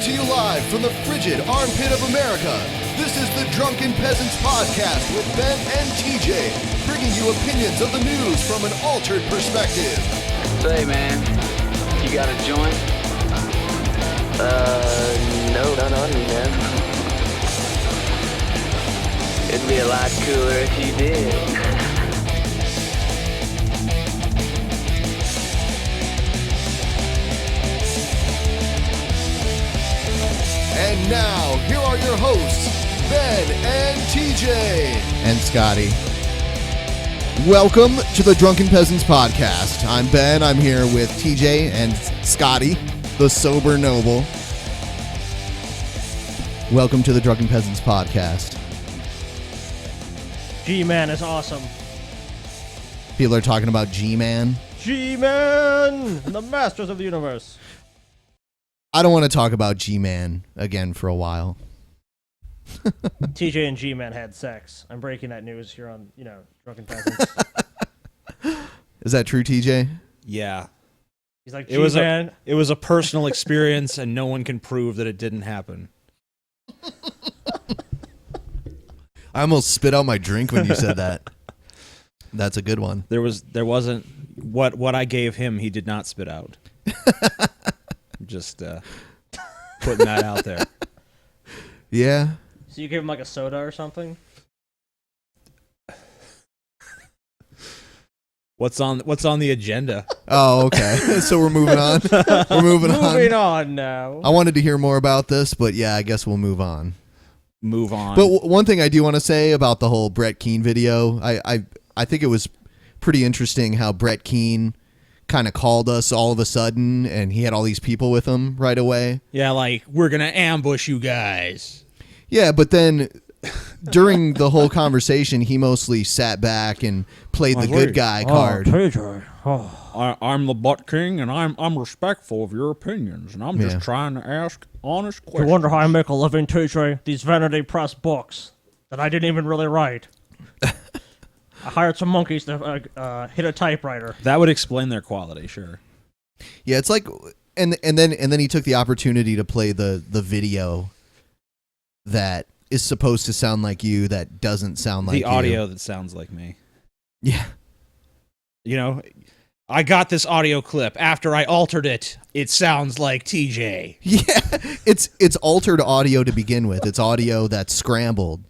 to you live from the frigid armpit of America. This is the Drunken Peasants podcast with Ben and TJ, bringing you opinions of the news from an altered perspective. Say, man, you got a joint? No, not on me, man. It'd be a lot cooler if you did. And now, here are your hosts, Ben and TJ. And Scotty. Welcome to the Drunken Peasants podcast. I'm Ben. I'm here with TJ and Scotty, the sober noble. Welcome to the Drunken Peasants podcast. G-Man is awesome. People are talking about G-Man. G-Man! The masters of the universe. I don't want to talk about G-Man again for a while. TJ and G-Man had sex. I'm breaking that news here on, Drunken Peasants. Is that true, TJ? Yeah. He's like, G-Man. It was a personal experience, and no one can prove that it didn't happen. I almost spit out my drink when you said that. That's a good one. There wasn't what I gave him, he did not spit out. Just putting that out there. Yeah. So you gave him like a soda or something? What's on the agenda? Oh, okay. So we're moving on. Moving on now. I wanted to hear more about this, but yeah, I guess we'll move on. Move on. But one thing I do want to say about the whole Brett Keane video, I think it was pretty interesting how Brett Keane kind of called us all of a sudden, and he had all these people with him right away. Yeah, like, we're going to ambush you guys. Yeah, but then during the whole conversation, he mostly sat back and played the good guy card. I'm the Butt King, and I'm respectful of your opinions, and I'm just trying to ask honest questions. You wonder how I make a living, TJ? These vanity press books that I didn't even really write. I hired some monkeys to hit a typewriter. That would explain their quality, sure. Yeah, it's like, and then he took the opportunity to play the video that is supposed to sound like you, that doesn't sound like you. The audio that sounds like me. Yeah. I got this audio clip. After I altered it, it sounds like TJ. Yeah, it's altered audio to begin with. It's audio that's scrambled.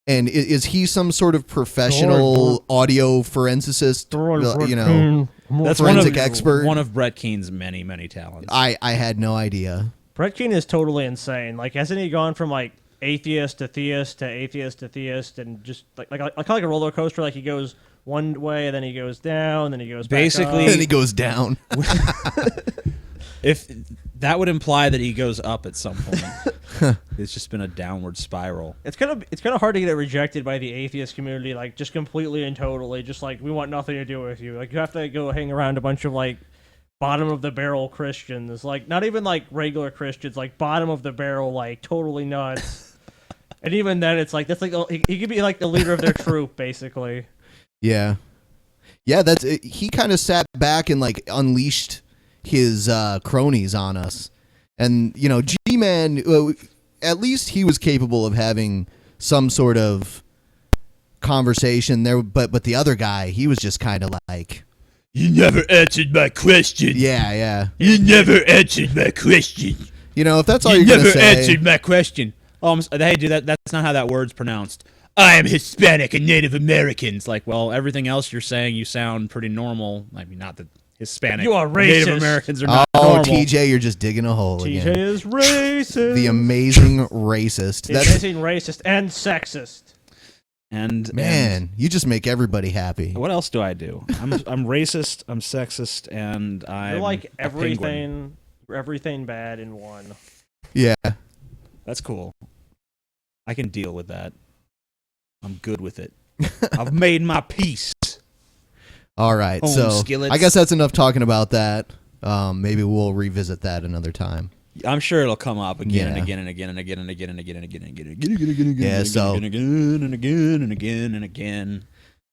And is he some sort of professional audio forensicist, That's forensic expert? One of Brett Keane's many, many talents. I had no idea. Brett Keane is totally insane. Like, hasn't he gone from like atheist to theist to atheist to theist, and just like kind of like a roller coaster? Like, he goes one way, and then he goes down, then he goes back up. Then he goes down. If that would imply that he goes up at some point. It's just been a downward spiral. It's kind of hard to get it rejected by the atheist community, like, just completely and totally, just like, we want nothing to do with you. Like, you have to go hang around a bunch of like bottom of the barrel Christians, like, not even like regular Christians, like bottom of the barrel, like totally nuts. And even then, it's like, that's like he could be like the leader of their troop, basically. Yeah, that's it. He kind of sat back and like unleashed his cronies on us, and G-Man, at least he was capable of having some sort of conversation there, but the other guy, he was just kind of like, you never answered my question. Yeah. You never answered my question. If that's all you're gonna say. You never answered my question. Hey, dude, that's not how that word's pronounced. I am Hispanic and Native Americans. Like, well, everything else you're saying, you sound pretty normal. I mean, not that Hispanic. You are racist. Native Americans are not normal. TJ, you're just digging a hole TJ again. is racist. The amazing racist. The amazing racist and sexist. And you just make everybody happy. What else do I do? I'm racist, I'm sexist, and I'm You're like everything bad in one. Yeah. That's cool. I can deal with that. I'm good with it. I've made my peace. All right, so skillets. I guess that's enough talking about that. Maybe we'll revisit that another time. I'm sure it'll come up again and again and again and again and again and again and again and again and again and again and again and again and again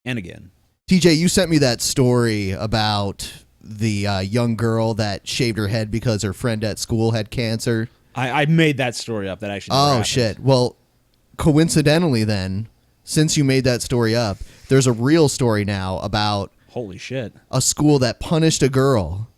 and again. TJ, you sent me that story about the young girl that shaved her head because her friend at school had cancer. I made that story up. That actually. Never happened. Shit. Well, coincidentally, then, since you made that story up, there's a real story now about Holy shit. a school that punished a girl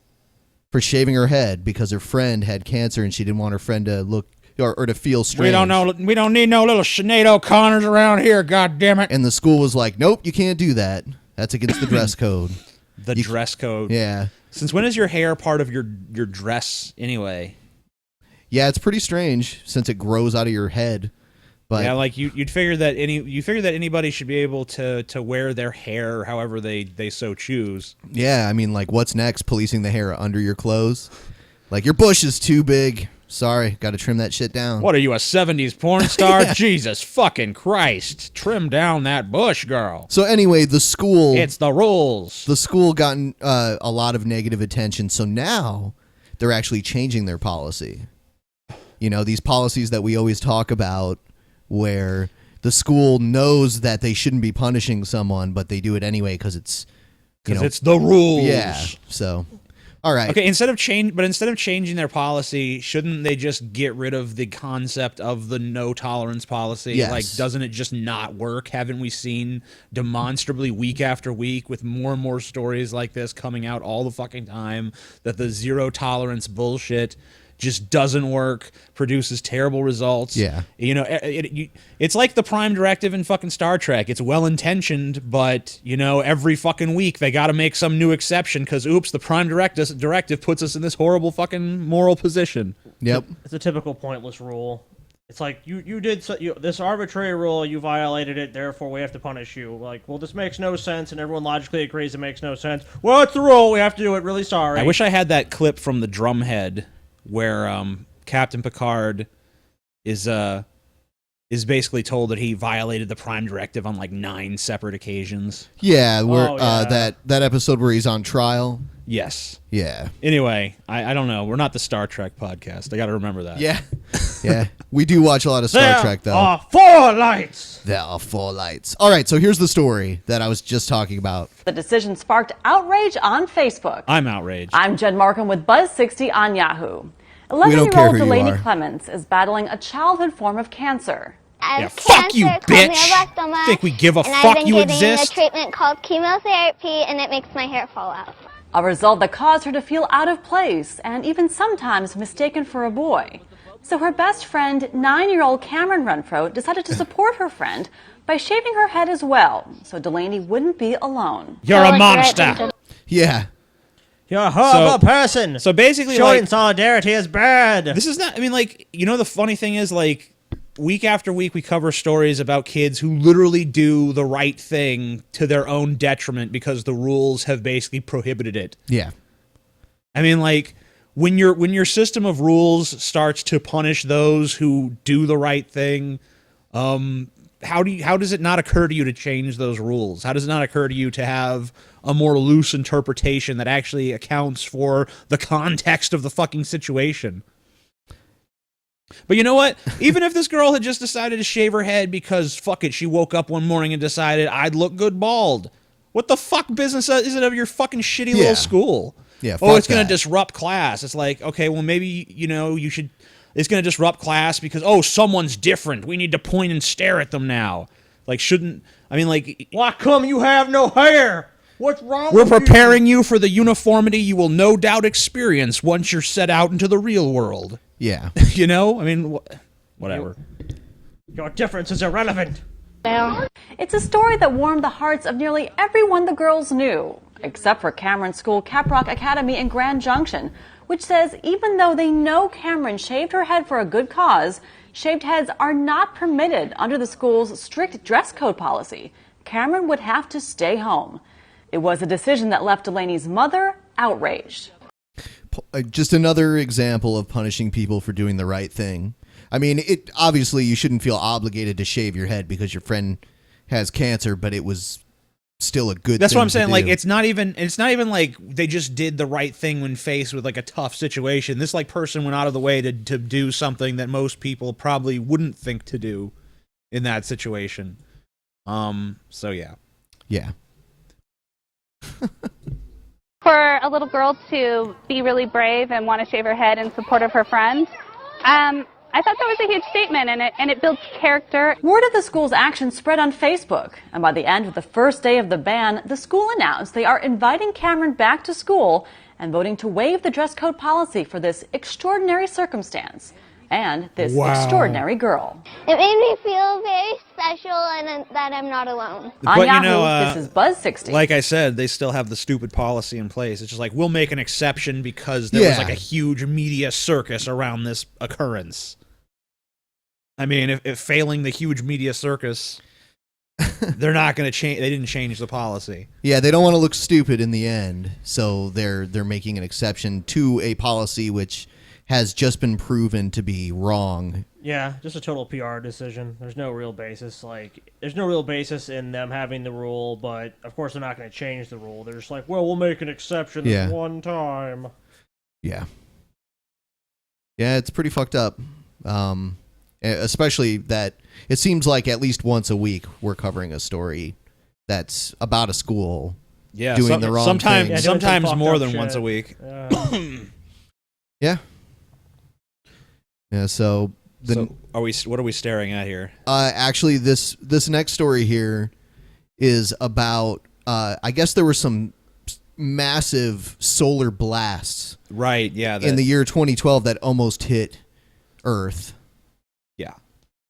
for shaving her head because her friend had cancer and she didn't want her friend to look or to feel strange. We don't need no little Sinead O'Connors around here. God damn it. And the school was like, "Nope, you can't do that. That's against the dress code." The dress code. Yeah. Since when is your hair part of your dress anyway? Yeah, it's pretty strange since it grows out of your head. But yeah, like you'd figure that anybody should be able to wear their hair however they so choose. yeah, I mean, like, what's next? Policing the hair under your clothes? Like, your bush is too big. Sorry, got to trim that shit down. What are you, a 70s porn star? Jesus fucking Christ. Trim down that bush, girl. So anyway, the school... It's the rules. The school gotten a lot of negative attention, so now they're actually changing their policy. You know, these policies that we always talk about where the school knows that they shouldn't be punishing someone, but they do it anyway because it's... Because it's the rules. Yeah, so... All right. Okay, instead of changing their policy, shouldn't they just get rid of the concept of the no tolerance policy? Yes. Like, doesn't it just not work? Haven't we seen demonstrably week after week with more and more stories like this coming out all the fucking time that the zero tolerance bullshit just doesn't work, produces terrible results. Yeah. You know, it's like the Prime Directive in fucking Star Trek. It's well-intentioned, but, you know, every fucking week they got to make some new exception because, oops, the Prime Directive puts us in this horrible fucking moral position. Yep. It's a typical pointless rule. It's like, you did this arbitrary rule, you violated it, therefore we have to punish you. Like, well, this makes no sense, and everyone logically agrees it makes no sense. Well, it's the rule, we have to do it, really sorry. I wish I had that clip from the Drumhead where Captain Picard is basically told that he violated the Prime Directive on like 9 separate occasions. Yeah, where yeah. that episode where he's on trial. Yes. Yeah. Anyway, I don't know. We're not the Star Trek podcast. I got to remember that. Yeah. Yeah. We do watch a lot of Star There Trek, though. are 4 lights! There are 4 lights. All right, so here's the story that I was just talking about. The decision sparked outrage on Facebook. I'm outraged. I'm Jen Markham with Buzz60 on Yahoo. We don't care 11-year-old who you Delaney are. Clements is battling a childhood form of cancer. Yeah, fuck you, bitch! Think we give a fuck you exist? I've been getting a treatment called chemotherapy, and it makes my hair fall out. A result that caused her to feel out of place and even sometimes mistaken for a boy. So her best friend, 9-year-old Cameron Renfro, decided to support her friend by shaving her head as well, so Delaney wouldn't be alone. You're a monster! Yeah. You're a horrible person! So basically, showing like, solidarity is bad! this is not, I mean, like, you know, the funny thing is, like, week after week we cover stories about kids who literally do the right thing to their own detriment because the rules have basically prohibited it. Yeah. I mean, like, when your system of rules starts to punish those who do the right thing, how does it not occur to you to change those rules? How does it not occur to you to have a more loose interpretation that actually accounts for the context of the fucking situation? But you know what? Even if this girl had just decided to shave her head because, fuck it, she woke up one morning and decided I'd look good bald. What the fuck business is it of your fucking shitty little school? Yeah, oh, it's going that. to disrupt class. It's like, okay, well, maybe, you know, you should... It's going to disrupt class because, oh, someone's different. We need to point and stare at them now. Like, shouldn't... I mean, like... Why come you have no hair? What's wrong We're with you? preparing you for the uniformity you will no doubt experience once you're set out into the real world. Yeah. You know? I mean, whatever. Your difference is irrelevant. It's a story that warmed the hearts of nearly everyone the girls knew, except for Cameron's school, Caprock Academy in Grand Junction, which says even though they know Cameron shaved her head for a good cause, shaved heads are not permitted under the school's strict dress code policy. Cameron would have to stay home. It was a decision that left Delaney's mother outraged. Just another example of punishing people for doing the right thing. I mean, it obviously you shouldn't feel obligated to shave your head because your friend has cancer, but it was still a good That's thing what I'm saying. to Like, do. it's not even like they just did the right thing when faced with like a tough situation. This like person went out of the way to do something that most people probably wouldn't think to do in that situation. So yeah. Yeah. For a little girl to be really brave and want to shave her head in support of her friend, I thought that was a huge statement, and it builds character. Word of the school's action spread on Facebook, and by the end of the first day of the ban, the school announced they are inviting Cameron back to school and voting to waive the dress code policy for this extraordinary circumstance and this extraordinary girl. It made me feel very special and that I'm not alone. On Yahoo, this is Buzz60. Like I said, they still have the stupid policy in place. It's just like, we'll make an exception because there was like a huge media circus around this occurrence. I mean, if failing the huge media circus, they're not going to change. They didn't change the policy. Yeah, they don't want to look stupid in the end, so they're making an exception to a policy which has just been proven to be wrong. Yeah, just a total PR decision. There's no real basis. There's no real basis in them having the rule, but of course they're not going to change the rule. They're just like, well, we'll make an exception this one time. Yeah. Yeah, it's pretty fucked up. Especially that it seems like at least once a week we're covering a story that's about a school doing the wrong thing. Yeah, sometimes more than once a week. Yeah. Yeah, so what are we staring at here? Actually, this next story here is about I guess there were some massive solar blasts. Right, yeah. In the year 2012 that almost hit Earth. Yeah.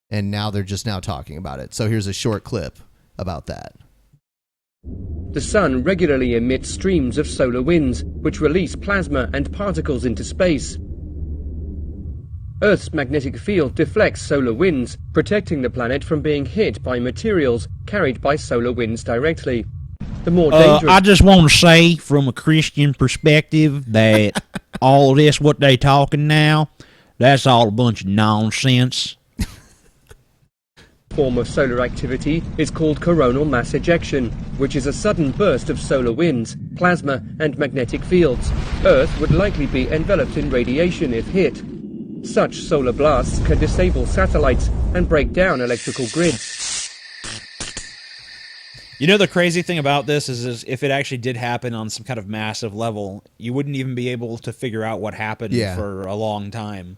And now they're just now talking about it. So here's a short clip about that. The sun regularly emits streams of solar winds, which release plasma and particles into space. Earth's magnetic field deflects solar winds, protecting the planet from being hit by materials carried by solar winds directly. The more dangerous... I just want to say, from a Christian perspective, that all of this, what they talking now, that's all a bunch of nonsense. Form of solar activity is called coronal mass ejection, which is a sudden burst of solar winds, plasma and magnetic fields. Earth would likely be enveloped in radiation if hit. Such solar blasts can disable satellites and break down electrical grids. You know, the crazy thing about this is if it actually did happen on some kind of massive level, you wouldn't even be able to figure out what happened for a long time.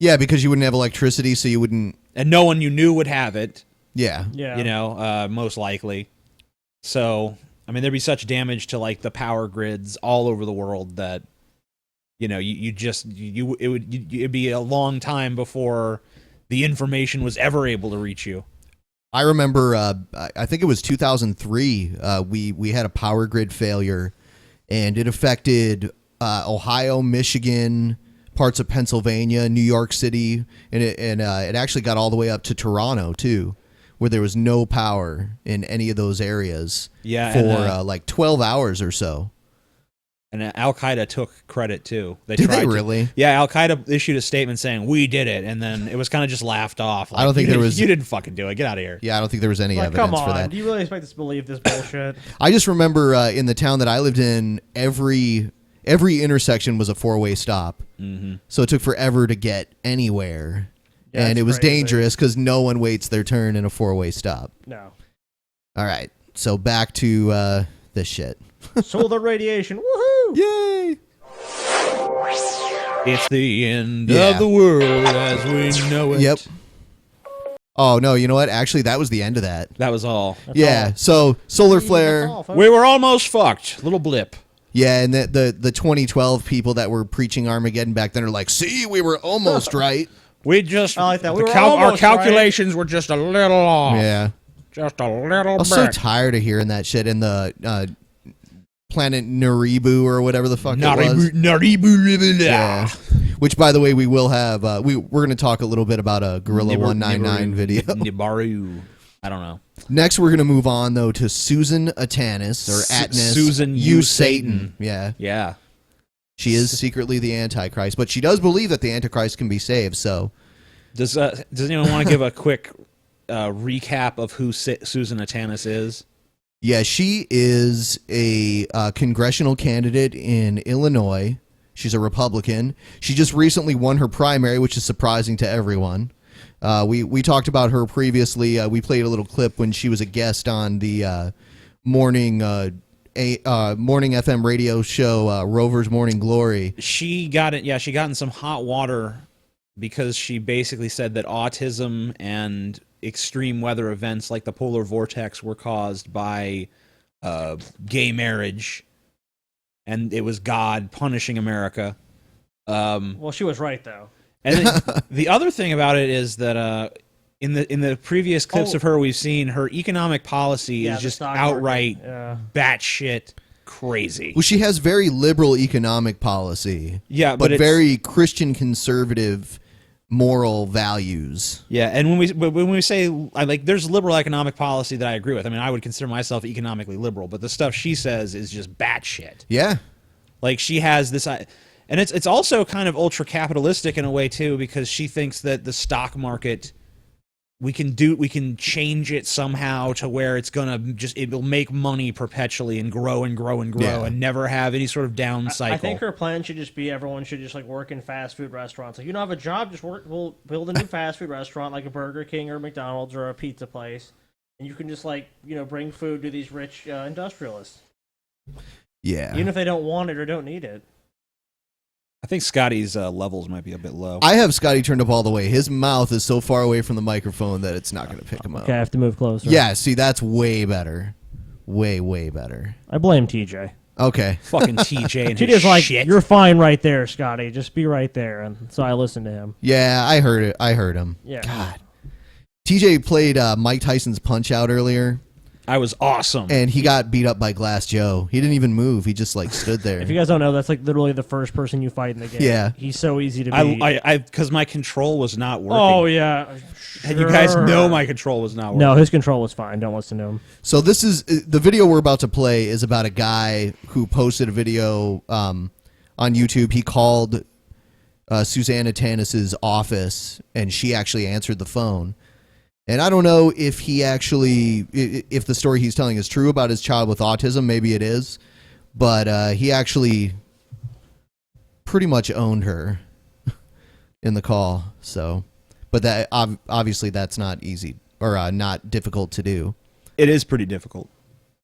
Yeah, because you wouldn't have electricity, so you wouldn't... And no one you knew would have it. Yeah. You know, most likely. So, I mean, there'd be such damage to, like, the power grids all over the world that, you know, it'd be a long time before the information was ever able to reach you. I remember, I think it was 2003, we had a power grid failure, and it affected Ohio, Michigan, parts of Pennsylvania, New York City, and it actually got all the way up to Toronto too, where there was no power in any of those areas for like 12 hours or so. And Al Qaeda took credit too. Did they really? Yeah, Al Qaeda issued a statement saying we did it, and then it was kind of just laughed off. Like, I don't think there was. You didn't fucking do it. Get out of here. Yeah, I don't think there was any evidence come on, for that. Do you really expect us to believe this bullshit? I just remember in the town that I lived in, every intersection was a four-way stop. Mm-hmm. So it took forever to get anywhere. Yeah, and it was dangerous because no one waits their turn in a four-way stop. No. All right. So back to this shit. Solar radiation. Woohoo! Yay! It's the end of the world as we know it. Yep. Oh, no, you know what? Actually, that was the end of that. That was all. That's all. So, solar flare. We were almost fucked. Little blip. Yeah, and the 2012 people that were preaching Armageddon back then are like, see, we were almost right. We just... I like that. Our calculations were just a little off. Yeah. Just a little bit. I'm so tired of hearing that shit in the planet Naribu or whatever the fuck it was. Naribu. Yeah. Which, by the way, we will have... we're going to talk a little bit about a Gorilla199 video. Nibaru. I don't know. Next, we're going to move on, though, to Susanne Atanus, or Atnis. Susan, you Satan. Yeah. Yeah. She is secretly the Antichrist, but she does believe that the Antichrist can be saved, so... Does anyone want to give a quick recap of who Susanne Atanus is? Yeah, she is a congressional candidate in Illinois. She's a Republican. She just recently won her primary, which is surprising to everyone. We talked about her previously. We played a little clip when she was a guest on the morning FM radio show Rover's Morning Glory. She got in some hot water because she basically said that autism and extreme weather events like the polar vortex were caused by gay marriage, and it was God punishing America. Well, she was right though. And the other thing about it is that in the previous clips of her we've seen, her economic policy is just outright batshit crazy. Well, she has very liberal economic policy. Yeah, but very Christian conservative moral values. Yeah, and when we say like, there's liberal economic policy that I agree with. I mean, I would consider myself economically liberal, but the stuff she says is just batshit. Yeah, like she has this, and it's also kind of ultra capitalistic in a way too, because she thinks that the stock market, we can change it somehow to where it's it'll make money perpetually and grow and grow and grow and never have any sort of down cycle. I think her plan should just be everyone should just like work in fast food restaurants. Like, you don't have a job, just work. We'll build a new fast food restaurant like a Burger King or McDonald's or a pizza place, and you can just bring food to these rich industrialists. Yeah, even if they don't want it or don't need it. I think Scotty's levels might be a bit low. I have Scotty turned up all the way. His mouth is so far away from the microphone that it's not going to pick him up. Okay, I have to move closer. Yeah, see, that's way better. Way better. I blame TJ. Okay. Fucking TJ and his TJ's like, shit. you're fine right there, Scotty. Just be right there. And so I listened to him. Yeah, I heard it. I heard him. Yeah. God. TJ played Mike Tyson's Punch-Out earlier. I was awesome. And he got beat up by Glass Joe. He didn't even move. He just stood there. If you guys don't know, that's literally the first person you fight in the game. Yeah. He's so easy to beat. Because my control was not working. Oh, yeah. And you guys know my control was not working. No, his control was fine. Don't listen to him. So this is the video we're about to play is about a guy who posted a video on YouTube. He called Susanne Atanus' office, and she actually answered the phone. And I don't know if if the story he's telling is true about his child with autism. Maybe it is. But he actually pretty much owned her in the call. So, but that obviously that's not easy or not difficult to do. It is pretty difficult.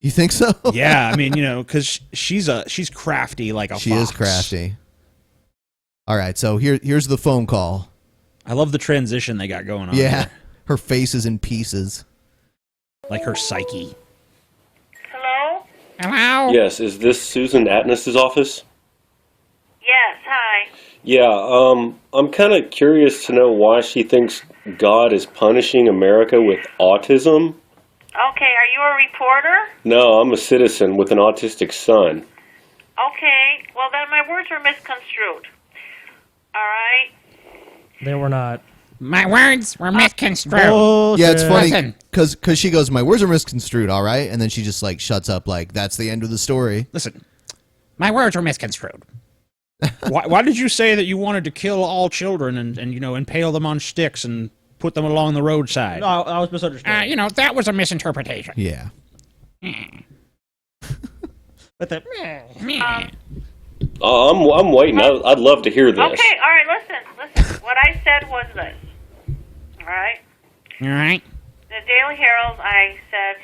You think so? Yeah, I mean, because she's crafty like a fox. She is crafty. All right, so here's the phone call. I love the transition they got going on. Yeah. There. Her face is in pieces. Like her psyche. Hello? Hello? Yes, is this Susanne Atanus' office? Yes, hi. Yeah, I'm kind of curious to know why she thinks God is punishing America with autism. Okay, are you a reporter? No, I'm a citizen with an autistic son. Okay, well then my words were misconstrued. Alright? They were not. My words were misconstrued. Bullshit. Yeah, it's funny Listen. because she goes, my words are misconstrued, all right? And then she just shuts up that's the end of the story. Listen, my words were misconstrued. Why did you say that you wanted to kill all children and impale them on sticks and put them along the roadside? No, I was misunderstood. That was a misinterpretation. Yeah. But the, I'm waiting. I'd love to hear this. Okay, alright, listen. What I said was this. Alright? Alright. In the Daily Herald, I said,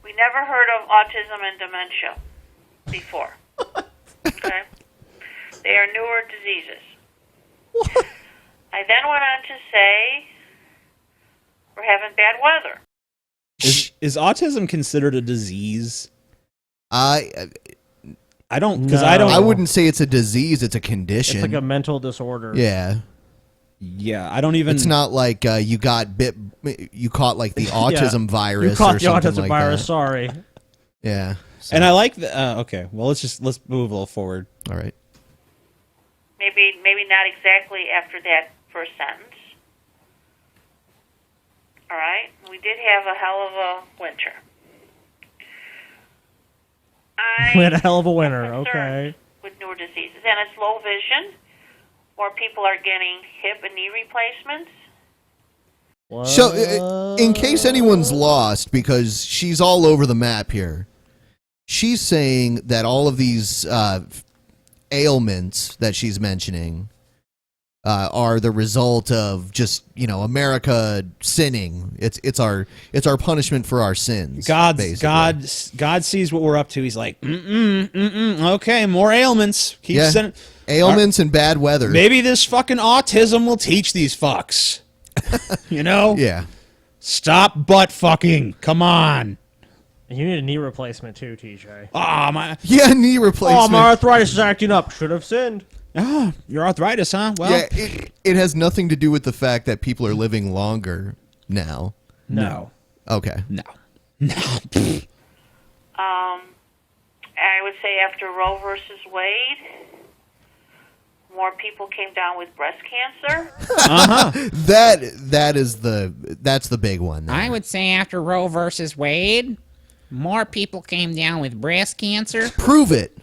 we never heard of autism and dementia before. Okay? They are newer diseases. I then went on to say, we're having bad weather. Is autism considered a disease? I wouldn't say it's a disease, it's a condition. it's like a mental disorder. Yeah. Yeah, I don't even... It's not like you caught the autism virus You caught or the something autism like virus, that. sorry. Yeah. So. And I like the... okay, well, let's move a little forward. All right. Maybe not exactly after that first sentence. All right? We did have a hell of a winter. We had a hell of a winter, okay. With newer diseases. And it's low vision. More people are getting hip and knee replacements. What? So, in case anyone's lost, because she's all over the map here, she's saying that all of these ailments that she's mentioning are the result of just America sinning. It's our punishment for our sins. God sees what we're up to. He's like, okay, more ailments. Keep sending ailments and bad weather. Maybe this fucking autism will teach these fucks. Yeah. Stop butt fucking. Come on. You need a knee replacement too, TJ. Oh my. Yeah, knee replacement. Oh, my arthritis is acting up. Should have sinned. Oh, your arthritis, huh? Well, yeah, it has nothing to do with the fact that people are living longer now. No. Okay. No. I would say after Roe versus Wade, more people came down with breast cancer. That's the big one. I would say after Roe versus Wade, more people came down with breast cancer. Prove it.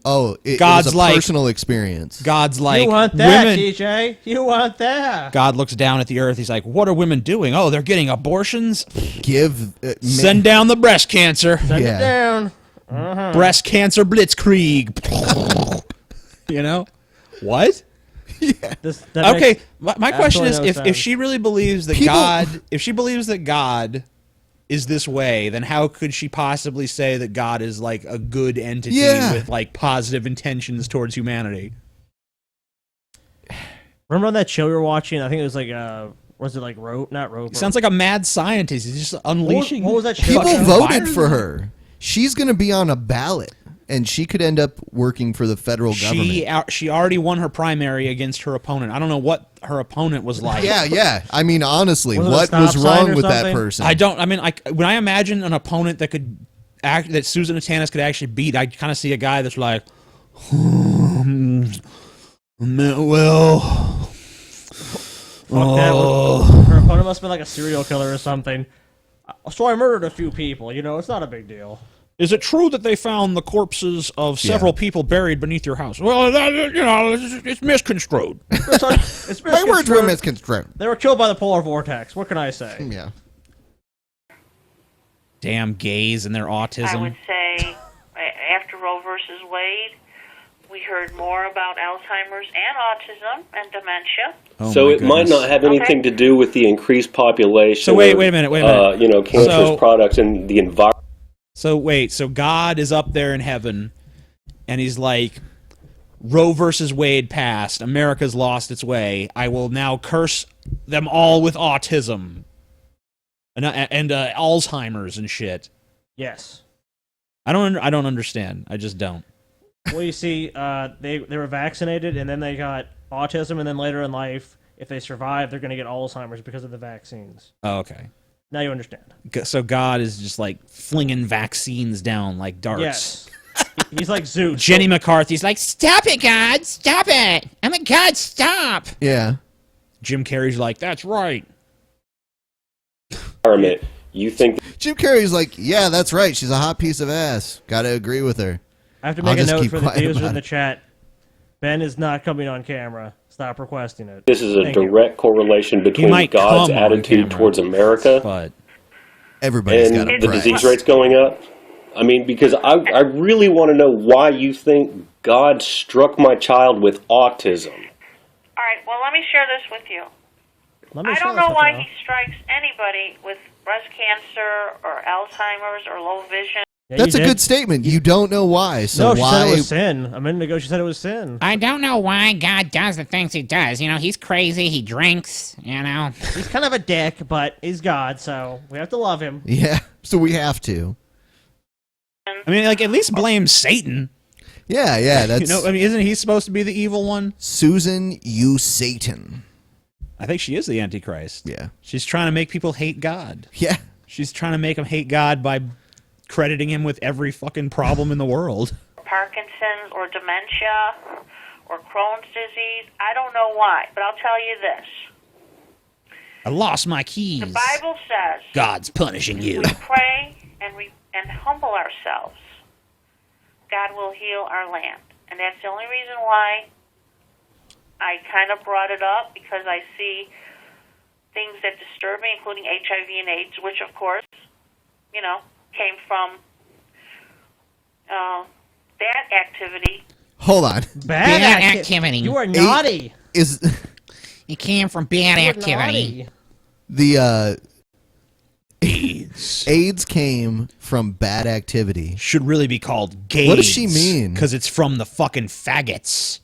Oh, it was a personal experience. God's like, you want that, women, TJ? You want that? God looks down at the earth. He's like, what are women doing? Oh, they're getting abortions? Send down the breast cancer. Send it down. Breast cancer blitzkrieg. What? Yeah. Okay, my question is, if she really believes that God is this way, then how could she possibly say that God is like a good entity with like positive intentions towards humanity? Remember on that show you were watching? I think it was like was it like not Rope? Sounds like a mad scientist. He's just unleashing. What was that show? People voted for her. She's going to be on a ballot, and she could end up working for the federal government. She already won her primary against her opponent. I don't know what her opponent was like. Yeah. I mean, honestly, what was wrong with that person? When I imagine an opponent that Susanne Atanus could actually beat, I kind of see a guy that's like, her opponent must have been like a serial killer or something. So I murdered a few people. It's not a big deal. Is it true that they found the corpses of several people buried beneath your house? Well, it's misconstrued. My words were misconstrued. They were killed by the polar vortex. What can I say? Yeah. Damn gays and their autism. I would say after Roe versus Wade, we heard more about Alzheimer's and autism and dementia. So it might not have anything to do with the increased population. So wait a minute. Cancerous products and the environment. So God is up there in heaven, and he's like, Roe versus Wade passed. America's lost its way. I will now curse them all with autism and Alzheimer's and shit. Yes. I don't understand. I just don't. Well, you see, they were vaccinated, and then they got autism, and then later in life, if they survive, they're going to get Alzheimer's because of the vaccines. Oh, okay. Now you understand. So God is just like flinging vaccines down like darts. Yes. He's like Zeus. Jenny McCarthy's like, Stop it, God! Stop it! Oh my God, stop! Yeah. Jim Carrey's like, that's right. You think Jim Carrey's like, yeah, that's right. She's a hot piece of ass. Got to agree with her. I have to make a note for the viewers in the chat. Ben is not coming on camera. Stop requesting it. this is a direct correlation between God's attitude towards America but everybody's and got a the price. disease rates going up? I mean, because I really want to know why you think God struck my child with autism. All right, well, let me share this with you. I don't know why he strikes anybody with breast cancer or Alzheimer's or low vision. Yeah, That's a good statement. You don't know why. So no, she why? said it was sin. A minute ago, she said it was sin. I don't know why God does the things he does. He's crazy. He drinks. He's kind of a dick, but he's God, so we have to love him. Yeah, so we have to. I mean, like, at least blame Satan. Yeah, that's... isn't he supposed to be the evil one? Susan, you Satan. I think she is the Antichrist. Yeah. She's trying to make people hate God. Yeah. She's trying to make them hate God by crediting him with every fucking problem in the world. Parkinson's or dementia or Crohn's disease. I don't know why, but I'll tell you this. I lost my keys. The Bible says God's punishing you. we pray and humble ourselves, God will heal our land. And that's the only reason why I kind of brought it up, because I see things that disturb me, including HIV and AIDS, which, of course, came from that activity. Hold on. Bad activity. You are naughty. is It came from bad activity. the AIDS came from bad activity. Should really be called gays. What does she mean? Because it's from the fucking faggots.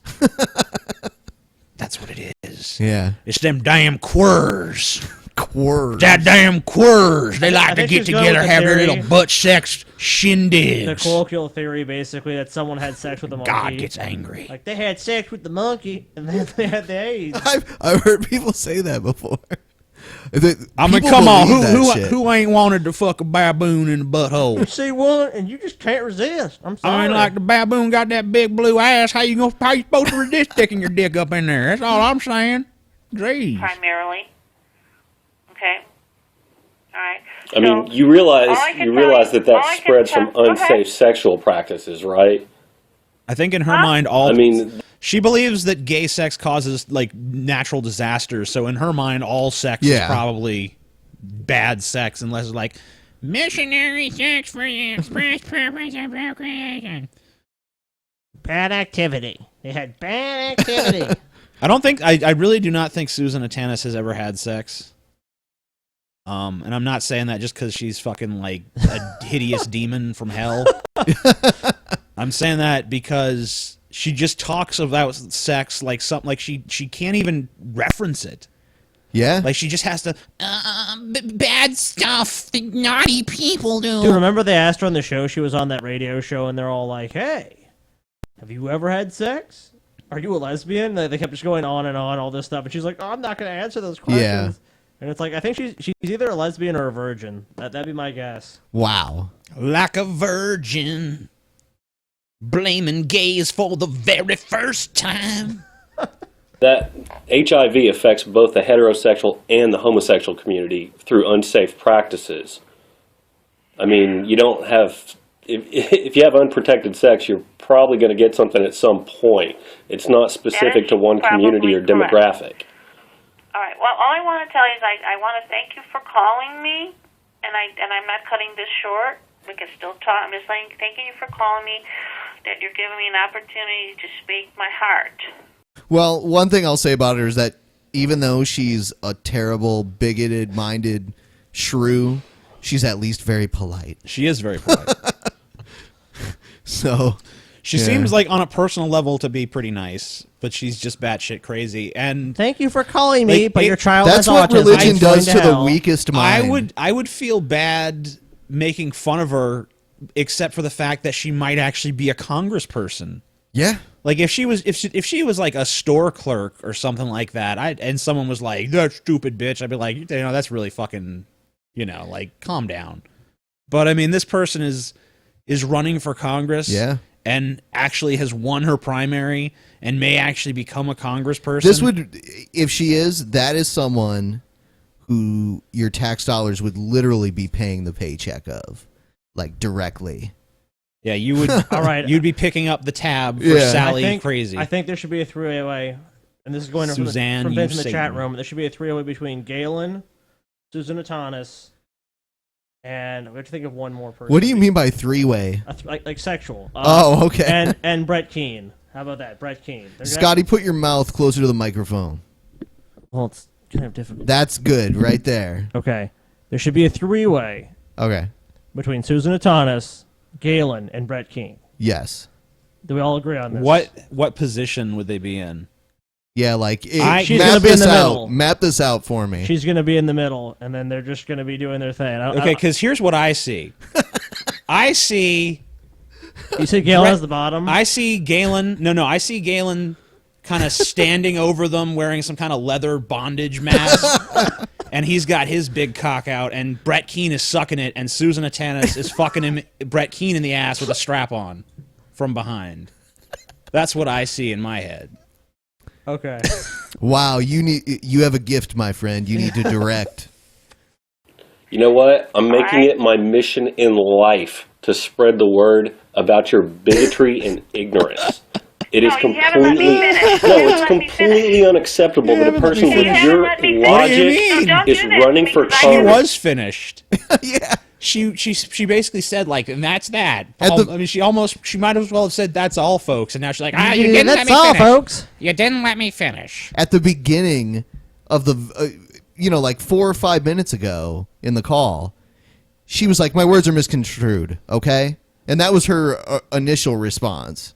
That's what it is. Yeah. It's them damn queers. Queers. That damn queers. They like to think get she's going together, with the have their theory- little butt sex The shindigs. colloquial theory, basically, that someone had sex with a monkey. God gets angry. Like, they had sex with the monkey, and then they had the AIDS. I've heard people say that before. I mean, People come on. believe that shit. Who ain't wanted to fuck a baboon in the You butthole? see one, and you just can't resist. I'm sorry. I mean, like the baboon got that big blue ass. How you supposed to resist sticking your dick up in there? That's all I'm saying. Jeez. primarily. Okay. All right. I mean, So, you realize all I can you tell realize you- that all I can spreads tell- from go ahead. unsafe sexual practices, right? I think in her mind, I mean, she believes that gay sex causes like natural disasters. So in her mind, all sex is Yeah. probably bad sex, unless it's like Missionary sex for the express purpose of procreation. Bad activity. They had bad activity. I don't think I really do not think Susanne Atanus has ever had sex. And I'm not saying that just because she's fucking like a hideous demon from hell. I'm saying that because she just talks about sex like something like she can't even reference it. Yeah. Like she just has to. Bad stuff that naughty people do. Dude, remember they asked her on the show? She was on that radio show, and they're all like, "Hey, have you ever had sex? Are you a lesbian?" They kept just going on and on, all this stuff, and she's like, "Oh, I'm not going to answer those questions." Yeah. And it's like, I think she's either a lesbian or a virgin. That'd be my guess. Wow. Like a virgin, blaming gays for the very first time. that HIV affects both the heterosexual and the homosexual community through unsafe practices. I mean, you don't have, if you have unprotected sex, you're probably going to get something at some point. It's not specific to one community or probably correct. demographic. All right. Well, all I want to tell you is I want to thank you for calling me, and I'm not cutting this short. We can still talk. I'm just thanking you for calling me, that you're giving me an opportunity to speak my heart. Well, one thing I'll say about her is that even though she's a terrible, bigoted-minded shrew, she's at least very polite. She is very polite. So she seems like on a personal level to be pretty nice, but she's just batshit crazy. And thank you for calling me, like, but your child that's has what autism. religion It's does going to the hell. weakest mind. I would feel bad making fun of her, except for the fact that she might actually be a congressperson. Yeah. Like if she was like a store clerk or something like that, and someone was like, "That stupid bitch," I'd be like, that's really fucking, like calm down. But I mean, this person is running for Congress, and actually has won her primary and may actually become a congressperson. This would, if she is, that is someone who your tax dollars would literally be paying the paycheck of, like directly. Yeah, you would. All right. You'd be picking up the tab for Sally Crazy. I think there should be a three-way, and this is going Susanne, from you Vince in the chat Satan. room. There should be a three-way between Galen, Susanne Atanus, and we have to think of one more person. What do you mean by three-way? Like sexual. Oh, okay. And Brett Keane. How about that, Brett Keane? Scotty, put your mouth closer to the microphone. Well, it's kind of difficult. That's good, right there. Okay. There should be a three-way Okay. between Susanne Atanus, Galen, and Brett Keane. Yes. Do we all agree on this? What position would they be in? Yeah, like she's map gonna be in this the out. middle. Map this out for me. She's going to be in the middle, and then they're just going to be doing their thing. Okay, because here's what I see. I see. You see Galen as the bottom? I see Galen. No, I see Galen kind of standing over them, wearing some kind of leather bondage mask, and he's got his big cock out, and Brett Keane is sucking it, and Susanne Atanus is fucking Brett Keane in the ass with a strap on from behind. That's what I see in my head. Okay. Wow, you have a gift, my friend. You need to direct. You know what? I'm making it my mission in life to spread the word about your bigotry and ignorance. It is it's completely unacceptable that a person with your logic is running for She Congress. was finished. Yeah. She basically said like, and that's that. At the- I mean, she might as well have said that's all, folks. And now she's like, Ah, you you didn't let that's me all, finish. folks. You didn't let me finish. At the beginning of the, like 4 or 5 minutes ago in the call, she was like, my words are misconstrued, okay? And that was her initial response.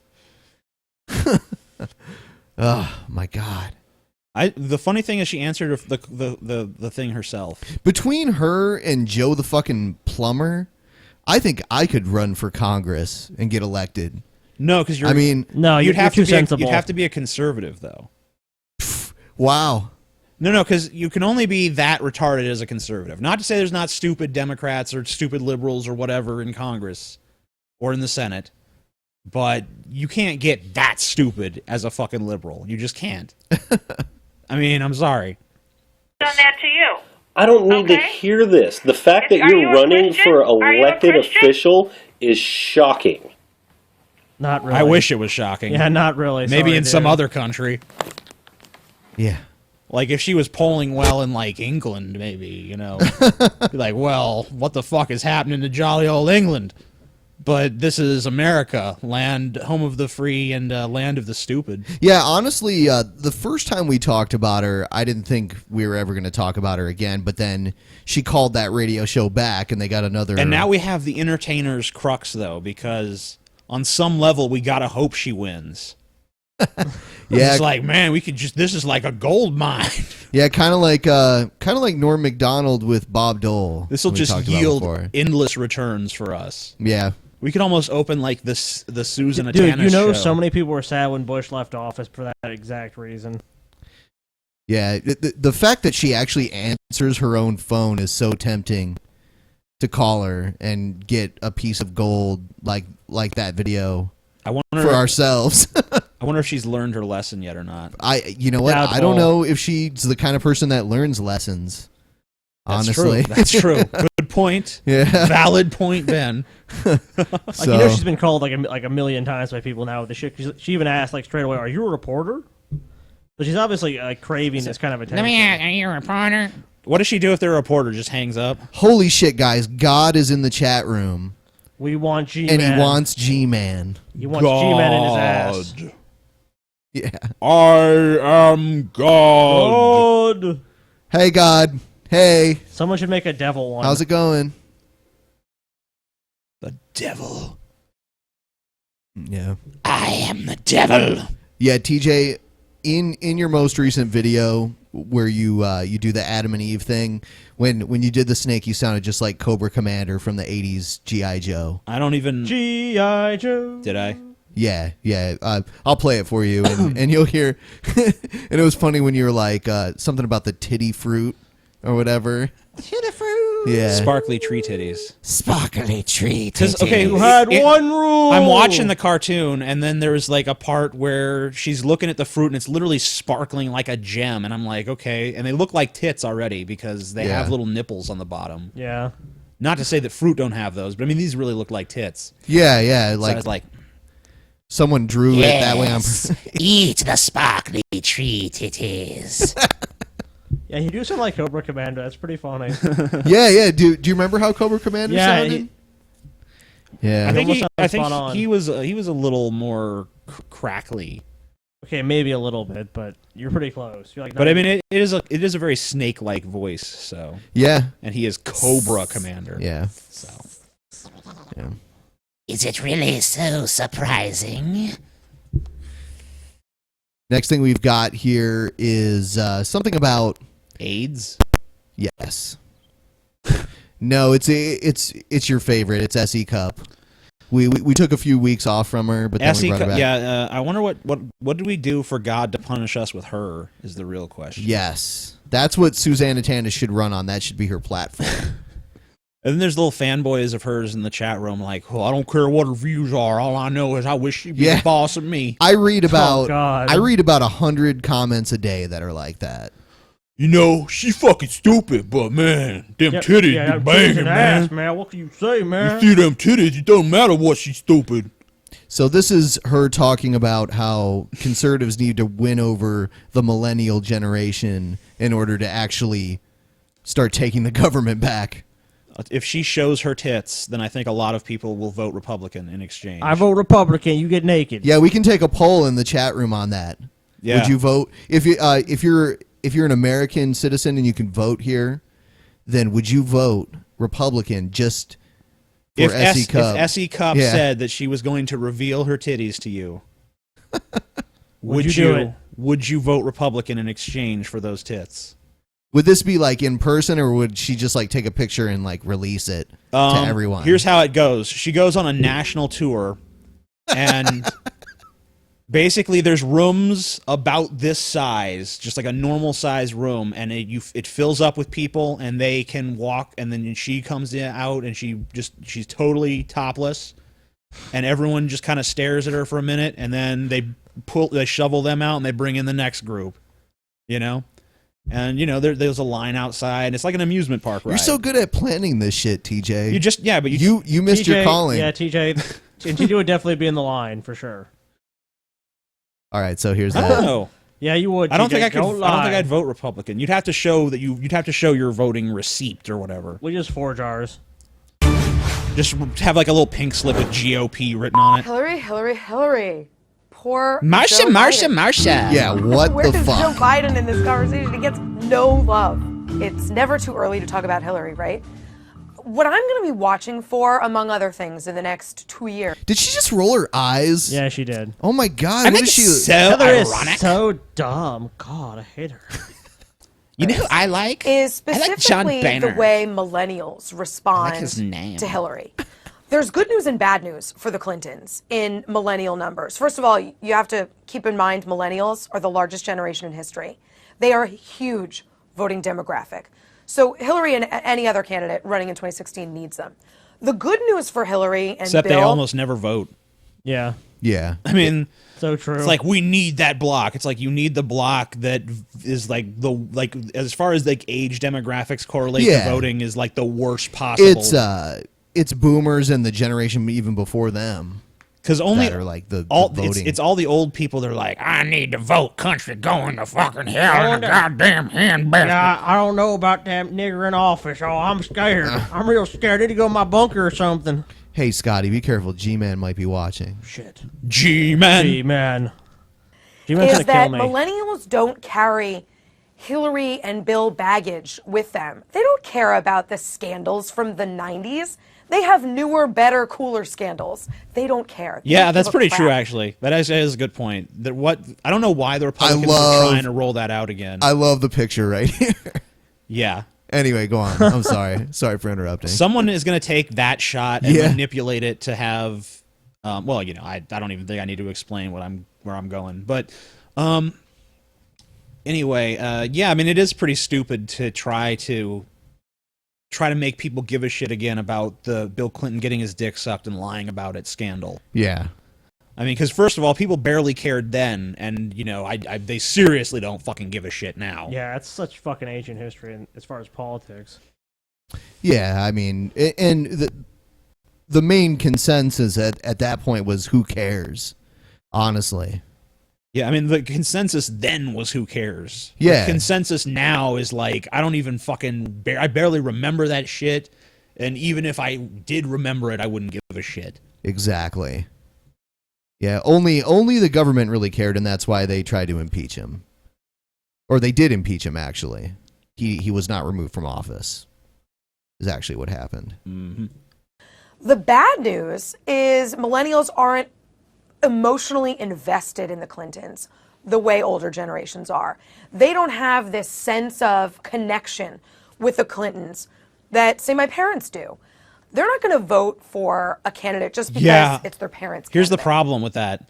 Oh, my God. The funny thing is she answered the thing herself. Between her and Joe the fucking plumber, I think I could run for Congress and get elected. No, because I mean, No, you'd have too to be sensible. you'd have to be a conservative though. wow. No, because you can only be that retarded as a conservative. Not to say there's not stupid Democrats or stupid liberals or whatever in Congress or in the Senate, but you can't get that stupid as a fucking liberal. You just can't. I mean, I'm sorry. Done that to you. I don't need to hear this. The fact that Are you're you a running Christian? for Are you a elected Christian? official is shocking. Not really. I wish it was shocking. Yeah, not really. Maybe Sorry, in some dude. other country. Yeah. Like if she was polling well in like England, maybe, be like, well, what the fuck is happening to jolly old England? But this is America, land, home of the free and land of the stupid. Yeah, honestly, the first time we talked about her, I didn't think we were ever going to talk about her again. But then she called that radio show back, and they got another. And now we have the entertainer's crux, though, because on some level we gotta hope she wins. Yeah, it's like, man, we could just. This is like a gold mine. Yeah, kind of like Norm Macdonald with Bob Dole. This will we just talked about yield before. endless returns for us. Yeah. We could almost open like the Susanne Atanus Dude, you know, show. so many people were sad when Bush left office for that exact reason. Yeah, the fact that she actually answers her own phone is so tempting to call her and get a piece of gold like that video I wonder for ourselves. I wonder if she's learned her lesson yet or not. You know what? I don't know if she's the kind of person that learns lessons. That's Honestly, true. That's true. Good point. Yeah, valid point, Ben. Like, you know, she's been called like a million times by people now with the shit. She even asked like straight away, "Are you a reporter?" But she's obviously craving this kind of attention. Let me ask, are you a reporter? What does she do if the reporter just hangs up? Holy shit, guys! God is in the chat room. We want G-Man. And he wants G-Man. He wants G-Man in his ass. Yeah. I am God. God. Hey, God. Hey. Someone should make a devil one. How's it going? The devil. Yeah. I am the devil. Yeah, TJ, in your most recent video where you do the Adam and Eve thing, when you did the snake, you sounded just like Cobra Commander from the 80s G.I. Joe. I don't even... G.I. Joe. Did I? Yeah. I'll play it for you, and you'll hear... And it was funny when you were like, something about the titty fruit or whatever. Titty fruit. Yeah. Sparkly tree titties. Sparkly tree titties. Okay, You had one rule. I'm watching the cartoon, and then there's like a part where she's looking at the fruit, and it's literally sparkling like a gem. And I'm like, okay. And they look like tits already because they have little nipples on the bottom. Yeah. Not to say that fruit don't have those, but I mean, these really look like tits. Yeah. So I was like, someone drew it that way on Eat the sparkly tree titties. Yeah, you do sound like Cobra Commander. That's pretty funny. Yeah. Do you remember how Cobra Commander Yeah, sounded? Yeah. I think he was a little more crackly. Okay, maybe a little bit, but you're pretty close. You're like, But I mean, it is a very snake-like voice. So yeah, and he is Cobra Commander. Yeah. So yeah. Is it really so surprising? Next thing we've got here is something about AIDS. Yes. No, it's your favorite. It's SE Cup. We took a few weeks off from her, but then SE we brought her Cup. back. Yeah, I wonder what do we do for God to punish us with her? Is the real question. Yes, that's what Susanne Atanus should run on. That should be her platform. And then there's little fanboys of hers in the chat room like, oh, I don't care what her views are. All I know is I wish she'd be the boss of me. I read about God. I read about 100 comments a day that are like that. You know, she's fucking stupid, but man, them titties yeah, be banging, ass, man. What can you say, man? You see them titties, it don't matter what she's stupid. So this is her talking about how conservatives need to win over the millennial generation in order to actually start taking the government back. If she shows her tits, then I think a lot of people will vote Republican in exchange. I vote Republican. You get naked. Yeah, we can take a poll in the chat room on that. Yeah. Would you vote if you're an American citizen and you can vote here? Then would you vote Republican just for S.E. Cupp? If S.E. Cupp said that she was going to reveal her titties to you, would you do it? Would you vote Republican in exchange for those tits? Would this be like in person, or would she just like take a picture and like release it to everyone? Here's how it goes. She goes on a national tour, and basically there's rooms about this size, just like a normal size room, and it fills up with people, and they can walk, and then she comes out, and she's totally topless, and everyone just kind of stares at her for a minute, and then they shovel them out, and they bring in the next group, you know. And there's a line outside. It's like an amusement park ride. You're so good at planning this shit, TJ. You missed TJ, your calling. Yeah, TJ. And TJ would definitely be in the line for sure. All right, so here's I that. don't know. Yeah, you would. I don't TJ, think I could. don't I don't think lie. I'd vote Republican. You'd have to show that you'd have to show your voting receipt or whatever. We just forge ours. Just have like a little pink slip with GOP written on it. Hillary. Poor Marsha, Joe Marsha, Biden. Marsha. Yeah, what Where the is fuck? Joe Biden in this conversation? He gets no love. It's never too early to talk about Hillary, right? What I'm going to be watching for, among other things, in the next 2 years. Did she just roll her eyes? Yeah, she did. Oh my god, I what think is she? it's so Hillary ironic. is so dumb. God, I hate her. You know who I like? Is I like John specifically Boehner. the way millennials respond his name. to Hillary. There's good news and bad news for the Clintons in millennial numbers. First of all, you have to keep in mind millennials are the largest generation in history. They are a huge voting demographic. So Hillary and any other candidate running in 2016 needs them. The good news for Hillary and Except Bill, they almost never vote. Yeah. Yeah. I mean, so true. It's like we need that block. It's like you need the block that is like as far as like age demographics correlate to voting is like the worst possible. It's boomers and the generation even before them. Because only that are like the voting. It's all the old people. They're like, I need to vote. Country going to fucking hell in a goddamn handbasket. Yeah, I don't know about that nigger in office. Oh, I'm scared. I'm real scared. I need to go in my bunker or something. Hey, Scotty, be careful. G-Man might be watching. Shit. G-Man. G-Man. is G-Man's gonna that kill me. millennials don't carry Hillary and Bill baggage with them. They don't care about the scandals from the 90s. They have newer, better, cooler scandals. They don't care. They yeah, don't that's give a pretty crap. true. Actually, that is a good point. I don't know why the Republicans are trying to roll that out again. I love the picture right here. Yeah. Anyway, go on. I'm sorry. Sorry for interrupting. Someone is going to take that shot and manipulate it to have. Well, I don't even think I need to explain where I'm going. But anyway, yeah. I mean, it is pretty stupid to try to make people give a shit again about the Bill Clinton getting his dick sucked and lying about it scandal. Yeah. I mean, because first of all, people barely cared then, and they seriously don't fucking give a shit now. Yeah, it's such fucking ancient history as far as politics. Yeah, I mean, and the main consensus at that point was who cares, honestly. Yeah, I mean, the consensus then was who cares. Yeah. The consensus now is like, I don't even fucking, I barely remember that shit, and even if I did remember it, I wouldn't give a shit. Exactly. Yeah, only the government really cared, and that's why they tried to impeach him. Or they did impeach him, actually. He was not removed from office, is actually what happened. Mm-hmm. The bad news is millennials aren't emotionally invested in the Clintons the way older generations are. They don't have this sense of connection with the Clintons that, say, my parents do. They're not going to vote for a candidate just because it's their parents' Here's the candidate. problem with that.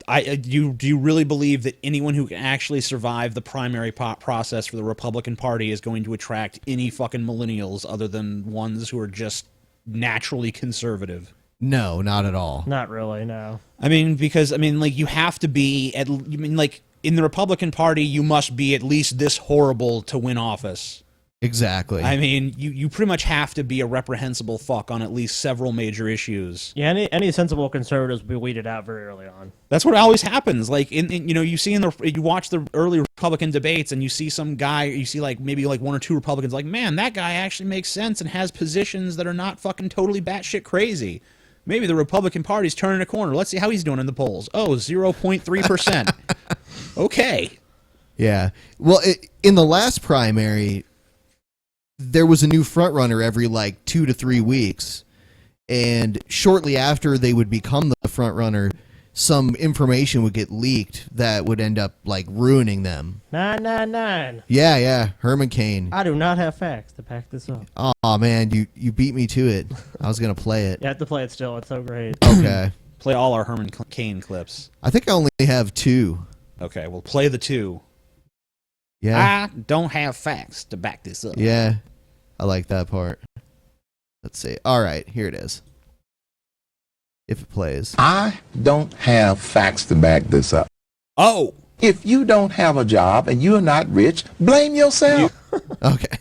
Do you really believe that anyone who can actually survive the primary process for the Republican Party is going to attract any fucking millennials other than ones who are just naturally conservative? No, not at all. Not really, no. I mean, because like you have to be in the Republican Party, you must be at least this horrible to win office. Exactly. I mean, you pretty much have to be a reprehensible fuck on at least several major issues. Yeah, any sensible conservatives will be weeded out very early on. That's what always happens. Like you watch the early Republican debates and you see some guy, you see like maybe like one or two Republicans like, man, that guy actually makes sense and has positions that are not fucking totally batshit crazy. Maybe the Republican Party's turning a corner. Let's see how he's doing in the polls. Oh, 0.3%. Okay. Yeah. Well, in the last primary, there was a new frontrunner every like 2 to 3 weeks, and shortly after they would become the frontrunner, some information would get leaked that would end up like ruining them. 999. Yeah, Herman Cain. I do not have facts to back this up. Oh man, you beat me to it. I was gonna play it. You have to play it still. It's so great. Okay. Play all our Herman Cain clips. I think I only have 2. Okay, well, play the 2. Yeah. I don't have facts to back this up. Yeah. I like that part. Let's see. All right, here it is. If it plays. I don't have facts to back this up. Oh. If you don't have a job and you're not rich, blame yourself. Okay.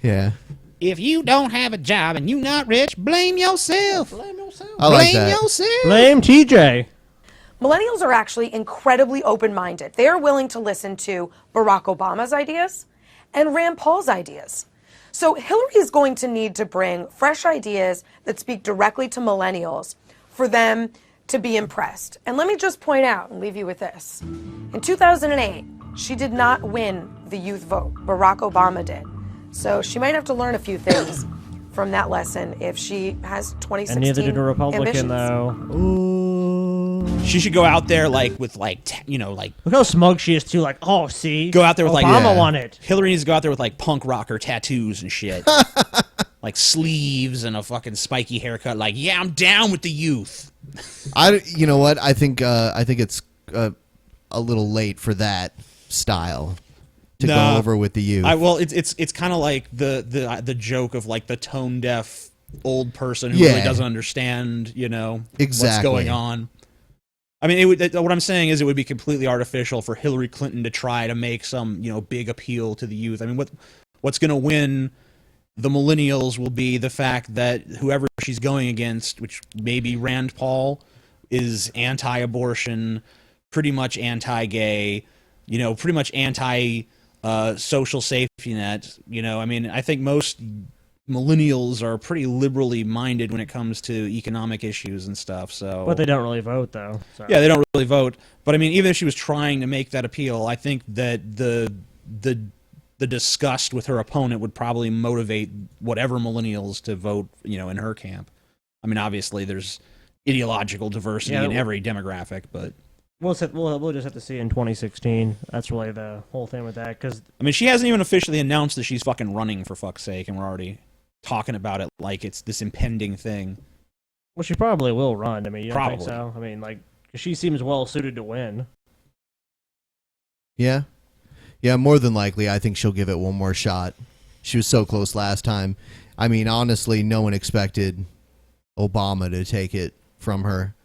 Yeah. If you don't have a job and you're not rich, blame yourself. Blame yourself. I like blame that. yourself. Blame TJ. Millennials are actually incredibly open-minded. They are willing to listen to Barack Obama's ideas and Rand Paul's ideas. So Hillary is going to need to bring fresh ideas that speak directly to millennials for them to be impressed. And let me just point out and leave you with this. In 2008, she did not win the youth vote. Barack Obama did. So she might have to learn a few things from that lesson if she has 2016 And neither did a Republican, ambitions. though. Ooh. She should go out there like with like like look how smug she is too. Like, oh, see, go out there with Obama won it. Hillary needs to go out there with like punk rocker tattoos and shit, like sleeves and a fucking spiky haircut. Like, yeah, I'm down with the youth. You know what? I think it's a little late for that style to go over with the youth. It's kind of like the joke of like the tone deaf old person who really doesn't understand, what's going on. I mean, what I'm saying is it would be completely artificial for Hillary Clinton to try to make some, big appeal to the youth. I mean, what's going to win the millennials will be the fact that whoever she's going against, which may be Rand Paul, is anti-abortion, pretty much anti-gay, pretty much anti-social safety net. I mean, I think most millennials are pretty liberally minded when it comes to economic issues and stuff. So, but they don't really vote, though. So. Yeah, they don't really vote. But I mean, even if she was trying to make that appeal, I think that the disgust with her opponent would probably motivate whatever millennials to vote, in her camp. I mean, obviously, there's ideological diversity in every demographic, but we'll just have to see in 2016. That's really the whole thing with that. Because I mean, she hasn't even officially announced that she's fucking running, for fuck's sake, and we're already talking about it like it's this impending thing. Well, she probably will run. I mean, you don't think Probably. so? I mean, like, 'cause she seems well suited to win. Yeah. Yeah, more than likely, I think she'll give it one more shot. She was so close last time. I mean, honestly, no one expected Obama to take it from her,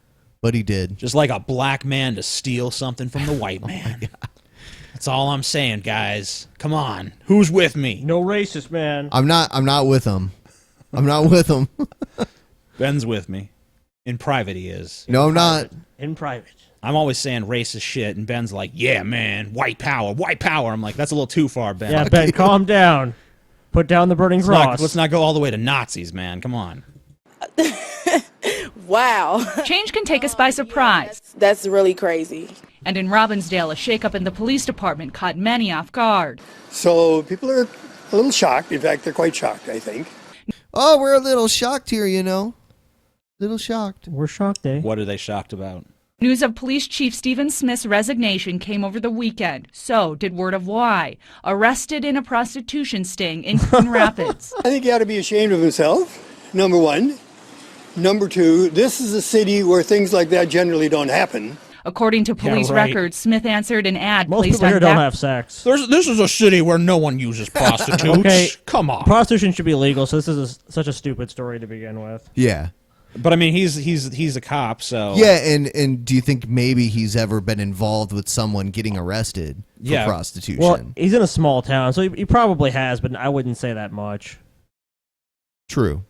but he did. Just like a black man to steal something from the white man. That's all I'm saying, guys. Come on. Who's with me? No racist, man. I'm not with him. I'm not with him. Ben's with me. In private, he is. No, I'm not. In private. I'm always saying racist shit, and Ben's like, yeah, man, white power, white power. I'm like, that's a little too far, Ben. Yeah, Ben, calm down. Put down the burning cross. Let's not go all the way to Nazis, man. Come on. Wow. Change can take us by surprise. That's really crazy. And in Robbinsdale, a shakeup in the police department caught many off guard. So people are a little shocked. In fact, they're quite shocked, I think. Oh, we're a little shocked here, Little shocked. We're shocked, eh? What are they shocked about? News of Police Chief Stephen Smith's resignation came over the weekend. So did word of why. Arrested in a prostitution sting in Coon Rapids. I think he ought to be ashamed of himself, number one. Number two, this is a city where things like that generally don't happen. According to police records, Smith answered an ad Most placed people on here don't have sex. This is a city where no one uses prostitutes. Okay, Come on. Prostitution should be legal, so this is such a stupid story to begin with. Yeah. But I mean, he's a cop, so Yeah, and do you think maybe he's ever been involved with someone getting arrested for prostitution? Well, he's in a small town, so he probably has, but I wouldn't say that much. True.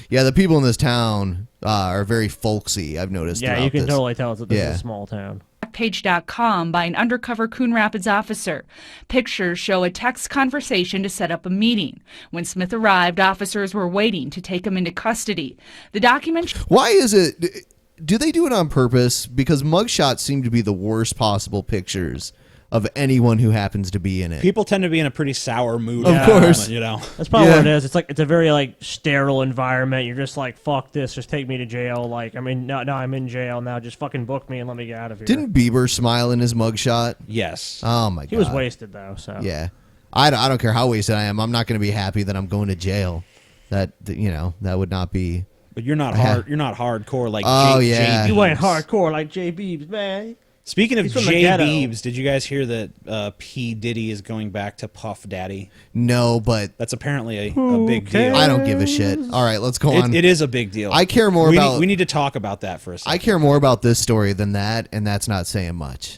Yeah, the people in this town are very folksy, I've noticed. Yeah, you can totally tell that this is a small town. Backpage.com by an undercover Coon Rapids officer. Pictures show a text conversation to set up a meeting. When Smith arrived, officers were waiting to take him into custody. The document... Why is it... Do they do it on purpose? Because mugshots seem to be the worst possible pictures of anyone who happens to be in it. people tend to be in a pretty sour mood. Of course. You know. That's probably what it is. It's like it's a very like sterile environment. You're just like, fuck this, just take me to jail. Like, I mean, no, I'm in jail now. Just fucking book me and let me get out of here. Didn't Bieber smile in his mugshot? Yes. Oh my god. He was wasted though. So yeah, I don't care how wasted I am. I'm not going to be happy that I'm going to jail. That that would not be. But you're not hard. You're not hardcore like. Yeah. You ain't hardcore like J. Beebs, man. Speaking of He's from the J. ghetto. Beebs, did you guys hear that P. Diddy is going back to Puff Daddy? No, but that's apparently a big deal. I don't give a shit. All right, let's go on. It is a big deal. I care more about. We need to talk about that for a second. I care more about this story than that, and that's not saying much.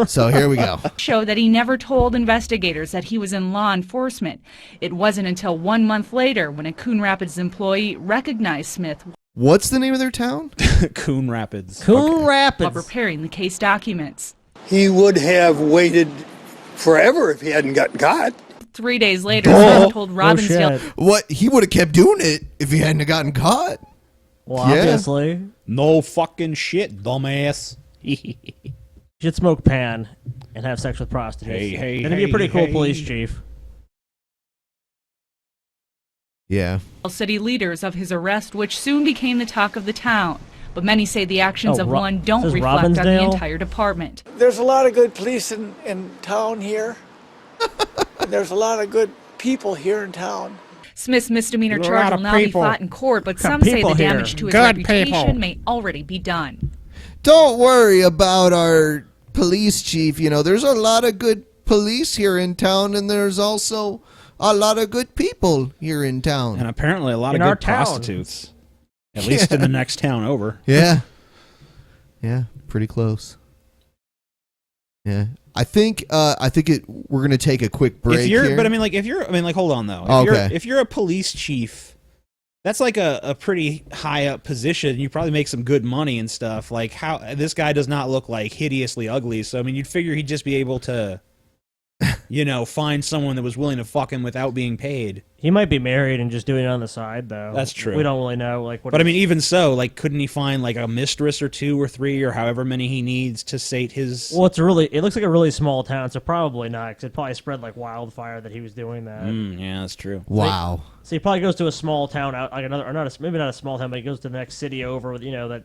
So here we go. Show that he never told investigators that he was in law enforcement. It wasn't until 1 month later when a Coon Rapids employee recognized Smith. What's the name of their town? Coon Rapids. Coon Rapids. While preparing the case documents. He would have waited forever if he hadn't gotten caught. 3 days later, Smith told Robbinsdale. What? He would have kept doing it if he hadn't gotten caught. Well, obviously. No fucking shit, dumbass. You should smoke pan and have sex with prostitutes. Hey, That'd be a pretty cool police chief. Yeah. City leaders of his arrest, which soon became the talk of the town. But many say the actions of one don't reflect on the entire department. There's a lot of good police in town here. And there's a lot of good people here in town. Smith's misdemeanor There are a charge lot will of now be people. fought in court, but Got some say people the here. damage to his Good reputation people. may already be done. Don't worry about our police chief. There's a lot of good police here in town, and there's also a lot of good people here in town. And apparently a lot In of our good town. prostitutes. At least in the next town over. Yeah. Yeah, pretty close. Yeah. I think we're going to take a quick break here. But hold on though. If you're a police chief, that's like a pretty high up position. You probably make some good money and stuff. Like this guy does not look like hideously ugly. So I mean, you'd figure he'd just be able to, find someone that was willing to fuck him without being paid. He might be married and just doing it on the side, though. That's true. We don't really know. But I mean, even so, couldn't he find a mistress or two or three or however many he needs to sate his? Well, it looks like a really small town, so probably not, because it probably spread like wildfire that he was doing that. Yeah, that's true. Wow. So he probably goes to a small town out, like maybe not a small town, but he goes to the next city over, that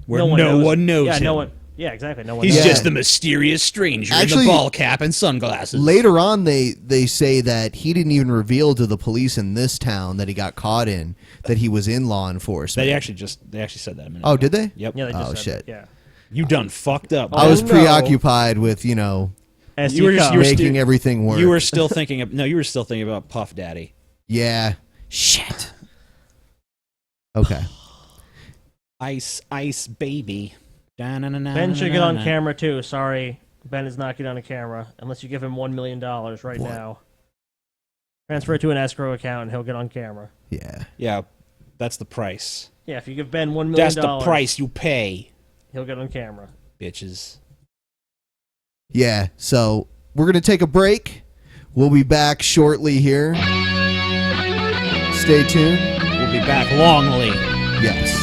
Where no one knows Yeah, him. no one. Yeah, exactly. No one. He's knows. just the mysterious stranger in the ball cap and sunglasses. Later on, they say that he didn't even reveal to the police in this town that he got caught in that he was in law enforcement. They actually said that a minute Oh, ago. did they? Yep. Yeah, they just Oh, said shit. that, yeah. You done fucked up. I was preoccupied with, you were making everything work. You were still thinking about Puff Daddy. Yeah. Shit. Okay. Ice baby. Ben should get on camera too. Sorry, Ben is not getting on a camera unless you give him $1 million right now. Transfer it to an escrow account and he'll get on camera. Yeah. Yeah, that's the price. Yeah, if you give Ben $1 million, That's the price you pay. He'll get on camera. Bitches. Yeah, so we're going to take a break. We'll be back shortly here. Stay tuned. We'll be back longly. Yes.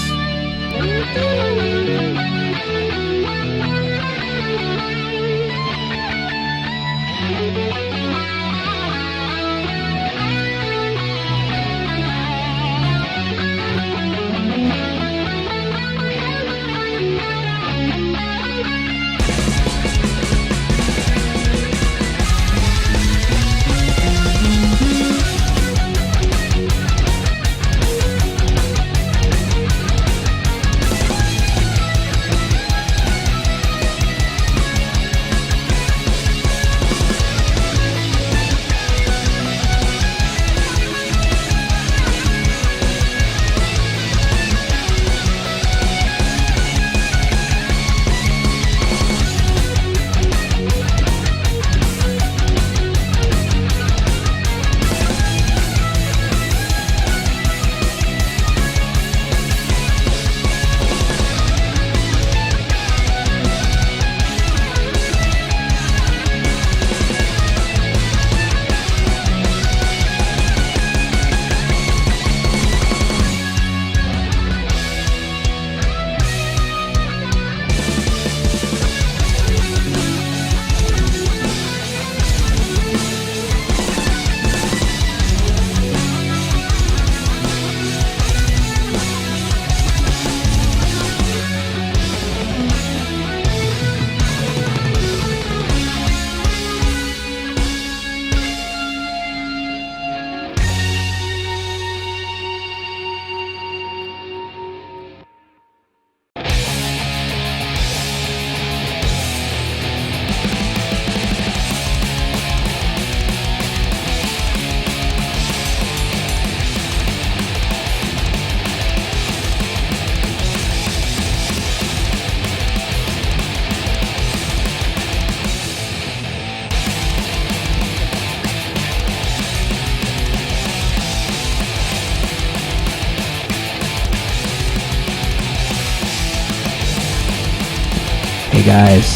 Hey guys,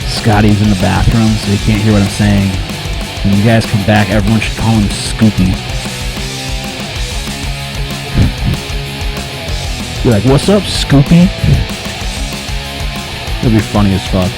Scotty's in the bathroom, so he can't hear what I'm saying. When you guys come back, everyone should call him Scoopy. Be like, what's up, Scoopy? It'll be funny as fuck.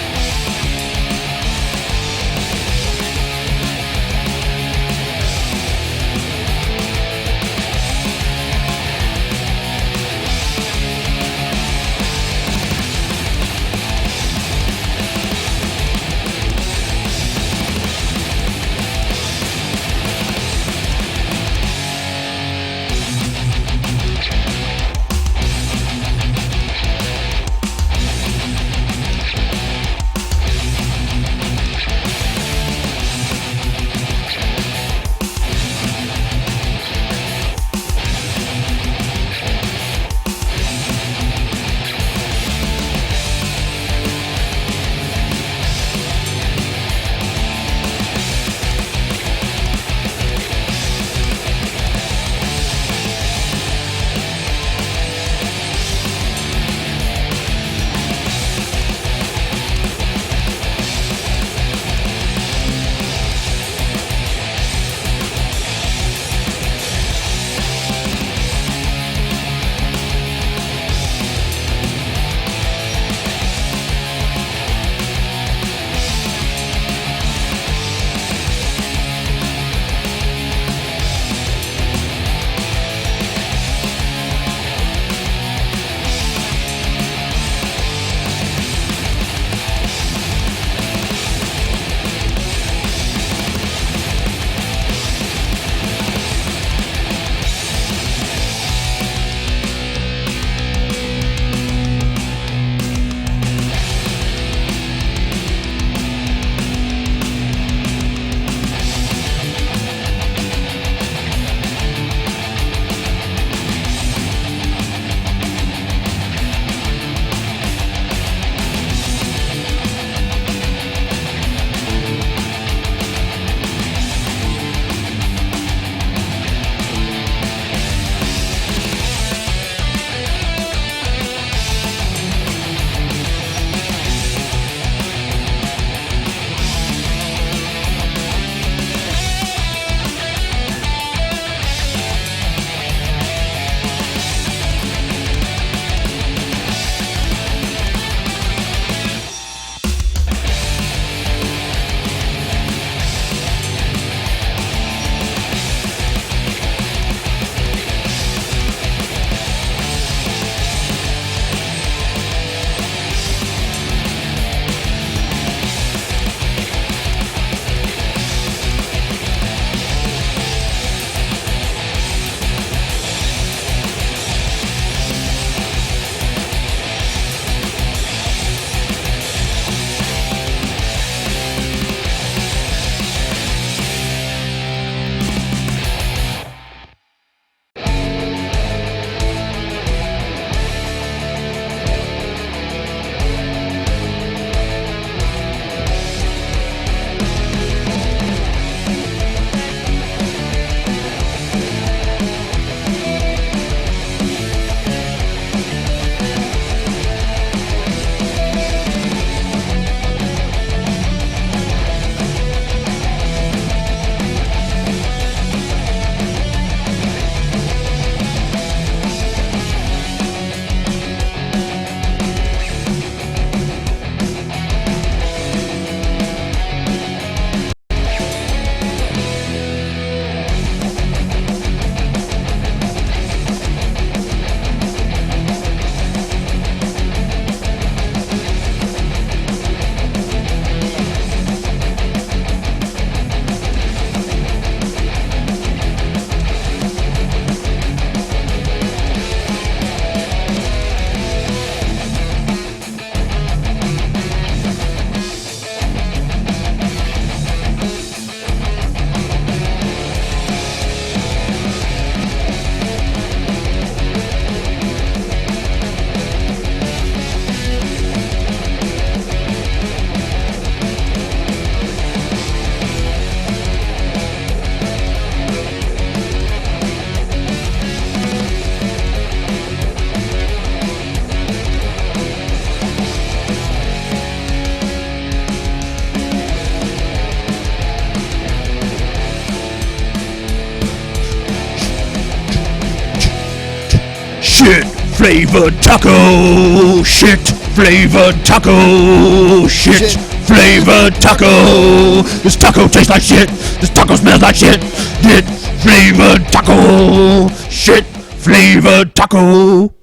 flavored taco. Shit flavored taco. Shit flavored taco. This taco tastes like shit. This taco smells like shit. Shit flavored taco. Shit flavored taco.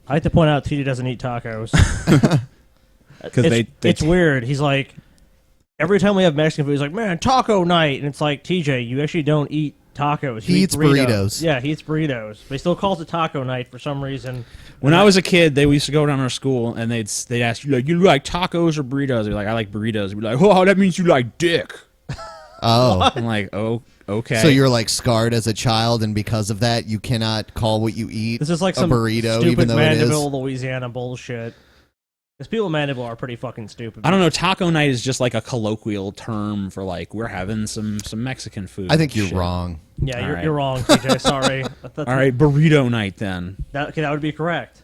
I like to point out TJ doesn't eat tacos. Because it's weird. He's like, every time we have Mexican food, he's like, man, taco night. And it's like, TJ, you actually don't eat tacos. You He eat eats burritos. Yeah, he eats burritos. But he still calls it taco night for some reason. When I was a kid, they used to go down to our school and they'd ask you like, you like tacos or burritos? You're like, I like burritos. We'd be like, oh, that means you like dick. Oh. I'm like, oh, okay. So you're like scarred as a child, and because of that, you cannot call what you eat This is like a some burrito, stupid even though it is. Mandeville, Louisiana bullshit. Because people in Mandeville are pretty fucking stupid. I don't know. Taco night is just like a colloquial term for like we're having some Mexican food. I think you're Shit. wrong. Yeah, All right. you're wrong, TJ. Sorry. All right, burrito night then. That would be correct.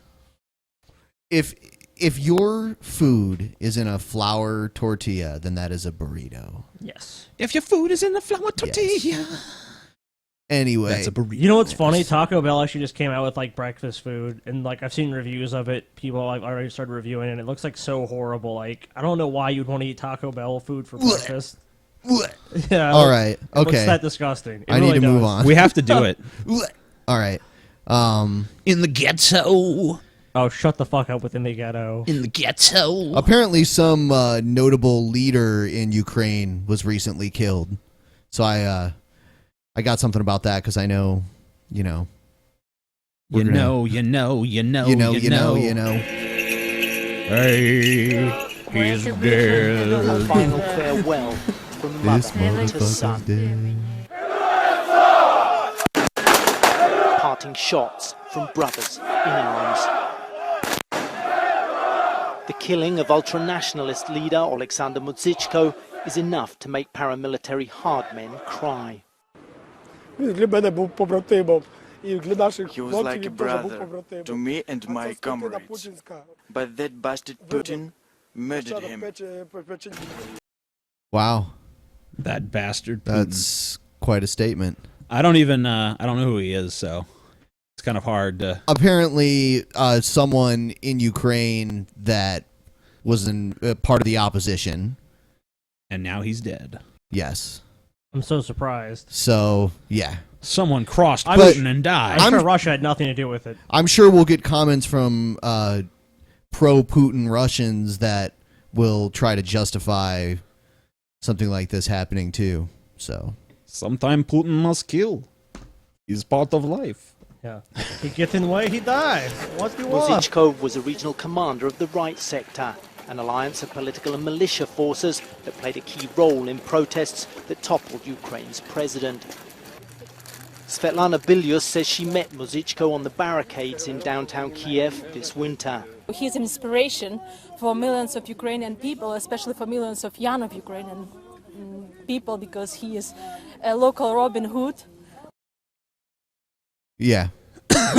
If your food is in a flour tortilla, then that is a burrito. Yes. If your food is in a flour tortilla. Anyway, That's a burrito. You know what's funny? Taco Bell actually just came out with like breakfast food, and like I've seen reviews of it. People like already started reviewing it, and it looks like so horrible. Like I don't know why you'd want to eat Taco Bell food for breakfast. Yeah. All right. It looks Okay. that disgusting. It I really need to move does. on. We have to do it. All right. In the ghetto. Oh, shut the fuck up within the ghetto. In the ghetto. Apparently, some notable leader in Ukraine was recently killed. So I got something about that because I know, You know. Hey, he's dead. Final farewell from mother to son. Parting shots from brothers in arms. The killing of ultra-nationalist leader Alexander Muzychko is enough to make paramilitary hard men cry. He was like a brother to me and my comrades. But that bastard Putin murdered him. wow, That bastard. that's quite a statement. I don't know who he is, so it's kind of hard to. Apparently, someone in Ukraine that was in part of the opposition. And now he's dead. Yes. I'm so surprised. So yeah, Someone crossed But- Putin and died. I'm sure Russia had nothing to do with it. I'm sure we'll get comments from pro-Putin Russians that will try to justify something like this happening too. So Sometime Putin must kill. He's part of life. Yeah. He gets in the way, he dies. What do you want? Muzychko was a regional commander of the Right Sector, an alliance of political and militia forces that played a key role in protests that toppled Ukraine's president. Svetlana Bilyus says she met Muzychko on the barricades in downtown Kiev this winter. He's an inspiration for millions of Ukrainian people, especially for millions of young Ukrainian people, because he is a local Robin Hood. yeah,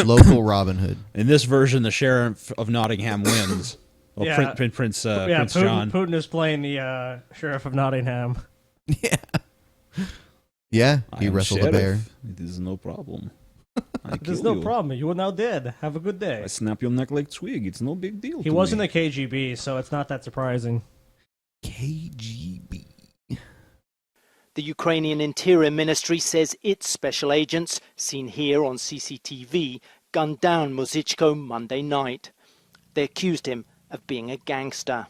local Robin Hood. In this version, the sheriff of Nottingham wins. Well, Yeah. Prince Prince John. Putin is playing the sheriff of Nottingham. Yeah, I he am wrestled a sheriff. bear. It is no problem. I There's kill no you. problem. You are now dead. Have a good day. I snap your neck like twig. It's no big deal. He to was in me. the KGB, so it's not that surprising. KGB. The Ukrainian Interior Ministry says its special agents, seen here on CCTV, gunned down Muzychko Monday night. They accused him of being a gangster.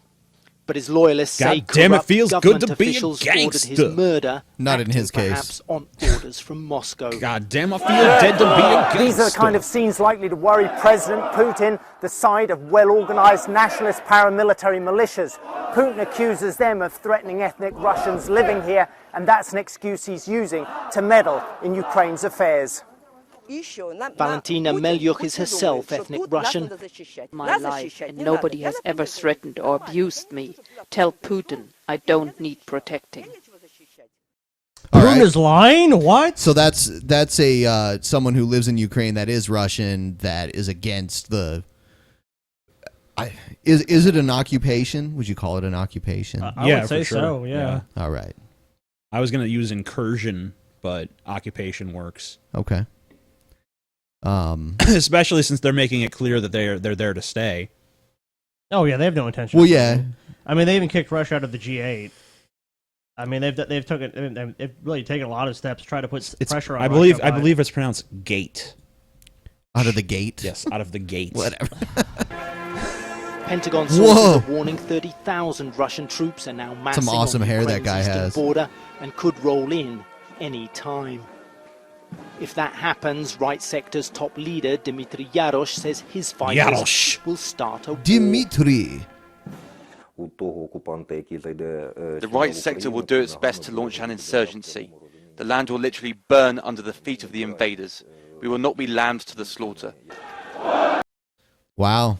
But his loyalists say God damn, it corrupt feels good government to be a officials ordered gangster. his murder, Not in acting his case. perhaps on orders from Moscow. God damn, I feel dead to be a gangster. These are the kind of scenes likely to worry President Putin, the side of well-organized nationalist paramilitary militias. Putin accuses them of threatening ethnic Russians living here, and that's an excuse he's using to meddle in Ukraine's affairs. Valentina Melyuk is herself ethnic Russian. My life, and nobody has ever threatened or abused me. Tell Putin I don't need protecting. All Putin right. is lying? What? So that's a someone who lives in Ukraine that is Russian that is against the. Is it an occupation? Would you call it an occupation? I would say so, yeah. All right. I was going to use incursion, but occupation works. Okay. Especially since they're making it clear that they're there to stay. Oh yeah, they have no intention. Well, yeah. I mean, they even kicked Russia out of the G8. I mean, they've really taken a lot of steps to try to put pressure on. I believe it's pronounced gate. Out of the gate. Yes, out of the gate. Whatever. Pentagon sources are warning 30,000 Russian troops are now massing Some awesome on hair that Ukraine's guy eastern has. border and could roll in any time. If that happens, Right Sector's top leader Dmitry Yarosh says his fighters will start a war. Dmitry. The Right Sector will do its best to launch an insurgency. The land will literally burn under the feet of the invaders. We will not be lambs to the slaughter. Wow.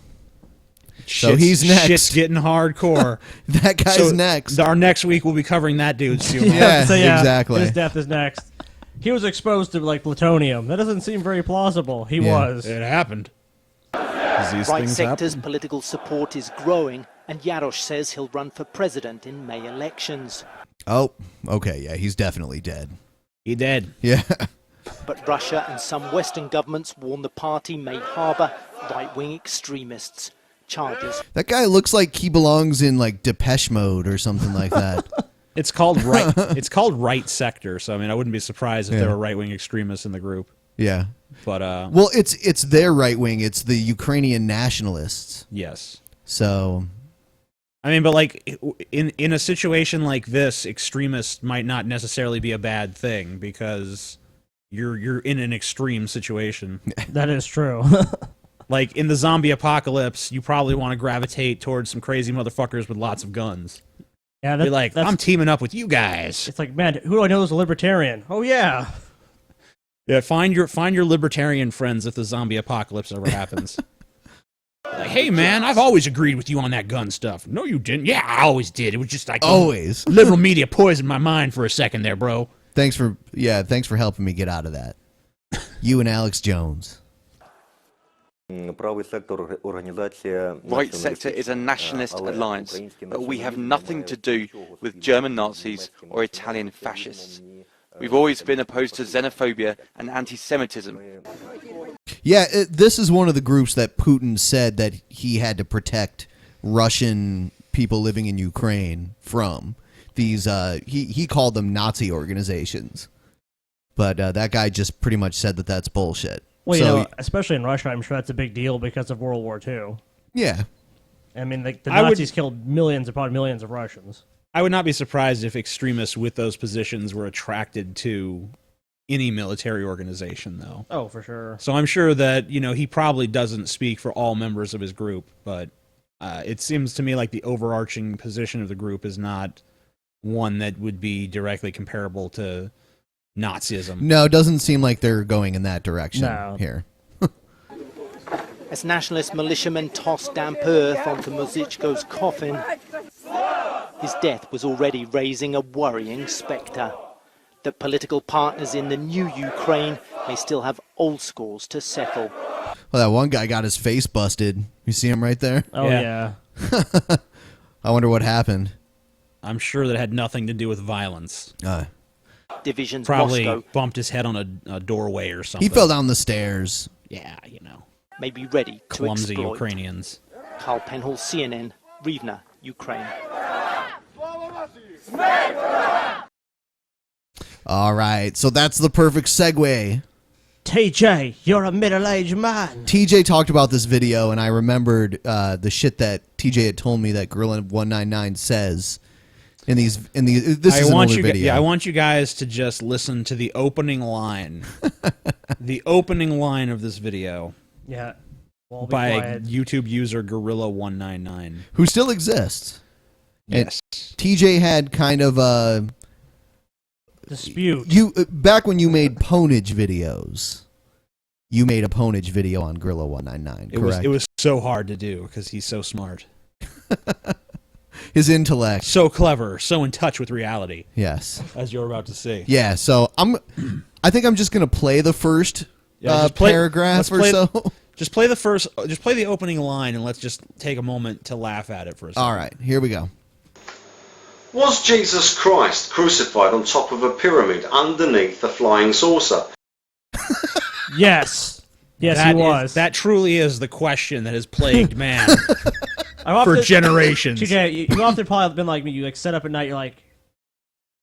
So he's next. Shit's getting hardcore. That guy's next. Our next week we'll be covering that dude. Yeah, exactly. His death is next. He was exposed to like plutonium. That doesn't seem very plausible. He was. It happened. Right Sector's political support is growing, and Yarosh says he'll run for president in May elections. Oh, okay, yeah, he's definitely dead. He dead. Yeah. But Russia and some Western governments warn the party may harbour right-wing extremists. Charges. That guy looks like he belongs in like Depeche Mode or something like that. It's called right. It's called Right Sector. So I mean, I wouldn't be surprised if there were right-wing extremists in the group. Yeah. But well, it's their right wing. It's the Ukrainian nationalists. Yes. So, I mean, but like in a situation like this, extremists might not necessarily be a bad thing because you're in an extreme situation. That is true. Like, in the zombie apocalypse, you probably want to gravitate towards some crazy motherfuckers with lots of guns. Yeah, be like, I'm teaming up with you guys. It's like, man, who do I know is a libertarian? Oh, yeah. Yeah, find your libertarian friends if the zombie apocalypse ever happens. Like, hey, man, I've always agreed with you on that gun stuff. No, you didn't. Yeah, I always did. It was just like... Always. Liberal media poisoned my mind for a second there, bro. Thanks for helping me get out of that. You and Alex Jones. Right Sector is a nationalist alliance, but we have nothing to do with German Nazis or Italian fascists. We've always been opposed to xenophobia and anti-Semitism. Yeah, this is one of the groups that Putin said that he had to protect Russian people living in Ukraine from. These, he called them Nazi organizations. But that guy just pretty much said that that's bullshit. Well, you know, especially in Russia, I'm sure that's a big deal because of World War II. Yeah. I mean, the Nazis killed millions upon millions of Russians. I would not be surprised if extremists with those positions were attracted to any military organization, though. Oh, for sure. So I'm sure that, you know, he probably doesn't speak for all members of his group, but it seems to me like the overarching position of the group is not one that would be directly comparable to Nazism. No, it doesn't seem like they're going in that direction here. As nationalist militiamen tossed damp earth onto Mozichko's coffin, his death was already raising a worrying spectre. That political partners in the new Ukraine may still have old scores to settle. Well, that one guy got his face busted. You see him right there? Oh, yeah. I wonder what happened. I'm sure that had nothing to do with violence. Divisions Probably Moscow bumped his head on a doorway or something. He fell down the stairs. Yeah, you know. May be ready to Clumsy exploit. Ukrainians. Carl Penhall, CNN, Rivne, Ukraine. All right, so that's the perfect segue. TJ, you're a middle-aged man. TJ talked about this video, and I remembered the shit that TJ had told me that Gorilla199 says in these. This is an older video. Yeah, I want you guys to just listen to the opening line. The opening line of this video. Yeah. Well, by quiet. YouTube user Gorilla199, who still exists. Yes. And TJ had kind of a dispute. You back when you made ponage videos. You made a ponage video on Gorilla199, correct? It was so hard to do because he's so smart. His intellect. So clever, so in touch with reality. Yes. As you're about to see. Yeah, so I think I'm just going to play the first paragraph or so. Just play the opening line and let's just take a moment to laugh at it for a second. All right, here we go. Was Jesus Christ crucified on top of a pyramid underneath the flying saucer? Yes. Yes, That he was. that truly is the question that has plagued man I've for often- generations. TJ, you often probably have been like me. You like sit up at night. You're like,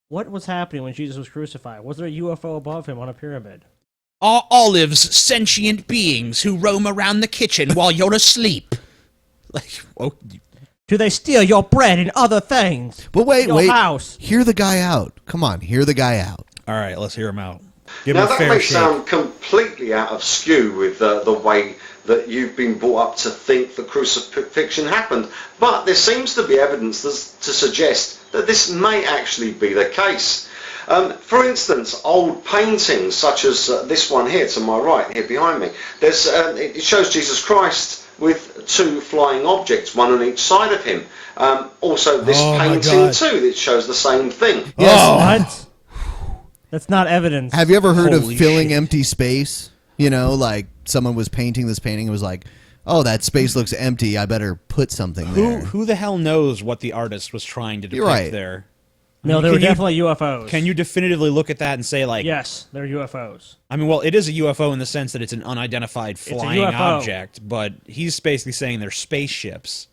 what was happening when Jesus was crucified? Was there a UFO above him on a pyramid? Are olives sentient beings who roam around the kitchen while you're asleep? Like, oh, Do they steal your bread and other things? But wait, Your house. Hear the guy out. Come on, hear the guy out. all right, let's hear him out. Give Now him a that fair may shake. sound completely out of skew with the way that you've been brought up to think that crucifixion happened, but there seems to be evidence to suggest that this may actually be the case. For instance, old paintings such as this one here to my right, here behind me, there's it shows Jesus Christ with two flying objects, one on each side of him. Also, this painting too, that shows the same thing. Yes, what? That's not evidence. Have you ever heard of Holy filling shit. empty space? You know, like someone was painting this painting and was like, oh, that space looks empty. I better put something there. Who the hell knows what the artist was trying to depict You're right. there? No, they were definitely UFOs. Can you definitively look at that and say, like... Yes, they're UFOs. I mean, well, it is a UFO in the sense that it's an unidentified It's a flying UFO. object, but he's basically saying they're spaceships.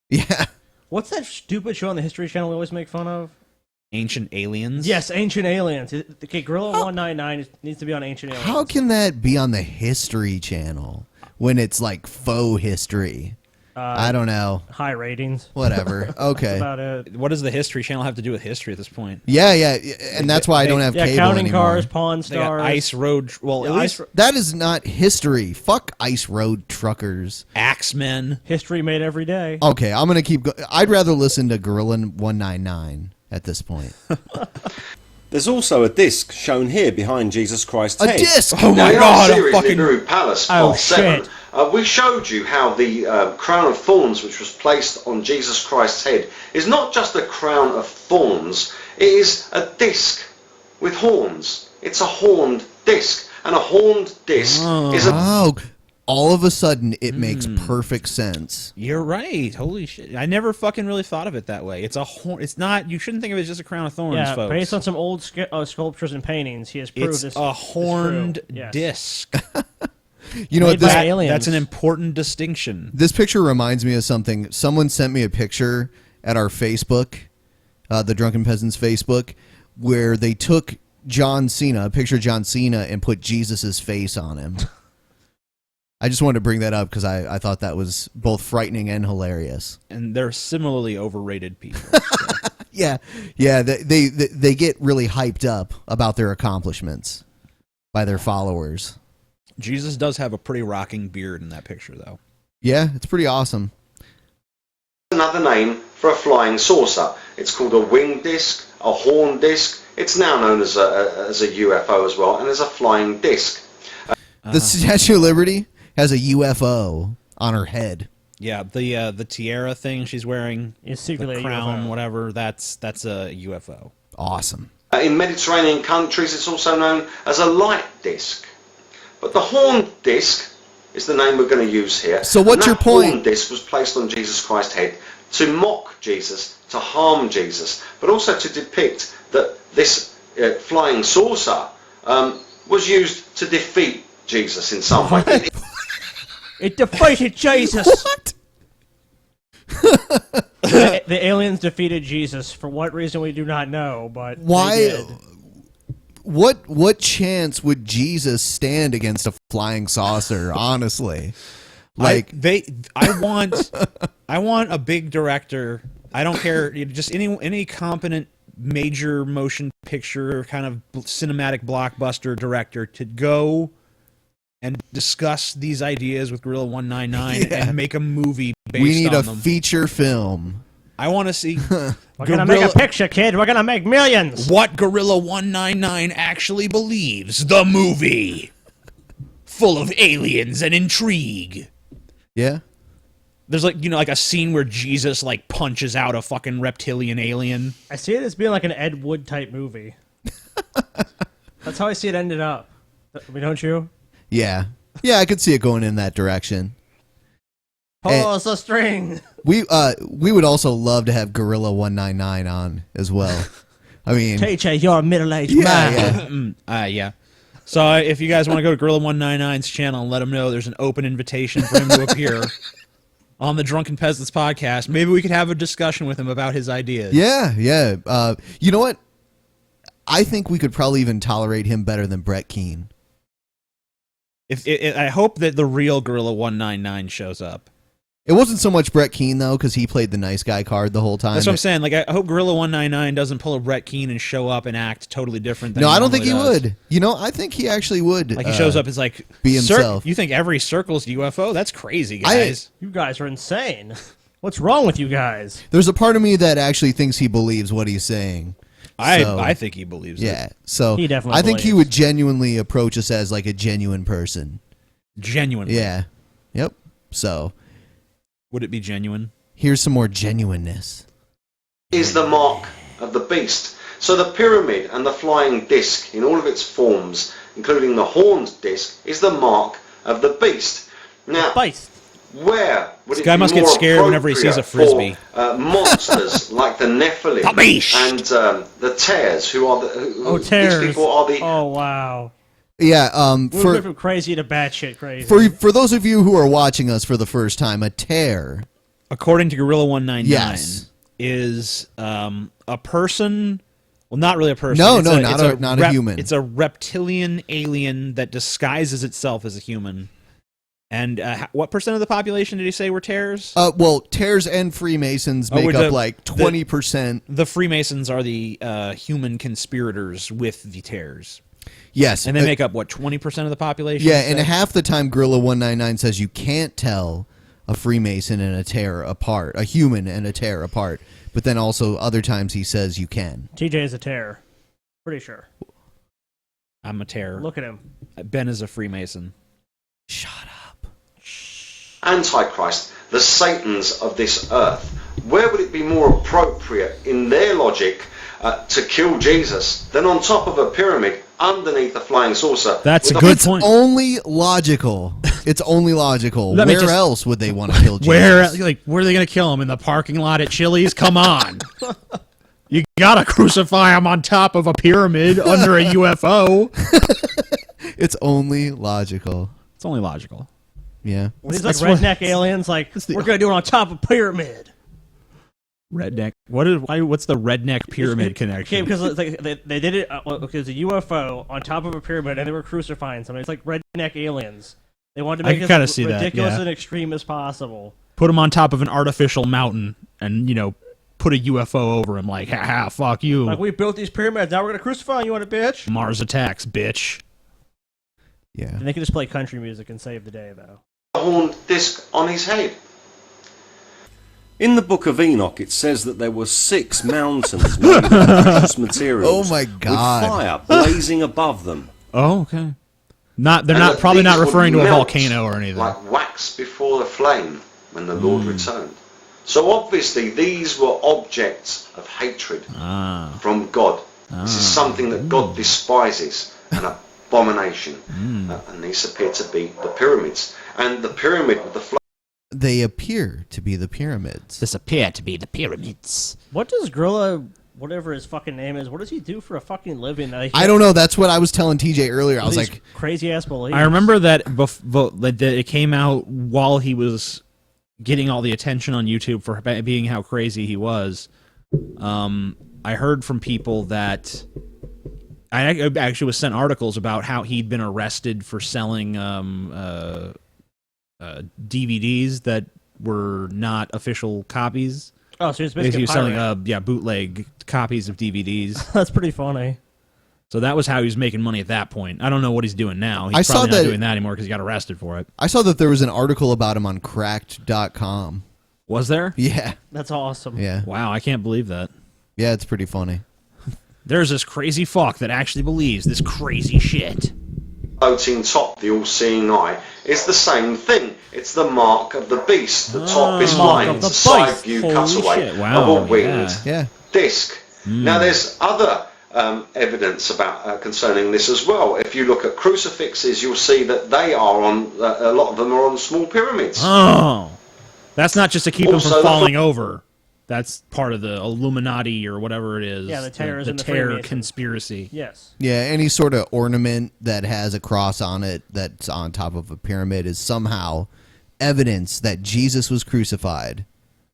Yeah. What's that stupid show on the History Channel we always make fun of? Ancient Aliens? Yes, Ancient Aliens. Okay, Gorilla199 needs to be on Ancient Aliens. How can that be on the History Channel when it's like faux history? I don't know. High ratings. Whatever. Okay. That's about it. What does the History Channel have to do with history at this point? Yeah, and that's why I don't have cable counting anymore. cars, Pawn They got Stars. Ice Road... Well, at least... That is not history. Fuck Ice Road Truckers. Axemen. History made every day. Okay, I'm going to keep going. I'd rather listen to Gorilla199 at this point. There's also a disc shown here behind Jesus Christ's A head. disc? Oh my Now, God, a seriously, fucking... Guru Palace, Oh, part 7. shit. We showed you how the crown of thorns which was placed on Jesus Christ's head is not just a crown of thorns, it is a disc with horns. It's a horned disc, and a horned disc is a... Oh, all of a sudden it makes perfect sense. You're right. Holy shit. I never fucking really thought of it that way. It's a horn. It's not... You shouldn't think of it as just a crown of thorns, Yeah, folks. based on some old sculptures and paintings, he has proved It's this. a horned is true. Yes. disc. You know Made what? by aliens. That's an important distinction. This picture reminds me of something. Someone sent me a picture at our Facebook, the Drunken Peasants Facebook, where they took John Cena, a picture of John Cena, and put Jesus' face on him. I just wanted to bring that up because I thought that was both frightening and hilarious. And they're similarly overrated people. Yeah, they get really hyped up about their accomplishments by their followers. Jesus does have a pretty rocking beard in that picture, though. Yeah, it's pretty awesome. another name for a flying saucer. It's called a wing disc, a horn disc. It's now known as a UFO as well, and as a flying disc. The Statue of Liberty has a UFO on her head. Yeah, the tiara thing she's wearing, is secretly the a crown, UFO. whatever. That's a UFO. Awesome. In Mediterranean countries, it's also known as a light disc. But the horn disc is the name we're going to use here. So what's your point? The horn disc was placed on Jesus Christ's head to mock Jesus, to harm Jesus, but also to depict that this flying saucer was used to defeat Jesus in some way. It defeated Jesus. What? The aliens defeated Jesus for what reason we do not know, but Why? they did. What chance would Jesus stand against a flying saucer? Honestly, like I want a big director. I don't care, just any competent major motion picture kind of cinematic blockbuster director to go and discuss these ideas with Gorilla199 and make a movie based on them. we need a feature film. I want to see. We're gonna make a picture, kid. We're gonna make millions. What Gorilla199 actually believes. The movie. Full of aliens and intrigue. Yeah. There's like a scene where Jesus like punches out a fucking reptilian alien. I see it as being like an Ed Wood type movie. That's how I see it ended up. Don't you? Yeah, I could see it going in that direction. Pull us a string. We would also love to have Gorilla199 on as well. I mean, TJ, you're a middle-aged yeah, man. yeah. Yeah. So if you guys want to go to Gorilla199's channel and let him know there's an open invitation for him to appear on the Drunken Peasants podcast, maybe we could have a discussion with him about his ideas. Yeah. You know what? I think we could probably even tolerate him better than Brett Keane. I hope that the real Gorilla199 shows up. It wasn't so much Brett Keane, though, because he played the nice guy card the whole time. That's what I'm saying. Like, I hope Gorilla199 doesn't pull a Brett Keane and show up and act totally different than No, he I don't think he normally does. would. You know, I think he actually would. Like, he shows up as, like, be himself. You think every circle's UFO? That's crazy, guys. You guys are insane. What's wrong with you guys? There's a part of me that actually thinks he believes what he's saying. I think he believes it. Yeah, so He definitely I think he believes. would genuinely approach us as like a genuine person. Genuinely? Yeah. Yep. So. Would it be genuine? Here's some more genuineness. Is the mark of the beast. So the pyramid and the flying disc in all of its forms, including the horned disc, is the mark of the beast. Now, where would This it guy be must get more scared whenever he sees a appropriate frisbee. for, monsters like the Nephilim The beast! and the Tares, who are the Tears. these people are the Oh, wow. Yeah. We went from crazy to batshit crazy. For those of you who are watching us for the first time, a tear, according to Gorilla199, Yes. is a person. Well, not really a person. No, It's no, not a human. It's a reptilian alien that disguises itself as a human. And what percent of the population did he say were Terrors? Well, Tears and Freemasons make up like 20%. The Freemasons are the human conspirators with the Terrors. Yes. And they make up, what, 20% of the population? Yeah, and half the time Gorilla199 says you can't tell a Freemason and a Terror apart, a human and a Terror apart. But then also other times he says you can. TJ is a terror. Pretty sure. I'm a Terror. Look at him. Ben is a Freemason. Shut up. Antichrist, the Satans of this earth. Where would it be more appropriate in their logic to kill Jesus than on top of a pyramid underneath a flying saucer? That's a with good point. It's only logical. It's only logical. Let me Where just- else would they want to kill Jesus? Where are they going to kill him? In the parking lot at Chili's? Come on. You got to crucify him on top of a pyramid under a UFO. It's only logical. It's only logical. Yeah. These like redneck aliens, like, we're going to do it on top of a pyramid. Redneck. What's the redneck pyramid connection? Okay, because it's like, they did it, because a UFO on top of a pyramid, and they were crucifying somebody. It's like redneck aliens. They wanted to I make can it kinda as see that, ridiculous yeah. and extreme as possible. Put him on top of an artificial mountain and, put a UFO over him like, ha, fuck you. Like, we built these pyramids, now we're going to crucify you on a bitch. Mars attacks, bitch. Yeah. And they can just play country music and save the day, though. a horned disc on his head. In the Book of Enoch, it says that there were 6 mountains made of precious materials. Oh my God. With fire blazing above them. Oh, okay. They're And not that probably not these would referring to a melt volcano or anything. like wax before the flame when the Lord returned. So obviously these were objects of hatred from God. This is something that God despises, an abomination. And these appear to be the pyramids. And the pyramid with the flame. They appear to be the pyramids. This appear to be the pyramids. What does Gorilla, whatever his fucking name is, what does he do for a fucking living? I don't know. That's what I was telling TJ earlier. I was like, crazy ass beliefs. I remember that that it came out while he was getting all the attention on YouTube for being how crazy he was. I heard from people that I actually was sent articles about how he'd been arrested for selling DVDs that were not official copies. Oh, so he's basically he was selling pirate. bootleg copies of DVDs. That's pretty funny. So that was how he was making money at that point. I don't know what he's doing now. I He's saw probably not that- doing that anymore because he got arrested for it. I saw that there was an article about him on cracked.com. Was there? Yeah. That's awesome. Yeah. Wow, I can't believe that. Yeah, it's pretty funny. There's this crazy fuck that actually believes this crazy shit. Floating top, the all-seeing eye, is the same thing. It's the mark of the beast. The top is Mark flying. of It's the a side beast. view Holy cutaway shit. Wow, of a winged yeah. disc. Now there's other evidence about concerning this as well. If you look at crucifixes, you'll see that they are on, a lot of them are on small pyramids. Oh. That's not just to keep him Also, from falling over. That's part of the Illuminati or whatever it is. Yeah, the terrorism, the the terror Freemasons. conspiracy. Yes. Yeah, any sort of ornament that has a cross on it that's on top of a pyramid is somehow evidence that Jesus was crucified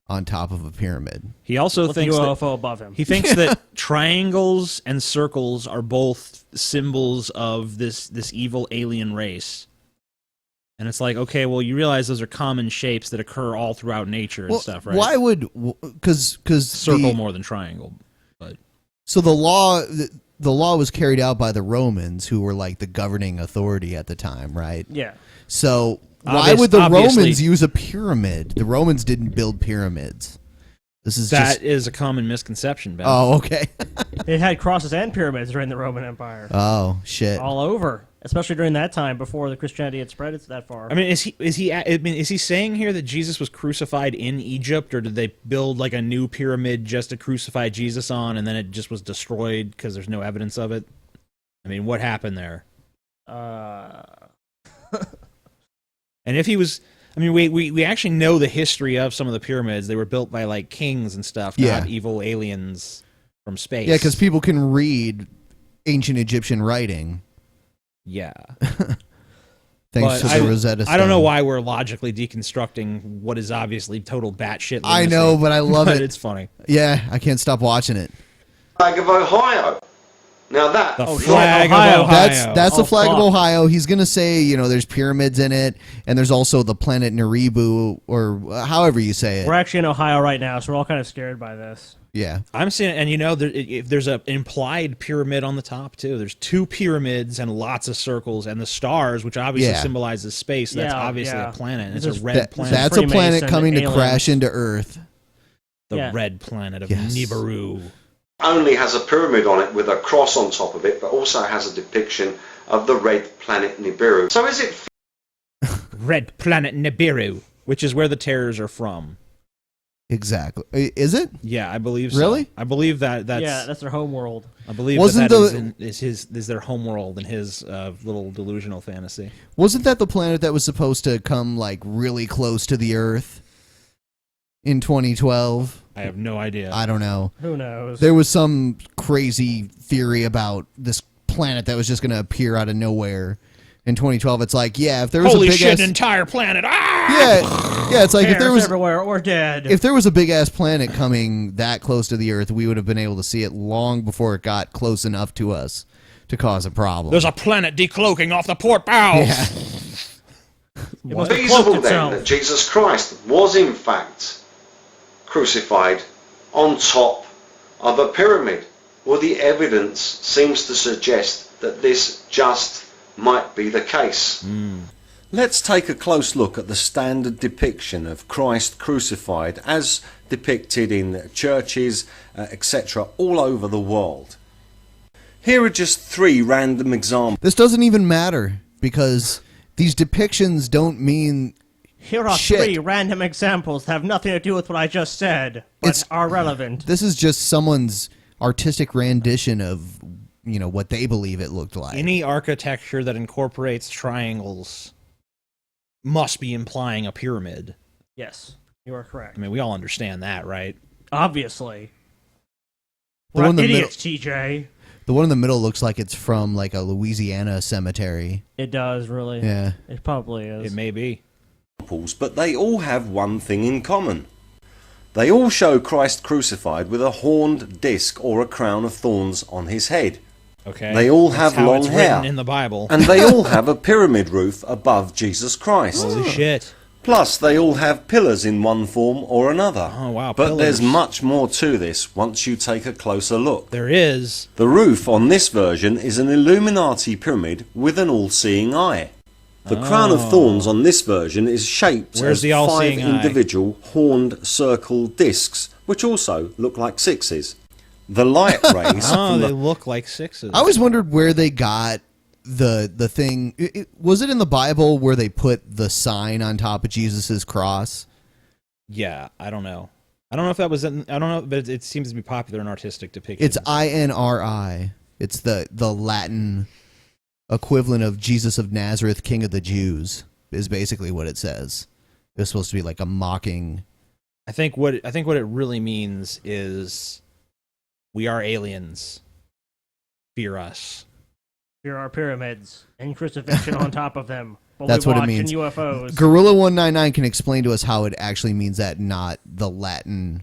on top of a pyramid. He also With thinks a that UFO above him. He thinks that triangles and circles are both symbols of this evil alien race. And it's like, okay, well, you realize those are common shapes that occur all throughout nature and stuff, right? Why would because circle more than triangle, but so the law was carried out by the Romans, who were like the governing authority at the time, right? Yeah. So why would the Romans use a pyramid? The Romans didn't build pyramids. This is that is a common misconception, Ben. Oh, okay. It had crosses and pyramids during the Roman Empire. Oh, shit. All over, especially during that time before the Christianity had spread it that far. I mean, is he saying here that Jesus was crucified in Egypt, or did they build like a new pyramid just to crucify Jesus on, and then it just was destroyed because there's no evidence of it? I mean, what happened there? And if he was, I mean, we actually know the history of some of the pyramids. They were built by like kings and stuff, not evil aliens from space. Yeah, because people can read ancient Egyptian writing. Yeah. Thanks to the Rosetta Stone. I don't know why we're logically deconstructing what is obviously total batshit lunacy. I know, but I love it. It's funny. Yeah, I can't stop watching it. Flag of Ohio. Now that the flag of Ohio. That's the flag of Ohio. He's gonna say, you know, there's pyramids in it, and there's also the planet Naribu, or however you say it. We're actually in Ohio right now, so we're all kind of scared by this. Yeah, I'm seeing, and you know, there's an implied pyramid on the top too. There's two pyramids and lots of circles, and the stars, which obviously symbolizes space. That's obviously a planet. And it's a red planet. That's a planet coming to crash into Earth. The red planet of Nibiru. Only has a pyramid on it with a cross on top of it, but also has a depiction of the red planet Nibiru. So is it red planet Nibiru, which is where the terrors are from? Exactly. Is it? Yeah, I believe so. Really? I believe that's that's their home world. I believe Wasn't is their home world in his little delusional fantasy. Wasn't that the planet that was supposed to come like really close to the Earth in 2012? I have no idea. I don't know. Who knows? There was some crazy theory about this planet that was just going to appear out of nowhere in 2012. It's like, yeah, if there was holy a big shit, ass, entire planet. Ah! yeah, it's like if there was everywhere or dead. If there was a big ass planet coming that close to the Earth, we would have been able to see it long before it got close enough to us to cause a problem. There's a planet decloaking off the port bow. Yeah. feasible then that Jesus Christ was in fact crucified on top of a pyramid? Well, the evidence seems to suggest that this just might be the case. Let's take a close look at the standard depiction of Christ crucified as depicted in churches, etc. all over the world. Here are just 3 random examples. This doesn't even matter because these depictions don't mean Here are shit. 3 random examples that have nothing to do with what I just said, but are relevant. This is just someone's artistic rendition of, you know, what they believe it looked like. Any architecture that incorporates triangles must be implying a pyramid. Yes, you are correct. I mean, we all understand that, right? Obviously. The We're one not in the idiots, TJ. The one in the middle looks like it's from like a Louisiana cemetery. It does, really. Yeah. It probably is. It may be. But they all have one thing in common. They all show Christ crucified with a horned disc or a crown of thorns on his head. Okay. They all That's have how long it's hair. written in the Bible. And they all have a pyramid roof above Jesus Christ. Holy shit. Plus, they all have pillars in one form or another. Oh, wow. But pillars. there's much more to this once you take a closer look. There is. The roof on this version is an Illuminati pyramid with an all-seeing eye. The crown of thorns on this version is shaped Where's as the 5 all-seeing eye? individual horned circle discs, which also look like 6s. The light rays Oh, from they the look like 6s. I always wondered where they got the thing. Was it in the Bible where they put the sign on top of Jesus's cross? Yeah, I don't know. I don't know if that was in, I don't know, but it seems to be popular in artistic depictions. It's INRI. It's the Latin equivalent of Jesus of Nazareth, King of the Jews, is basically what it says. It's supposed to be like a mocking I think what it really means is we are aliens. Fear us. Fear our pyramids and crucifixion on top of them. That's what it means. UFOs. Gorilla199 can explain to us how it actually means that, not the Latin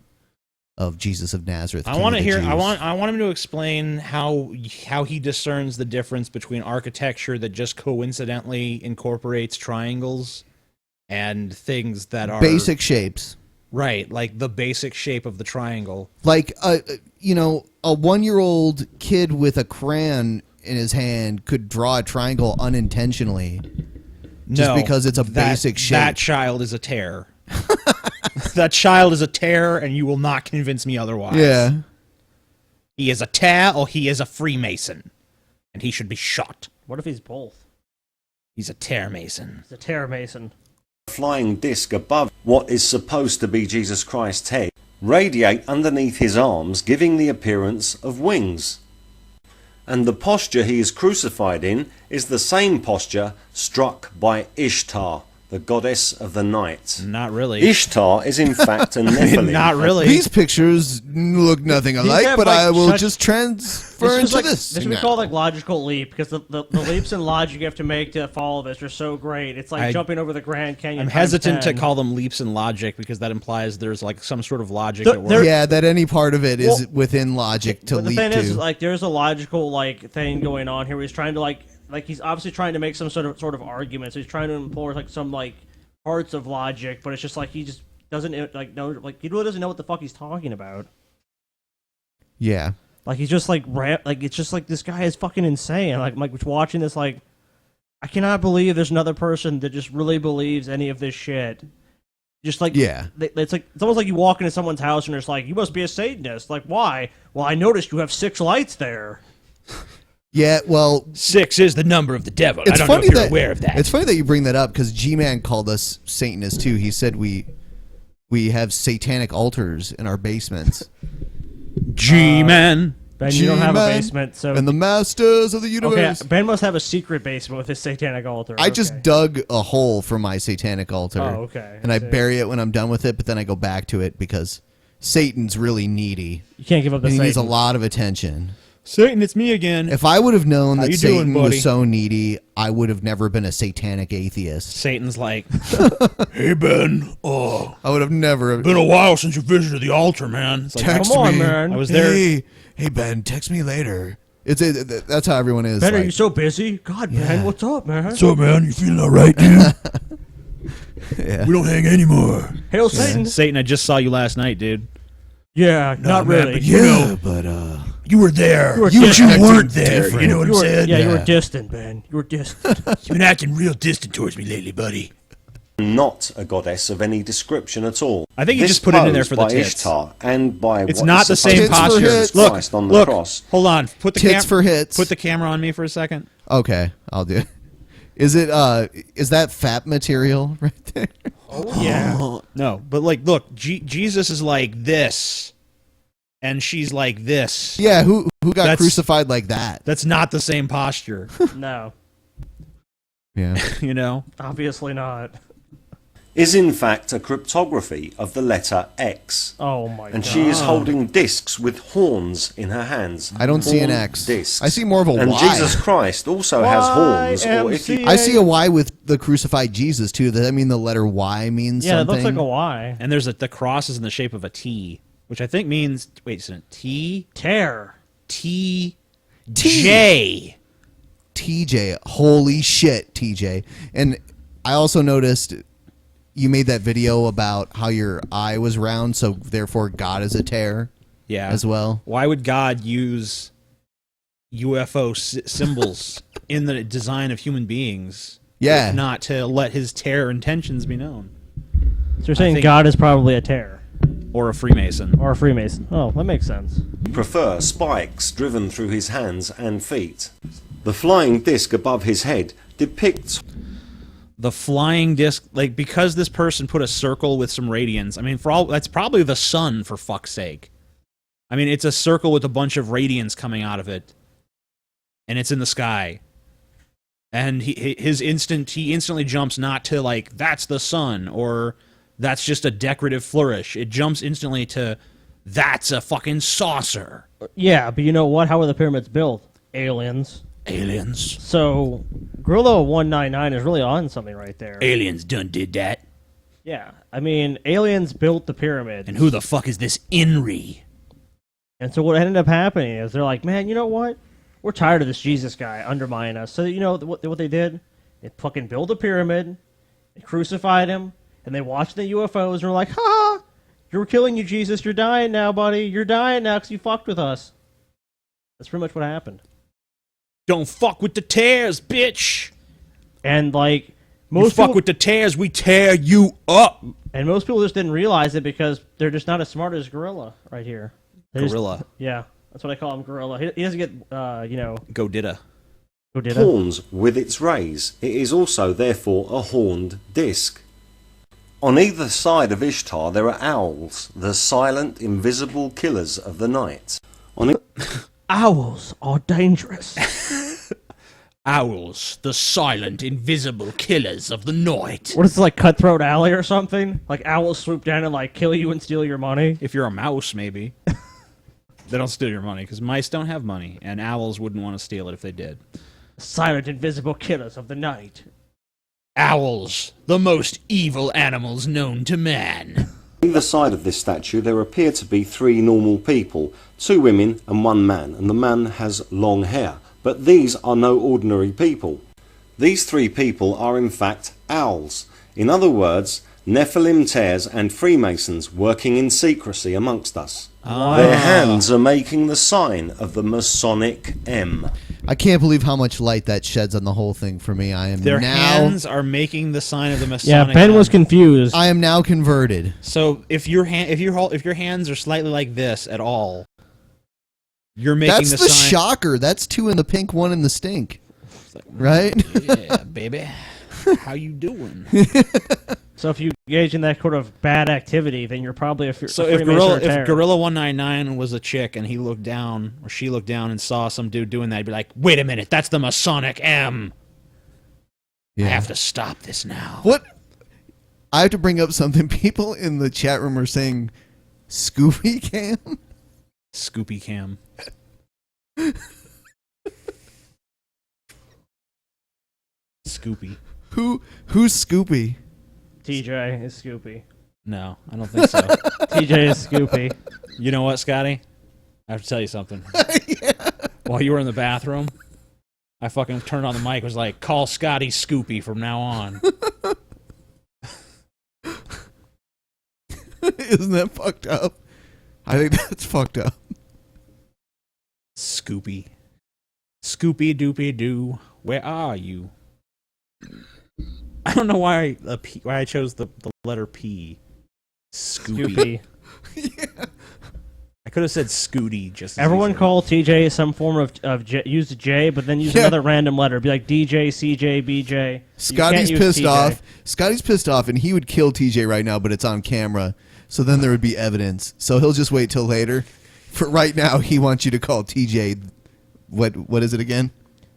of Jesus of Nazareth. I want to hear. I want him to explain how he discerns the difference between architecture that just coincidentally incorporates triangles and things that are basic shapes. Right, like the basic shape of the triangle. Like a 1-year-old kid with a crayon in his hand could draw a triangle unintentionally. Just because it's a basic shape. That child is a tear. That child is a tear, and you will not convince me otherwise. Yeah. He is a tear, or he is a Freemason. And he should be shot. What if he's both? He's a tear mason. He's a tear mason. Flying disc above what is supposed to be Jesus Christ's head radiate underneath his arms, giving the appearance of wings. And the posture he is crucified in is the same posture struck by Ishtar, the goddess of the night. Not really. Ishtar is in fact a Nephilim. Not really. These pictures look nothing alike, but I will just transfer into this. This should be called like logical leap, because the leaps in logic you have to make to follow this are so great. It's like jumping over the Grand Canyon. I'm hesitant to call them leaps in logic, because that implies there's like some sort of logic at work. Yeah, that any part of it is within logic to leap to. The thing is, like, there's a logical like thing going on here where he's trying to like he's obviously trying to make some sort of argument. So he's trying to employ like some like parts of logic, but it's just like he just doesn't like know, like he really doesn't know what the fuck he's talking about. Yeah. Like he's just like it's just like this guy is fucking insane. Like I'm like watching this, like I cannot believe there's another person that just really believes any of this shit. Just like it's almost like you walk into someone's house and it's like, you must be a Satanist. Like, why? Well, I noticed you have 6 lights there. Yeah, well, 6 is the number of the devil. I don't know if you're aware of that. It's funny that you bring that up, because G-Man called us Satanists too. He said we have satanic altars in our basements. G-Man. Ben, you don't have a basement, so and the masters of the universe. Okay, Ben must have a secret basement with his satanic altar. I just dug a hole for my satanic altar. Oh, okay. And I bury it when I'm done with it, but then I go back to it because Satan's really needy. You can't give up the He Satan. needs a lot of attention. Satan, it's me again. If I would have known How that you Satan doing, buddy? was so needy, I would have never been a satanic atheist. Satan's like, hey, Ben. Oh, I would have never. Been a while since you visited the altar, man. It's like, Text come on, me. man. I was there. Hey, Ben, text me later. That's how everyone is. Ben, are like, you so busy? God, Ben, what's up, man? What's up, man? You feeling all right, dude? Yeah. We don't hang anymore. Hail Satan. Satan, I just saw you last night, dude. Yeah, not man, really. but you know, you were there. You weren't there. You know what I'm saying? Yeah, you were distant, Ben. You were distant. You've been acting real distant towards me lately, buddy. Not a goddess of any description at all. I think you This just put it in there pose for the by tits. Ishtar and by It's what not is the supposed same to be posture. Jesus Look, Christ on the look. cross. Hold on. Put the Tits for hits. Put the camera on me for a second. Okay, I'll do it. Is that fat material right there? Oh yeah. No, but like, look, Jesus is like this, and she's like this. Yeah, who got crucified like that? That's not the same posture. No. Yeah. You know? Obviously not. Is in fact a cryptography of the letter X. Oh my god. And she is holding discs with horns in her hands. I don't see an Horn X. Discs. I see more of a and Y. Jesus Christ also has horns. Or if you I see a Y with the crucified Jesus too. Does that mean the letter Y means Yeah, something? it looks like a Y. And there's the cross is in the shape of a T, which I think means is it T? Tear. T. J. TJ. Holy shit, TJ. And I also noticed you made that video about how your eye was round, so therefore God is a tear. Yeah. As well. Why would God use UFO symbols in the design of human beings? Yeah. If not to let his terror intentions be known. So you're saying God is probably a tear. Or a Freemason. Or a Freemason. Oh, that makes sense. prefer spikes driven through his hands and feet. The flying disc above his head depicts the flying disc, like, because this person put a circle with some radians. I mean, for all that's probably the sun, for fuck's sake. I mean, it's a circle with a bunch of radians coming out of it, and it's in the sky. And he instantly jumps not to like that's the sun or that's just a decorative flourish. It jumps instantly to, that's a fucking saucer. Yeah, but you know what? How were the pyramids built? Aliens. Aliens. So, Gorilla199 is really on something right there. Aliens done did that. Yeah, I mean, aliens built the pyramids. And who the fuck is this Inri? And so what ended up happening is they're like, man, you know what? We're tired of this Jesus guy undermining us. So you know what they did? They fucking built a pyramid, they crucified him, and they watched the UFOs and were like, ha! You're killing you, Jesus. You're dying now, buddy. You're dying now because you fucked with us. That's pretty much what happened. Don't fuck with the tears, bitch. And like Most fuck with the tears, we tear you up. And most people just didn't realize it because they're just not as smart as Gorilla right here. Gorilla. Yeah, that's what I call him, Gorilla. He doesn't get, Godida. Horns with its rays. It is also, therefore, a horned disc. On either side of Ishtar there are owls, the silent, invisible killers of the night. Owls are dangerous. Owls, the silent, invisible killers of the night. What is it, like Cutthroat Alley or something? Like owls swoop down and like kill you and steal your money? If you're a mouse, maybe. They don't steal your money, because mice don't have money, and owls wouldn't want to steal it if they did. Silent, invisible killers of the night. Owls, the most evil animals known to man. On either side of this statue there appear to be three normal people, 2 women and 1 man, and the man has long hair. But these are no ordinary people. These 3 people are in fact owls. In other words, Nephilim Tares and Freemasons working in secrecy amongst us. Their hands are making the sign of the Masonic M. I can't believe how much light that sheds on the whole thing for me. I am Their now... hands are making the sign of the Masonic. Yeah, Ben was confused. I am now converted. So if your hands are slightly like this at all, you're making That's the the sign. shocker. That's 2 in the pink, 1 in the stink. Right? Yeah, baby. How you doing? So if you engage in that sort of bad activity, then you're probably a So if if Gorilla199 was a chick and he looked down or she looked down and saw some dude doing that, he'd be like, "Wait a minute, that's the Masonic M. Yeah. I have to stop this now." What? I have to bring up something. People in the chat room are saying Scooby Cam. Scoopy Cam. Scoopy. Who's Scoopy? TJ is Scoopy. No, I don't think so. TJ is Scoopy. You know what, Scotty? I have to tell you something. While you were in the bathroom, I fucking turned on the mic, was like, "Call Scotty Scoopy from now on." Isn't that fucked up? I think that's fucked up. Scoopy. Scoopy doopy doo. Where are you? I don't know why I chose the letter P. Scoopy. Yeah. I could have said Scooty just as Everyone easily. call TJ some form of use J, but then use another random letter. Be like DJ, CJ, BJ. Scotty's pissed off. Scotty's pissed off, and he would kill TJ right now, but it's on camera. So then there would be evidence. So he'll just wait till later. For right now, he wants you to call TJ. What is it again?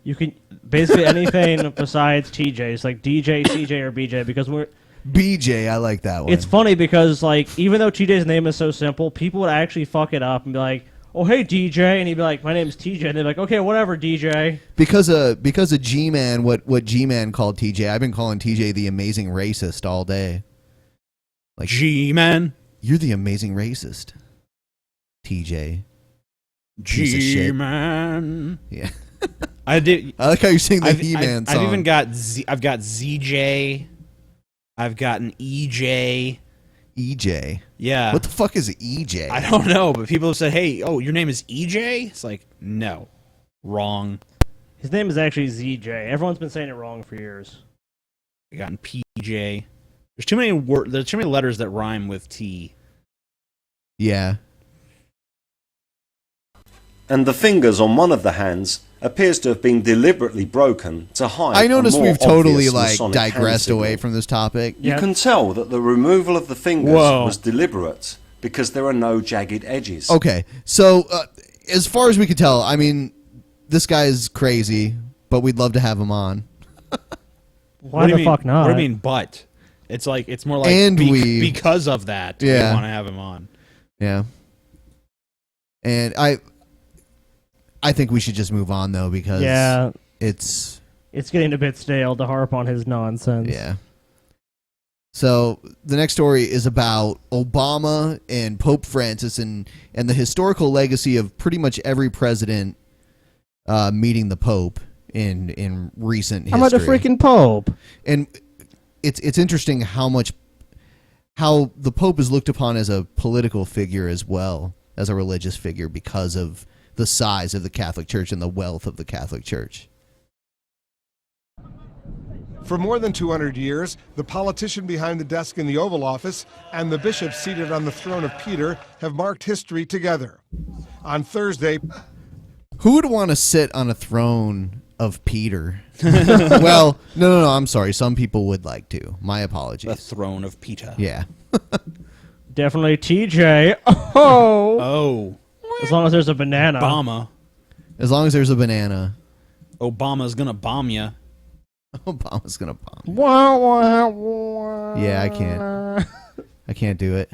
You can basically anything besides TJ. It's like DJ, CJ, or BJ because we're BJ. I like that one. It's funny because like even though TJ's name is so simple, people would actually fuck it up and be like, "Oh hey DJ," and he'd be like, "My name's TJ," and they're like, "Okay, whatever, DJ." Because of G-Man, what G-Man called TJ, I've been calling TJ the amazing racist all day. Like G-Man, you're the amazing racist. TJ. Piece of shit. G-Man. Yeah. I like how you're saying the He-Man song. I've even got I've got ZJ. I've got an EJ. EJ? Yeah. What the fuck is EJ? I don't know, but people have said, "Hey, oh, your name is EJ?" It's like, no. Wrong. His name is actually ZJ. Everyone's been saying it wrong for years. I got an PJ. There's too many letters that rhyme with T. Yeah. And the fingers on one of the hands appears to have been deliberately broken to hide. I noticed a more we've totally obvious Masonic hand digressed signal. away from this topic. You can tell that the removal of the fingers Whoa. was deliberate because there are no jagged edges. Okay, so as far as we can tell, I mean, this guy is crazy, but we'd love to have him on. Why the fuck not? What do you mean, but? It's like it's more like And because of that, we want to have him on. Yeah. And I think we should just move on though, because it's getting a bit stale to harp on his nonsense. Yeah. So the next story is about Obama and Pope Francis and the historical legacy of pretty much every president meeting the Pope in recent history. I'm not a freaking Pope. And it's interesting how the Pope is looked upon as a political figure as well as a religious figure because of the size of the Catholic Church and the wealth of the Catholic Church. For more than 200 years, the politician behind the desk in the Oval Office and the bishop seated on the throne of Peter have marked history together. On Thursday... Who would want to sit on a throne of Peter? Well, no, I'm sorry. Some people would like to. My apologies. The throne of Peter. Yeah. Definitely TJ. Oh. Oh. As long as there's a banana. Obama. As long as there's a banana. Obama's gonna bomb you. Obama's gonna bomb you. Wah, wah, wah. Yeah, I can't do it.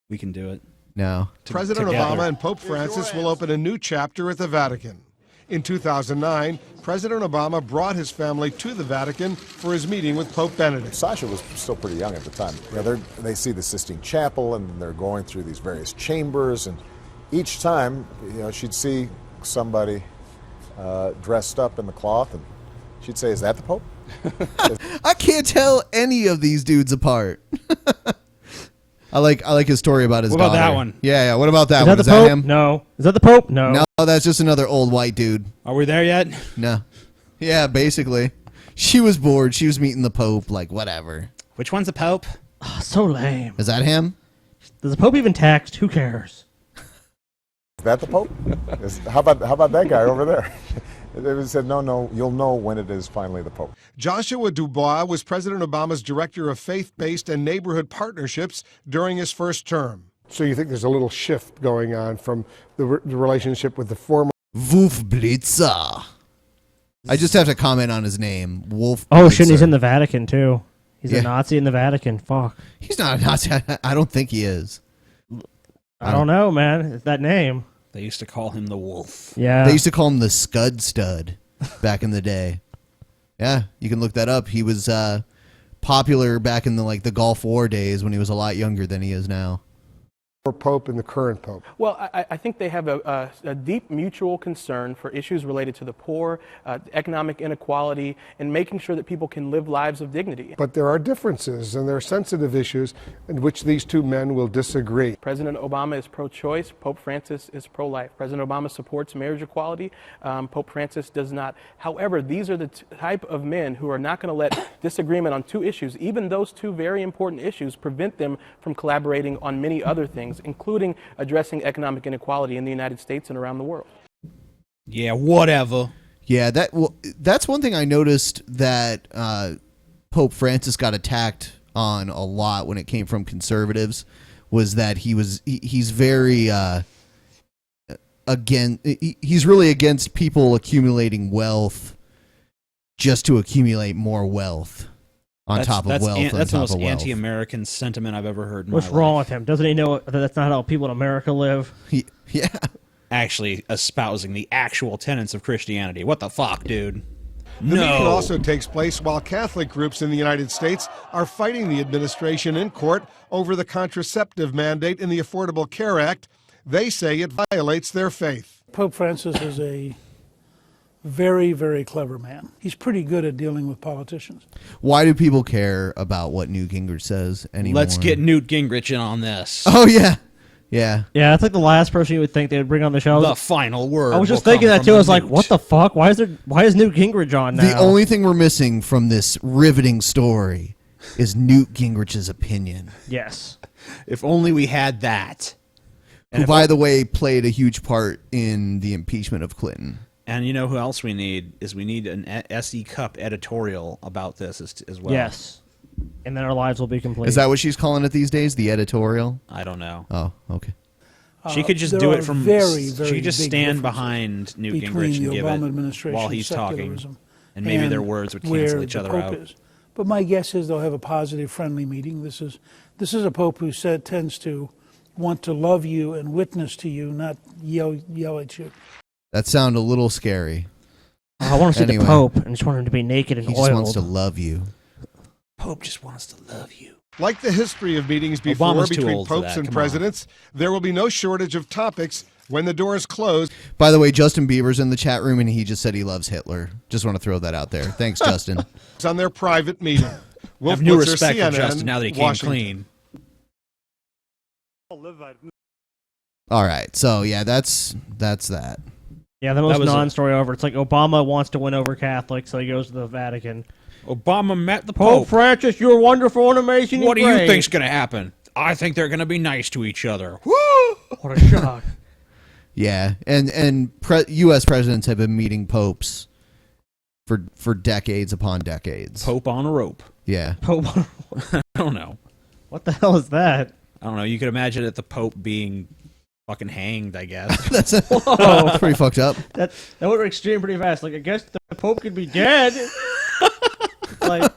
We can do it. No. President Obama and Pope Francis will open a new chapter at the Vatican. In 2009, President Obama brought his family to the Vatican for his meeting with Pope Benedict. Sasha was still pretty young at the time. They see the Sistine Chapel, and they're going through these various chambers, and each time, she'd see somebody dressed up in the cloth, and she'd say, "Is that the Pope?" I can't tell any of these dudes apart. I like his story about his daughter. What about that one? Yeah. What about that Is one? that Is the Pope? that him? No. Is that the Pope? No. No, that's just another old white dude. Are we there yet? No. Yeah, basically. She was bored. She was meeting the Pope, like, whatever. Which one's the Pope? Oh, so lame. Is that him? Does the Pope even text? Who cares? Is that the Pope? How about that guy over there? They said, no, you'll know when it is finally the Pope. Joshua Dubois was President Obama's director of faith-based and neighborhood partnerships during his first term. So you think there's a little shift going on from the relationship with the former... Wolf Blitzer. I just have to comment on his name. Wolf Oh, Blitzer. shit, he's in the Vatican, too. He's Yeah. a Nazi in the Vatican. Fuck. He's not a Nazi. I don't think he is. I don't know, man. It's that name. They used to call him the Wolf. Yeah. They used to call him the Scud Stud back in the day. Yeah, you can look that up. He was popular back in the Gulf War days when he was a lot younger than he is now. Pope and the current Pope? Well, I think they have a deep mutual concern for issues related to the poor, economic inequality, and making sure that people can live lives of dignity. But there are differences, and there are sensitive issues in which these two men will disagree. President Obama is pro-choice. Pope Francis is pro-life. President Obama supports marriage equality. Pope Francis does not. However, these are the type of men who are not going to let disagreement on two issues, even those two very important issues, prevent them from collaborating on many other things, including addressing economic inequality in the United States and around the world. Yeah, whatever. Yeah, that's one thing I noticed that Pope Francis got attacked on a lot when it came from conservatives, was that he's very he's really against people accumulating wealth just to accumulate more wealth. On top of wealth. That's the most anti-American sentiment I've ever heard in What's my wrong life. with him? Doesn't he know that that's not how people in America live? Yeah. Actually espousing the actual tenets of Christianity. What the fuck, dude? The meeting also takes place while Catholic groups in the United States are fighting the administration in court over the contraceptive mandate in the Affordable Care Act. They say it violates their faith. Pope Francis is a very, very clever man. He's pretty good at dealing with politicians. Why do people care about what Newt Gingrich says anymore? Let's get Newt Gingrich in on this. Oh, yeah. Yeah. Yeah, it's like the last person you would think they would bring on the show. The final word. I was just will thinking come that from too. I was the like, Newt. what the fuck? Why is Newt Gingrich on now? The only thing we're missing from this riveting story is Newt Gingrich's opinion. Yes. If only we had that. Who, by the way, played a huge part in the impeachment of Clinton. And you know who else we need is we need an SE Cup editorial about this as well. Yes. And then our lives will be complete. Is that what she's calling it these days? The editorial? I don't know. Oh, okay. She could just there do are it from. very, she very could just big stand differences behind Newt between Gingrich the and give Obama it administration while he's talking, secularism and maybe their and words would where cancel each the other Pope out. is. But my guess is they'll have a positive, friendly meeting. This is a pope who tends to want to love you and witness to you, not yell at you. That sounded a little scary. I want to see the Pope, and just want him to be naked and he oiled. just wants to love you. Pope just wants to love you. Like the history of meetings before Obama's too between old for popes that. and Come presidents, there will be no shortage of topics when the doors close. By the way, Justin Bieber's in the chat room, and he just said he loves Hitler. Just want to throw that out there. Thanks, Justin. It's on their private meeting. I Wolf have new Blitzer, respect for CNN, Justin now that he came Washington. clean. All right, so yeah, that's that. Yeah, the That most was non-story over. It's like Obama wants to win over Catholics, so he goes to the Vatican. Obama met the Pope Pope. Francis, you're wonderful and amazing. What do and you great. think's going to happen? I think they're going to be nice to each other. What a shock. Yeah, and U.S. presidents have been meeting popes for decades upon decades. Pope on a rope. Yeah. Pope on a I don't know. What the hell is that? I don't know. You could imagine it the Pope being fucking hanged, I guess. That's pretty fucked up. That would extreme pretty fast. Like, I guess the Pope could be dead. Like,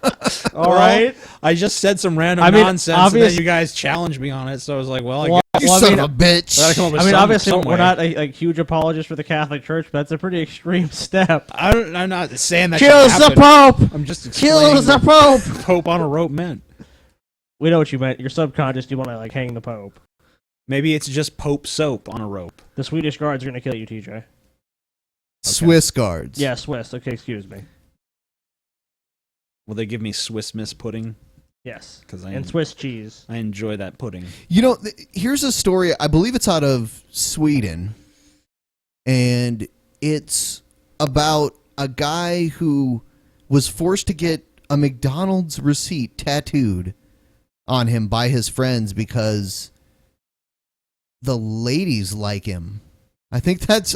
all right. I just said some random nonsense, and then you guys challenged me on it, so I was like, well, I guess. You son of a bitch. I gotta come up with Obviously, some we're way. not a huge apologists for the Catholic Church, but that's a pretty extreme step. I'm not saying that Kills should the happen. Pope! I'm just Kills the explaining Pope! what Pope on a rope meant. We know what you meant. You're subconscious. You want to, like, hang the Pope. Maybe it's just Pope soap on a rope. The Swedish guards are going to kill you, TJ. Swiss guards. Yeah, Swiss. Okay, excuse me. Will they give me Swiss Miss pudding? Yes. Because And Swiss cheese. I enjoy that pudding. You know, here's a story. I believe it's out of Sweden, and it's about a guy who was forced to get a McDonald's receipt tattooed on him by his friends because the ladies like him. I think that's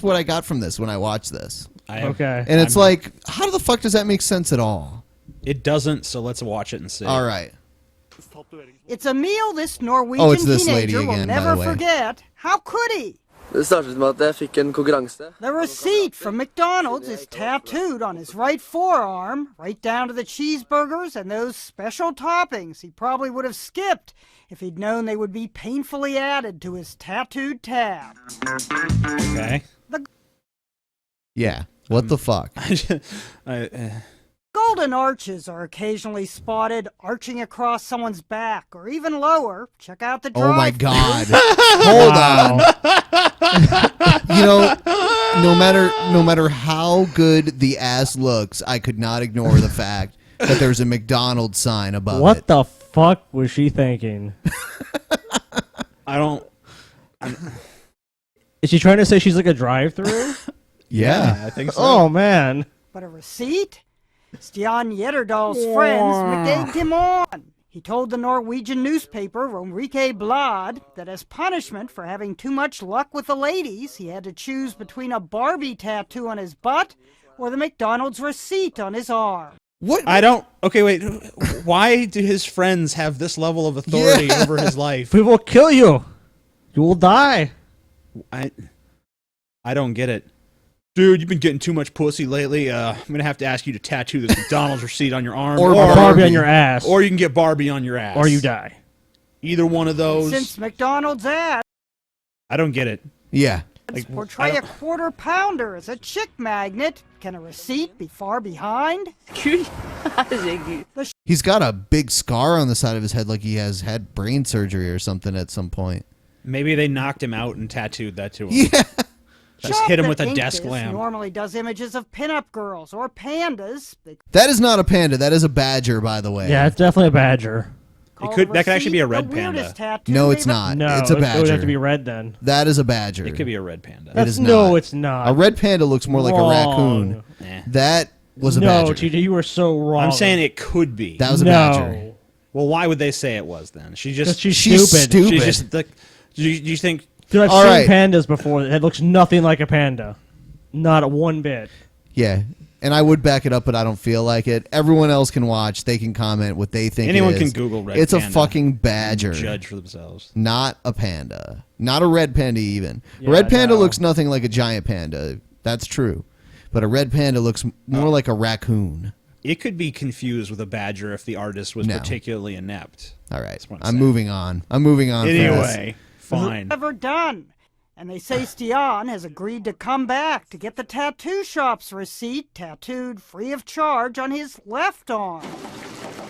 what I got from this when I watched this. Okay. And it's like, how the fuck does that make sense at all? It doesn't, so let's watch it and see. All right. It's a meal this Norwegian it's this lady teenager again, will by never the way. forget. How could he? Det startet med at jeg fikk en konkurranse. The receipt from McDonald's is tattooed on his right forearm, right down to the cheeseburgers and those special toppings he probably would have skipped if he'd known they would be painfully added to his tattooed tab. Okay. Yeah. What the fuck? Golden arches are occasionally spotted arching across someone's back, or even lower. Check out the drive. Oh my God! Hold on. You know, no matter how good the ass looks, I could not ignore the fact that there's a McDonald's sign above What it. the fuck was she thinking? Is she trying to say she's like a drive-through? Yeah, I think so. Oh, man. But a receipt? Stian Yetterdal's friends McEgged him on. He told the Norwegian newspaper Romerike Blad that as punishment for having too much luck with the ladies, he had to choose between a Barbie tattoo on his butt or the McDonald's receipt on his arm. What? I don't. Okay, wait. Why do his friends have this level of authority over his life? We will kill you. You will die. I don't get it. Dude, you've been getting too much pussy lately. I'm going to have to ask you to tattoo this McDonald's receipt on your arm. Or Barbie on your ass. Or you can get Barbie on your ass. Or you die. Either one of those. Since McDonald's ad I don't get it. Yeah. Like, portray a quarter pounder as a chick magnet, can a receipt be far behind? He's got a big scar on the side of his head, like he has had brain surgery or something at some point. Maybe they knocked him out and tattooed that to him. Yeah. Just hit him with a Chocolate desk Inkers lamp. normally does images of pinup girls or pandas. They That is not a panda. That is a badger, by the way. Yeah, it's definitely a badger. That could actually be a red panda. No, it's not. No, it's a badger. It would have to be red then. That is a badger. It could be a red panda. It is No, not. it's not. A red panda looks more like a Wrong. raccoon. That was a no, badger. TJ, you were so wrong. I'm saying it could be. That was a No. badger. Well, why would they say it was then? She just 'Cause she's stupid. She's just like. Do you think? Dude, I've All seen right. pandas before. It looks nothing like a panda. Not one bit. Yeah. And I would back it up, but I don't feel like it. Everyone else can watch. They can comment what they think Anyone it can is. Google red It's panda a fucking badger. and judge for themselves. Not a panda. Not a red panda even. Yeah, a red panda no. looks nothing like a giant panda. That's true. But a red panda looks more like a raccoon. It could be confused with a badger if the artist was No. particularly inept. All right. That's what I'm saying. moving on. I'm moving on. Anyway, fine. Ever done. And they say Stian has agreed to come back to get the tattoo shop's receipt tattooed free of charge on his left arm.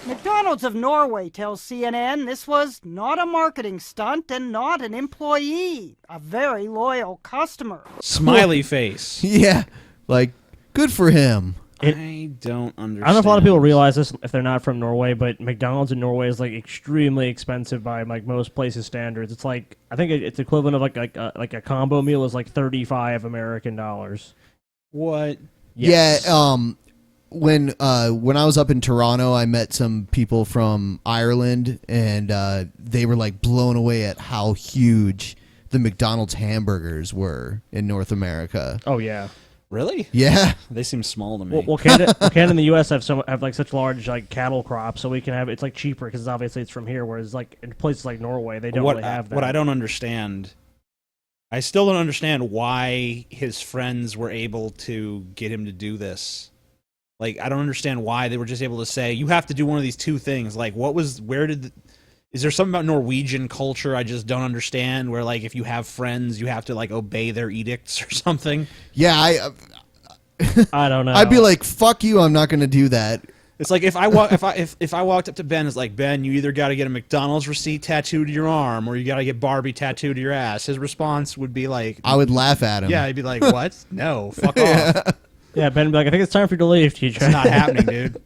McDonald's of Norway tells CNN this was not a marketing stunt and not an employee, a very loyal customer. Smiley face. Yeah, like, good for him. I don't understand. I don't know if a lot of people realize this if they're not from Norway, but McDonald's in Norway is like extremely expensive by like most places' standards. It's like I think it's equivalent of like a combo meal is like $35 American. What? Yes. Yeah. When I was up in Toronto, I met some people from Ireland, and they were like blown away at how huge the McDonald's hamburgers were in North America. Oh yeah. Really? Yeah. They seem small to me. Well, Canada in the U.S. have like such large like cattle crops, so we can have it's like cheaper because obviously it's from here. Whereas like in places like Norway, they don't really have that. What I don't understand, I still don't understand why his friends were able to get him to do this. Like, I don't understand why they were just able to say you have to do one of these two things. Like, is there something about Norwegian culture I just don't understand? Where like if you have friends, you have to like obey their edicts or something. Yeah, I don't know. I'd be like, "Fuck you! I'm not going to do that." It's like if I walked up to Ben, it's like, Ben, you either got to get a McDonald's receipt tattooed to your arm, or you got to get Barbie tattooed to your ass. His response would be like, I would laugh at him. Yeah, he'd be like, what? No, fuck off. Yeah, Ben would be like, I think it's time for you to leave, teacher. It's not happening, dude.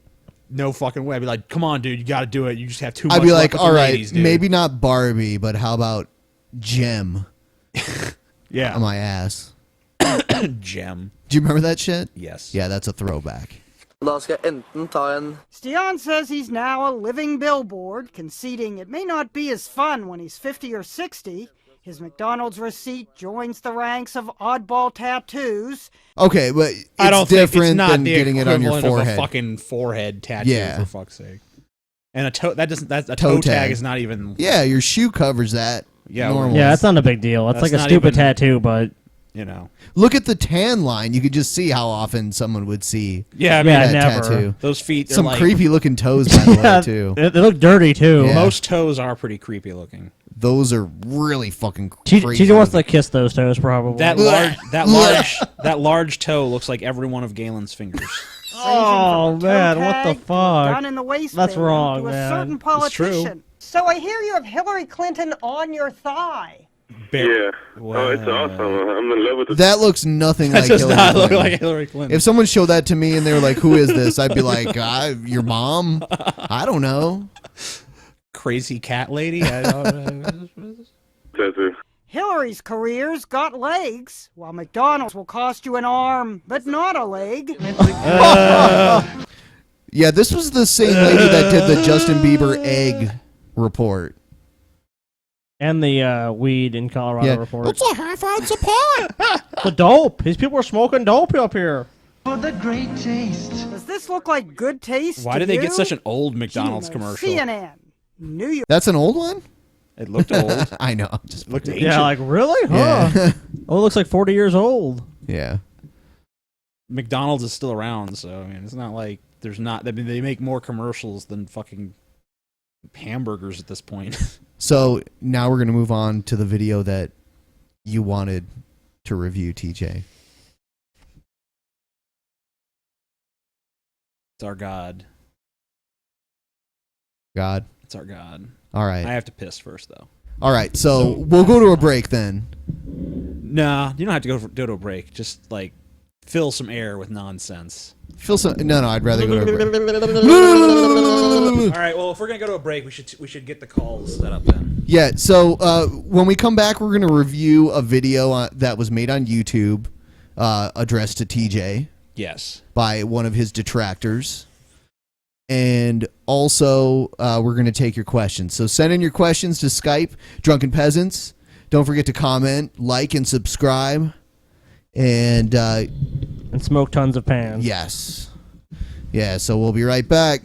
No fucking way. I'd be like, come on, dude, you got to do it. You just have too much. I'd be like, luck with all the right, ladies, dude. maybe not Barbie, but how about Gem? Yeah, on my ass. Gem. Do you remember that shit? Yes. Yeah, that's a throwback. Stian says he's now a living billboard, conceding it may not be as fun when he's 50 or 60. His McDonald's receipt joins the ranks of oddball tattoos. Okay, but it's different than getting it on your forehead. Of a fucking forehead tattoo, Yeah. for fuck's sake. And a toe tag is not even. Yeah, your shoe covers that. Yeah, normally. Yeah, that's not a big deal. It's like a stupid tattoo, but you know. Look at the tan line. You could just see how often someone would see. Yeah, I mean, that never. tattoo. Those feet. Some like, creepy looking toes, by the way, too. They look dirty too. Yeah. Most toes are pretty creepy looking. Those are really fucking crazy. TJ wants to kiss those toes, probably. That large toe looks like every one of Galen's fingers. Oh man, what the fuck? Down in the waistband That's wrong, to a man. certain It's politician. true. So I hear you have Hillary Clinton on your thigh. Yeah. Oh, it's awesome. I'm in love with it. That looks nothing That like does Hillary not Clinton. look like Hillary Clinton. If someone showed that to me and they were like, "Who is this?" I'd be like, "Your mom." I don't know. Crazy cat lady. I don't know. Hillary's career's got legs, while McDonald's will cost you an arm, but not a leg. Yeah, this was the same lady that did the Justin Bieber egg report. And the weed in Colorado report. It's a half-ounce supply. The dope. These people are smoking dope up here. For the great taste. Does this look like good taste? Why to did they you? get such an old McDonald's commercial? CNN, New York. That's an old one? It looked old. I know. Just looked ancient. Yeah, like really? Huh? Yeah. Oh, it looks like 40 years old. Yeah. McDonald's is still around, so I mean, it's not like there's not. I mean, they make more commercials than fucking hamburgers at this point. So now we're going to move on to the video that you wanted to review, TJ. It's our God. God. It's our God. All right. I have to piss first, though. All right, so we'll go to a break then. Nah, you don't have to go to a break. Just like fill some air with nonsense. No, I'd rather go to a break. All right, well, if we're gonna go to a break, we should get the calls set up then. Yeah, so when we come back, we're going to review a video that was made on YouTube addressed to TJ. Yes. By one of his detractors. And also, we're going to take your questions. So send in your questions to Skype, Drunken Peasants. Don't forget to comment, like, and subscribe. And smoke tons of pans. Yes. Yeah, so we'll be right back.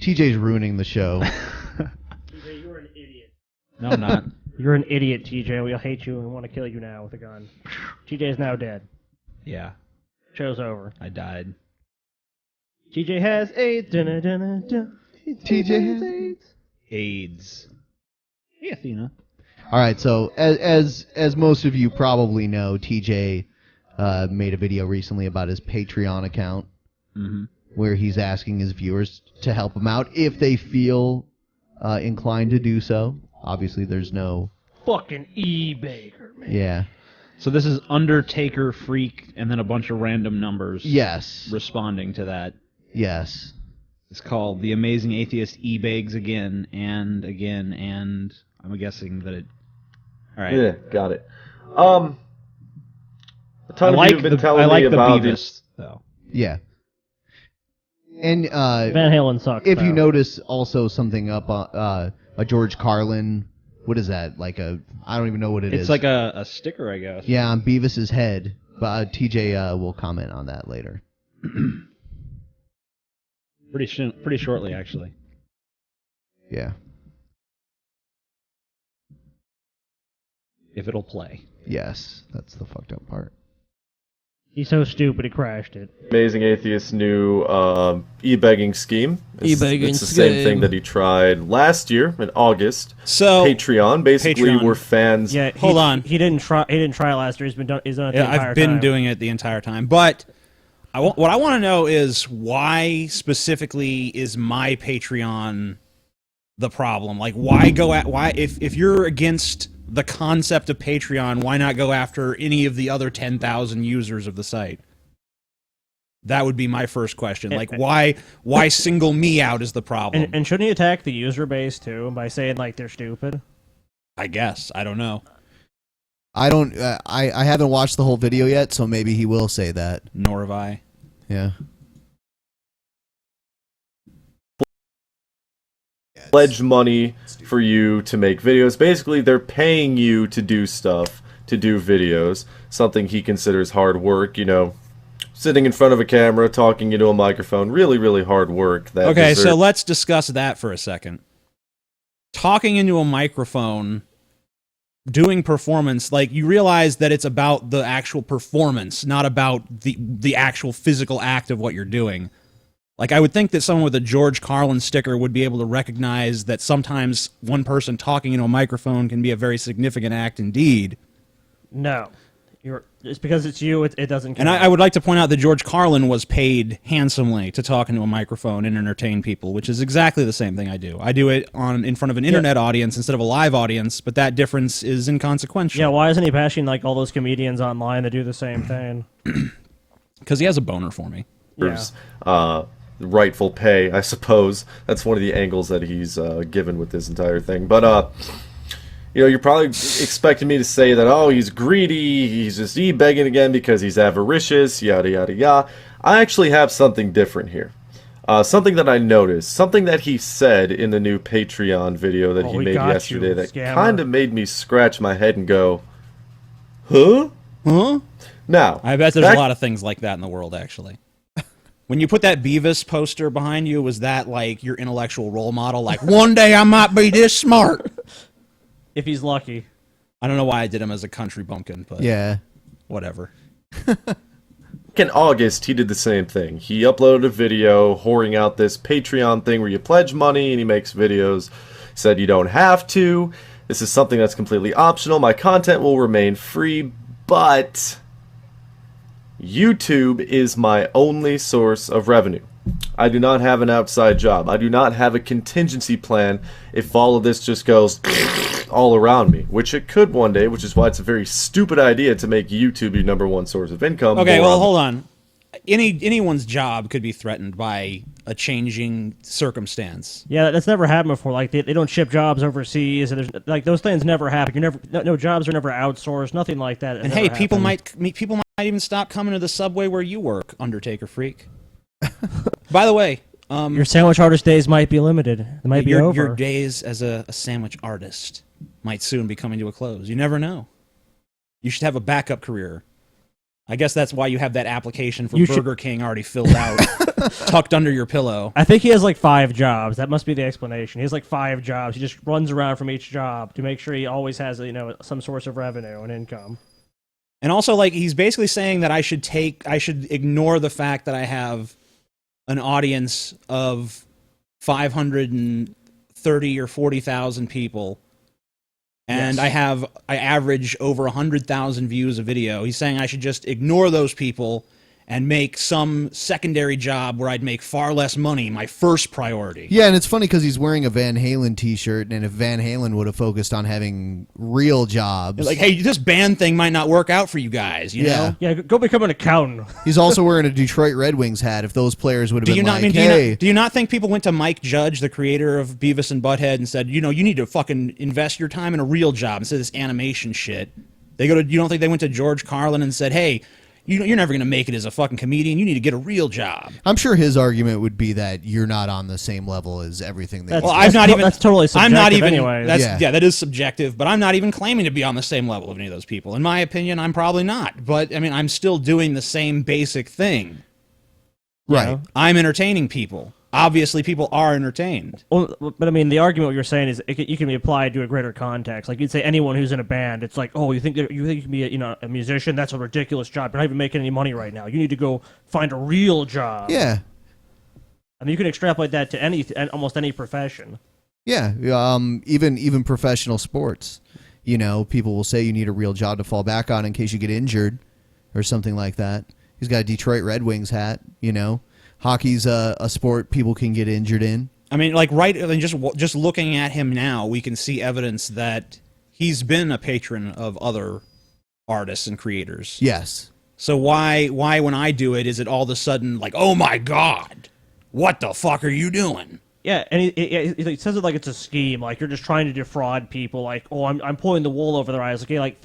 TJ's ruining the show. TJ, you're an idiot. No, I'm not. You're an idiot, TJ. We'll hate you and want to kill you now with a gun. TJ is now dead. Yeah. Show's over. I died. TJ has AIDS. TJ has AIDS. AIDS. Hey, Athena. All right, so as most of you probably know, TJ made a video recently about his Patreon account, where he's asking his viewers to help him out if they feel inclined to do so. Obviously, there's no fucking eBay, man. Yeah. So this is Undertaker Freak and then a bunch of random numbers. Yes. Responding to that. Yes. It's called The Amazing Atheist eBegs again and again, and I'm guessing that it... Alright. Yeah, got it. A ton of you have been telling me about this. Though. Yeah. And Van Halen sucks. If you notice also something up a George Carlin, what is that? Like I don't even know what it is. It's like a sticker, I guess. Yeah, on Beavis's head. But TJ will comment on that later. Pretty shortly, actually. Yeah. If it'll play. Yes, that's the fucked up part. He's so stupid he crashed it. Amazing Atheist's new e-begging scheme. It's the same thing that he tried last year in August. So Patreon, basically, where fans. Yeah, Hold on. He didn't try. He didn't try last year. He's done it the entire time. I've been doing it the entire time. But what I want to know is why specifically is my Patreon the problem? Like, why if you're against the concept of Patreon, why not go after any of the other 10,000 users of the site? That would be my first question. Like, why single me out is the problem? And shouldn't he attack the user base too by saying like they're stupid? I guess. I don't know. I don't. I haven't watched the whole video yet, so maybe he will say that. Nor have I. Yeah. Pledge money for you to make videos. Basically, they're paying you to do stuff, to do videos, something he considers hard work, you know, sitting in front of a camera, talking into a microphone, really, really hard work. Okay, so let's discuss that for a second. Talking into a microphone, doing performance, like, you realize that it's about the actual performance, not about the actual physical act of what you're doing. Like, I would think that someone with a George Carlin sticker would be able to recognize that sometimes one person talking into a microphone can be a very significant act indeed. No. It's because it's you, it doesn't count. And I would like to point out that George Carlin was paid handsomely to talk into a microphone and entertain people, which is exactly the same thing I do. I do it in front of an internet audience instead of a live audience, but that difference is inconsequential. Yeah, why isn't he bashing like all those comedians online that do the same thing? Because he has a boner for me. Yeah. Rightful pay, I suppose. That's one of the angles that he's given with this entire thing. But you know, you're probably expecting me to say that, oh, he's greedy, he's just e-begging again because he's avaricious, yada yada yada. I actually have something different here. Something that I noticed, something that he said in the new Patreon video that he made yesterday that kind of made me scratch my head and go, huh? Huh? Now, I bet there's a lot of things like that in the world, actually. When you put that Beavis poster behind you, was that like your intellectual role model? Like, one day I might be this smart. If he's lucky. I don't know why I did him as a country bumpkin, but yeah, whatever. In August, he did the same thing. He uploaded a video whoring out this Patreon thing where you pledge money and he makes videos. Said you don't have to. This is something that's completely optional. My content will remain free, but YouTube is my only source of revenue. I do not have an outside job. I do not have a contingency plan if all of this just goes all around me, which it could one day, which is why it's a very stupid idea to make YouTube your #1 source of income. Okay, well, hold on. anyone's job could be threatened by a changing circumstance. Yeah, that's never happened before. Like they don't ship jobs overseas, and there's like those things never happen. No jobs are never outsourced, nothing like that. And hey, people might even stop coming to the subway where you work, Undertaker freak. By the way, your sandwich artist days might be limited. They might be over. Your days as a sandwich artist might soon be coming to a close. You never know. You should have a backup career. I guess that's why you have that application for Burger King already filled out, tucked under your pillow. I think he has like 5 jobs. That must be the explanation. He has like 5 jobs. He just runs around from each job to make sure he always has, some source of revenue and income. And also, like, he's basically saying that I should ignore the fact that I have an audience of 530 or 40,000 people. And yes. I average over 100,000 views a video. He's saying I should just ignore those people and make some secondary job where I'd make far less money my first priority. Yeah, and it's funny because he's wearing a Van Halen t-shirt, and if Van Halen would have focused on having real jobs... Like, hey, this band thing might not work out for you guys, you know? Yeah, go become an accountant. He's also wearing a Detroit Red Wings hat if those players would have been like, hey... Do you not think people went to Mike Judge, the creator of Beavis and Butthead, and said, you need to fucking invest your time in a real job instead of this animation shit? You don't think they went to George Carlin and said, hey... You're never going to make it as a fucking comedian. You need to get a real job. I'm sure his argument would be that you're not on the same level as everything that that's totally subjective anyway. That is subjective, but I'm not even claiming to be on the same level of any of those people. In my opinion, I'm probably not. But, I mean, I'm still doing the same basic thing. Right. I'm entertaining people. Obviously, people are entertained. Well, but I mean, the argument what you're saying is you can be applied to a greater context. Like you'd say, anyone who's in a band, it's like, oh, you think you can be a musician? That's a ridiculous job. You're not even making any money right now. You need to go find a real job. Yeah. I mean, you can extrapolate that to almost any profession. Yeah. Even professional sports. People will say you need a real job to fall back on in case you get injured or something like that. He's got a Detroit Red Wings hat. Hockey's a sport people can get injured in. I mean, just looking at him now, we can see evidence that he's been a patron of other artists and creators. Yes. So why when I do it, is it all of a sudden like, oh my God, what the fuck are you doing? Yeah, and he says it like it's a scheme, like you're just trying to defraud people, like, oh, I'm pulling the wool over their eyes. Okay, like,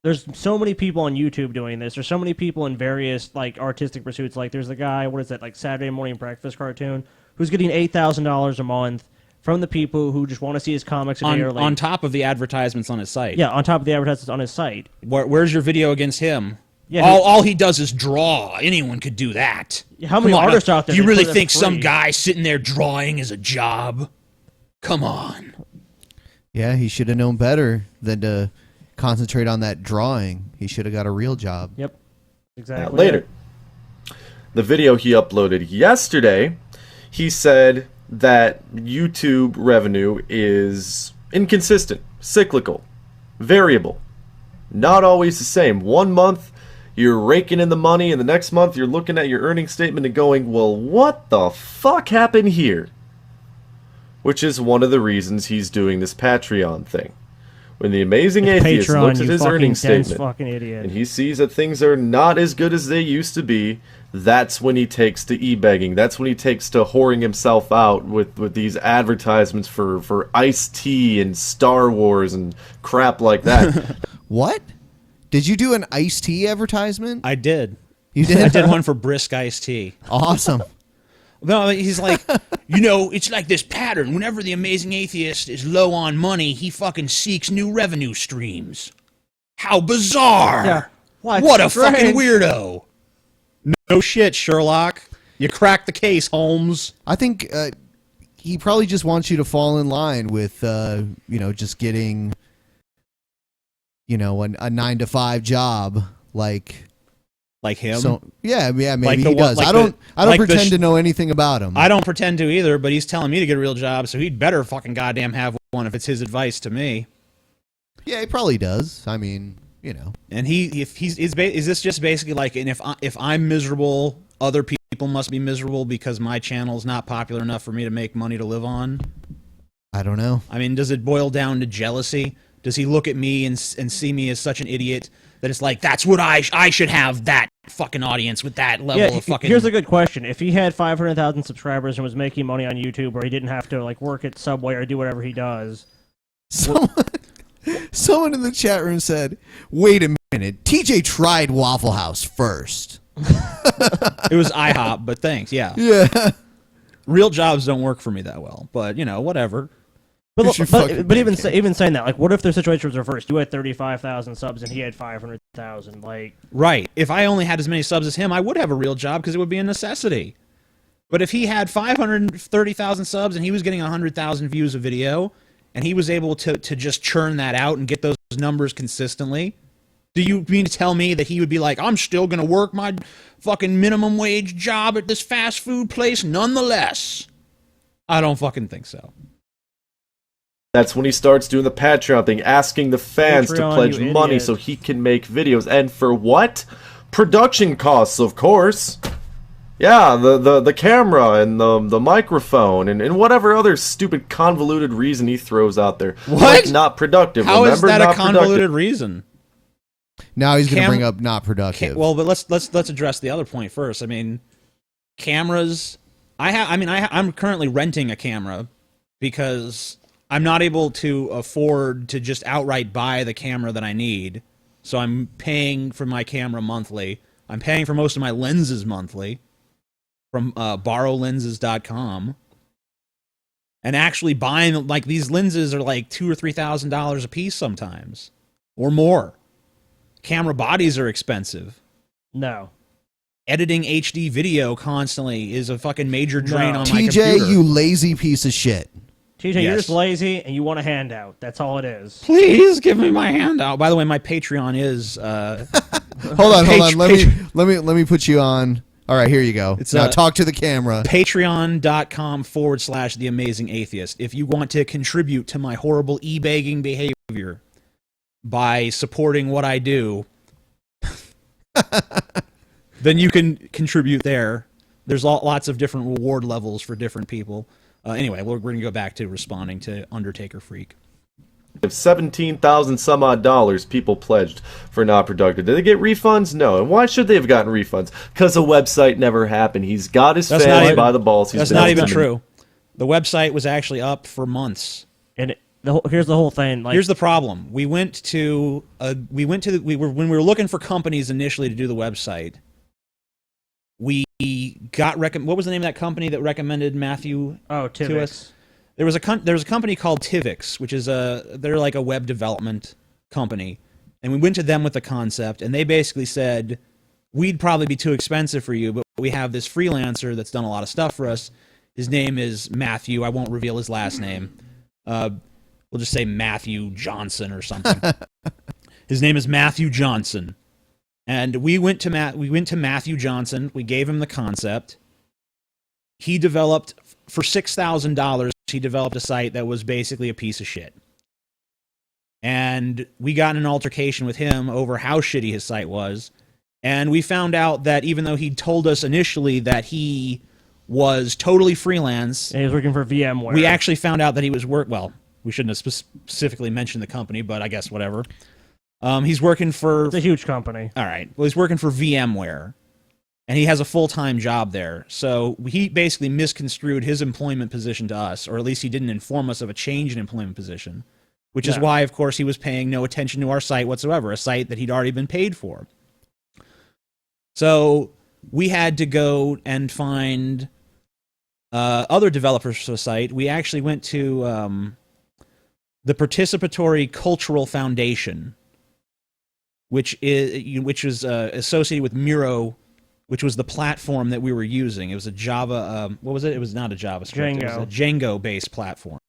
there's so many people on YouTube doing this. There's so many people in various like artistic pursuits. Like there's the guy, what is that, like Saturday Morning Breakfast cartoon, who's getting $8,000 a month from the people who just want to see his comics a day early. On top of the advertisements on his site. Yeah, on top of the advertisements on his site. Where's your video against him? Yeah, all he does is draw. Anyone could do that. How many artists out there? Do you really think some guy sitting there drawing is a job? Come on. Yeah, he should have known better than to concentrate on that drawing. He should have got a real job. Yep. Exactly. Later. The video he uploaded yesterday, he said that YouTube revenue is inconsistent, cyclical, variable, not always the same. One month you're raking in the money, and the next month you're looking at your earnings statement and going, well, what the fuck happened here? Which is one of the reasons he's doing this Patreon thing. When the Amazing Atheist looks at his earnings statement and he sees that things are not as good as they used to be, that's when he takes to e-begging. That's when he takes to whoring himself out with these advertisements for iced tea and Star Wars and crap like that. What? Did you do an iced tea advertisement? I did. You did? I did one for Brisk Iced Tea. Awesome. No, he's like, it's like this pattern. Whenever the Amazing Atheist is low on money, he fucking seeks new revenue streams. How bizarre! Yeah. What a fucking weirdo! No shit, Sherlock. You cracked the case, Holmes. I think he probably just wants you to fall in line with, just getting, a 9-to-5 job, like him. So yeah, maybe like he does. I don't pretend to know anything about him. I don't pretend to either, but he's telling me to get a real job, so he'd better fucking goddamn have one if it's his advice to me. Yeah, he probably does. I mean, And is this just basically like, and if I'm miserable, other people must be miserable because my channel's not popular enough for me to make money to live on? I don't know. I mean, does it boil down to jealousy? Does he look at me and see me as such an idiot that it's like, that's what I should have that fucking audience with that level of fucking... Here's a good question. If he had 500,000 subscribers and was making money on YouTube, or he didn't have to like work at Subway or do whatever he does... Someone in the chat room said, wait a minute, TJ tried Waffle House first. It was IHOP, but thanks, yeah. Yeah. Real jobs don't work for me that well, but, whatever. But even saying that, like, what if their situation was reversed? You had 35,000 subs and he had 500,000, like... Right. If I only had as many subs as him, I would have a real job because it would be a necessity. But if he had 530,000 subs and he was getting 100,000 views a video, and he was able to just churn that out and get those numbers consistently, do you mean to tell me that he would be like, I'm still going to work my fucking minimum wage job at this fast food place nonetheless? I don't fucking think so. That's when he starts doing the Patreon thing, asking the fans to pledge money so he can make videos. And for what? Production costs, of course. Yeah, the camera and the microphone and whatever other stupid convoluted reason he throws out there. What? Like not productive. How is that not a convoluted productive. reason? Now he's going to bring up not productive. Well, but let's address the other point first. I mean, cameras. I'm currently renting a camera because I'm not able to afford to just outright buy the camera that I need. So I'm paying for my camera monthly. I'm paying for most of my lenses monthly from borrowlenses.com. And actually buying, like, these lenses are like $2,000 or $3,000 a piece sometimes, or more. Camera bodies are expensive. No. Editing HD video constantly is a fucking major drain on my computer. TJ, you lazy piece of shit. TJ, you're just lazy and you want a handout. That's all it is. Please give me my handout. By the way, my Patreon is. Hold on. Let me put you on. All right, here you go. It's now talk to the camera. Patreon.com/The Amazing Atheist. If you want to contribute to my horrible e-begging behavior by supporting what I do, then you can contribute there. There's lots of different reward levels for different people. Anyway, we're going to go back to responding to Undertaker Freak. 17,000 some odd dollars people pledged for not productive. Did they get refunds? No. And why should they have gotten refunds? Because the website never happened. He's got his fans by the balls. That's not even true. The website was actually up for months. And here's the whole thing. Like, here's the problem. When we were looking for companies initially to do the website, we got what was the name of that company that recommended Matthew to us? There was a company called Tivix, which is they're like a web development company, and we went to them with the concept, and they basically said, we'd probably be too expensive for you, but we have this freelancer that's done a lot of stuff for us. His name is Matthew. I won't reveal his last name. We'll just say Matthew Johnson or something. His name is Matthew Johnson. And we went to Matthew Johnson. We gave him the concept. He developed, for $6,000, he developed a site that was basically a piece of shit. And we got in an altercation with him over how shitty his site was. And we found out that even though he told us initially that he was totally freelance, and he was working for VMware, we actually found out that he was well, we shouldn't have specifically mentioned the company, but I guess whatever. He's working for... It's a huge company. All right. Well, he's working for VMware, and he has a full-time job there. So he basically misconstrued his employment position to us, or at least he didn't inform us of a change in employment position, which is why, of course, he was paying no attention to our site whatsoever, a site that he'd already been paid for. So we had to go and find other developers for the site. We actually went to the Participatory Cultural Foundation, which is associated with Miro, which was the platform that we were using. It was a Java, what was it? It was not a JavaScript. Django. It was a Django-based platform.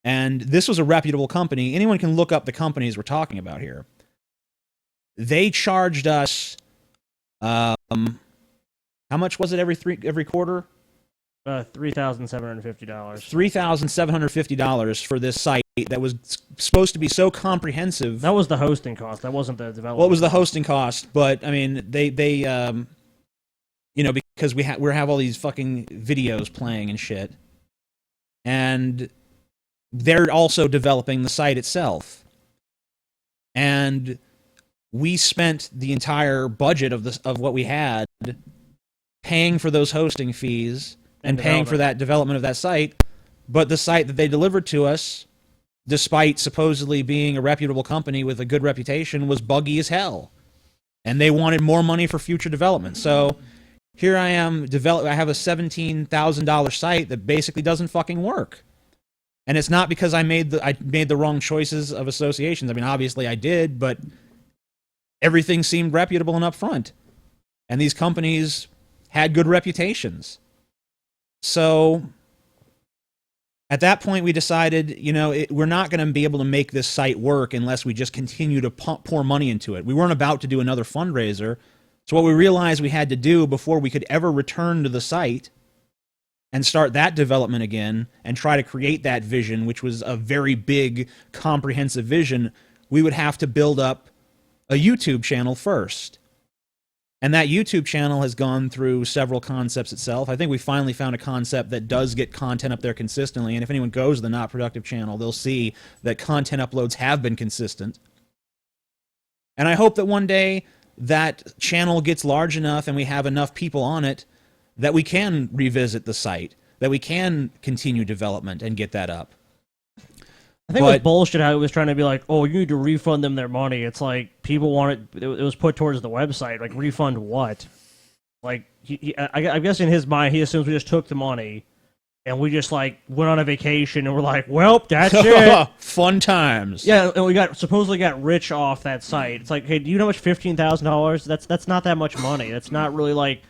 And this was a reputable company. Anyone can look up the companies we're talking about here. They charged us, how much was it every quarter? $3,750. $3,750 for this site that was supposed to be so comprehensive. That was the hosting cost. That wasn't the development. Well, it was the hosting cost, but I mean, they because we have all these fucking videos playing and shit, and they're also developing the site itself. and we spent the entire budget of what we had paying for those hosting fees and paying for that development of that site, but the site that they delivered to us, despite supposedly being a reputable company with a good reputation, was buggy as hell. And they wanted more money for future development. So here I am, I have a $17,000 site that basically doesn't fucking work. And it's not because I made the wrong choices of associations. I mean, obviously I did, but everything seemed reputable and upfront. And these companies had good reputations. So at that point, we decided, we're not going to be able to make this site work unless we just continue to pour money into it. We weren't about to do another fundraiser. So what we realized we had to do before we could ever return to the site and start that development again and try to create that vision, which was a very big, comprehensive vision, we would have to build up a YouTube channel first. And that YouTube channel has gone through several concepts itself. I think we finally found a concept that does get content up there consistently, and if anyone goes to the Not Productive channel, they'll see that content uploads have been consistent. And I hope that one day that channel gets large enough and we have enough people on it that we can revisit the site, that we can continue development and get that up. I think it was bullshit how it was trying to be like, oh, you need to refund them their money. It's like, people want it was put towards the website. Like, refund what? Like, I guess in his mind, he assumes we just took the money and we just, like, went on a vacation and we're like, well, that's it. Fun times. Yeah, and we supposedly got rich off that site. It's like, hey, do you know how much $15,000? That's not that much money. That's not really like,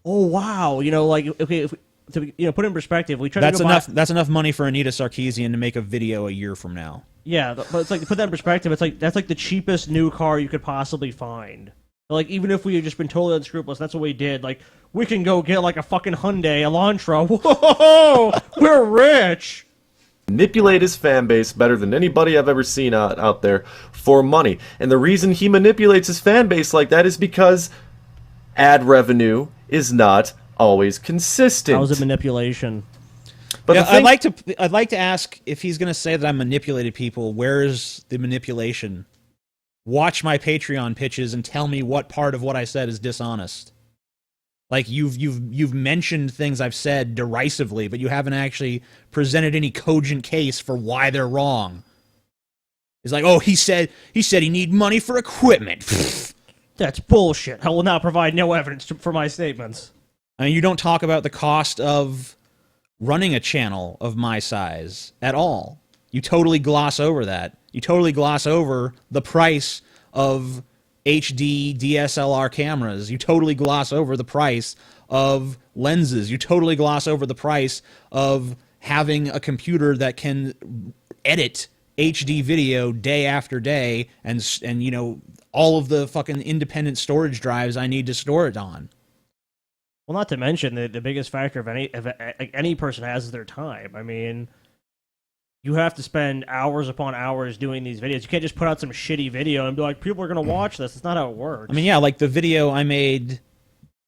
oh, wow. Like, okay, to put it in perspective, we try to go that's enough money for Anita Sarkeesian to make a video a year from now. Yeah, but it's like, to put that in perspective, it's like that's like the cheapest new car you could possibly find. Like, even if we had just been totally unscrupulous, that's what we did. Like, we can go get like a fucking Hyundai Elantra. Whoa, we're rich. Manipulate his fan base better than anybody I've ever seen out there for money. And the reason he manipulates his fan base like that is because ad revenue is not always consistent. That was a manipulation. But yeah, I'd like to ask, if he's going to say that I manipulated people, where is the manipulation? Watch my Patreon pitches and tell me what part of what I said is dishonest. Like, you've mentioned things I've said derisively, but you haven't actually presented any cogent case for why they're wrong. It's like, oh, he said he need money for equipment. That's bullshit. I will not provide no evidence for my statements. I mean, you don't talk about the cost of running a channel of my size at all. You totally gloss over that. You totally gloss over the price of HD DSLR cameras. You totally gloss over the price of lenses. You totally gloss over the price of having a computer that can edit HD video day after day and all of the fucking independent storage drives I need to store it on. Well, not to mention the biggest factor of any person has is their time. I mean, you have to spend hours upon hours doing these videos. You can't just put out some shitty video and be like, people are going to watch this. It's not how it works. I mean, yeah, like the video I made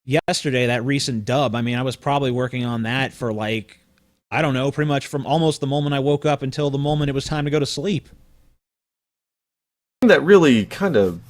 yesterday, that recent dub, I mean, I was probably working on that for like, I don't know, pretty much from almost the moment I woke up until the moment it was time to go to sleep. That really kind of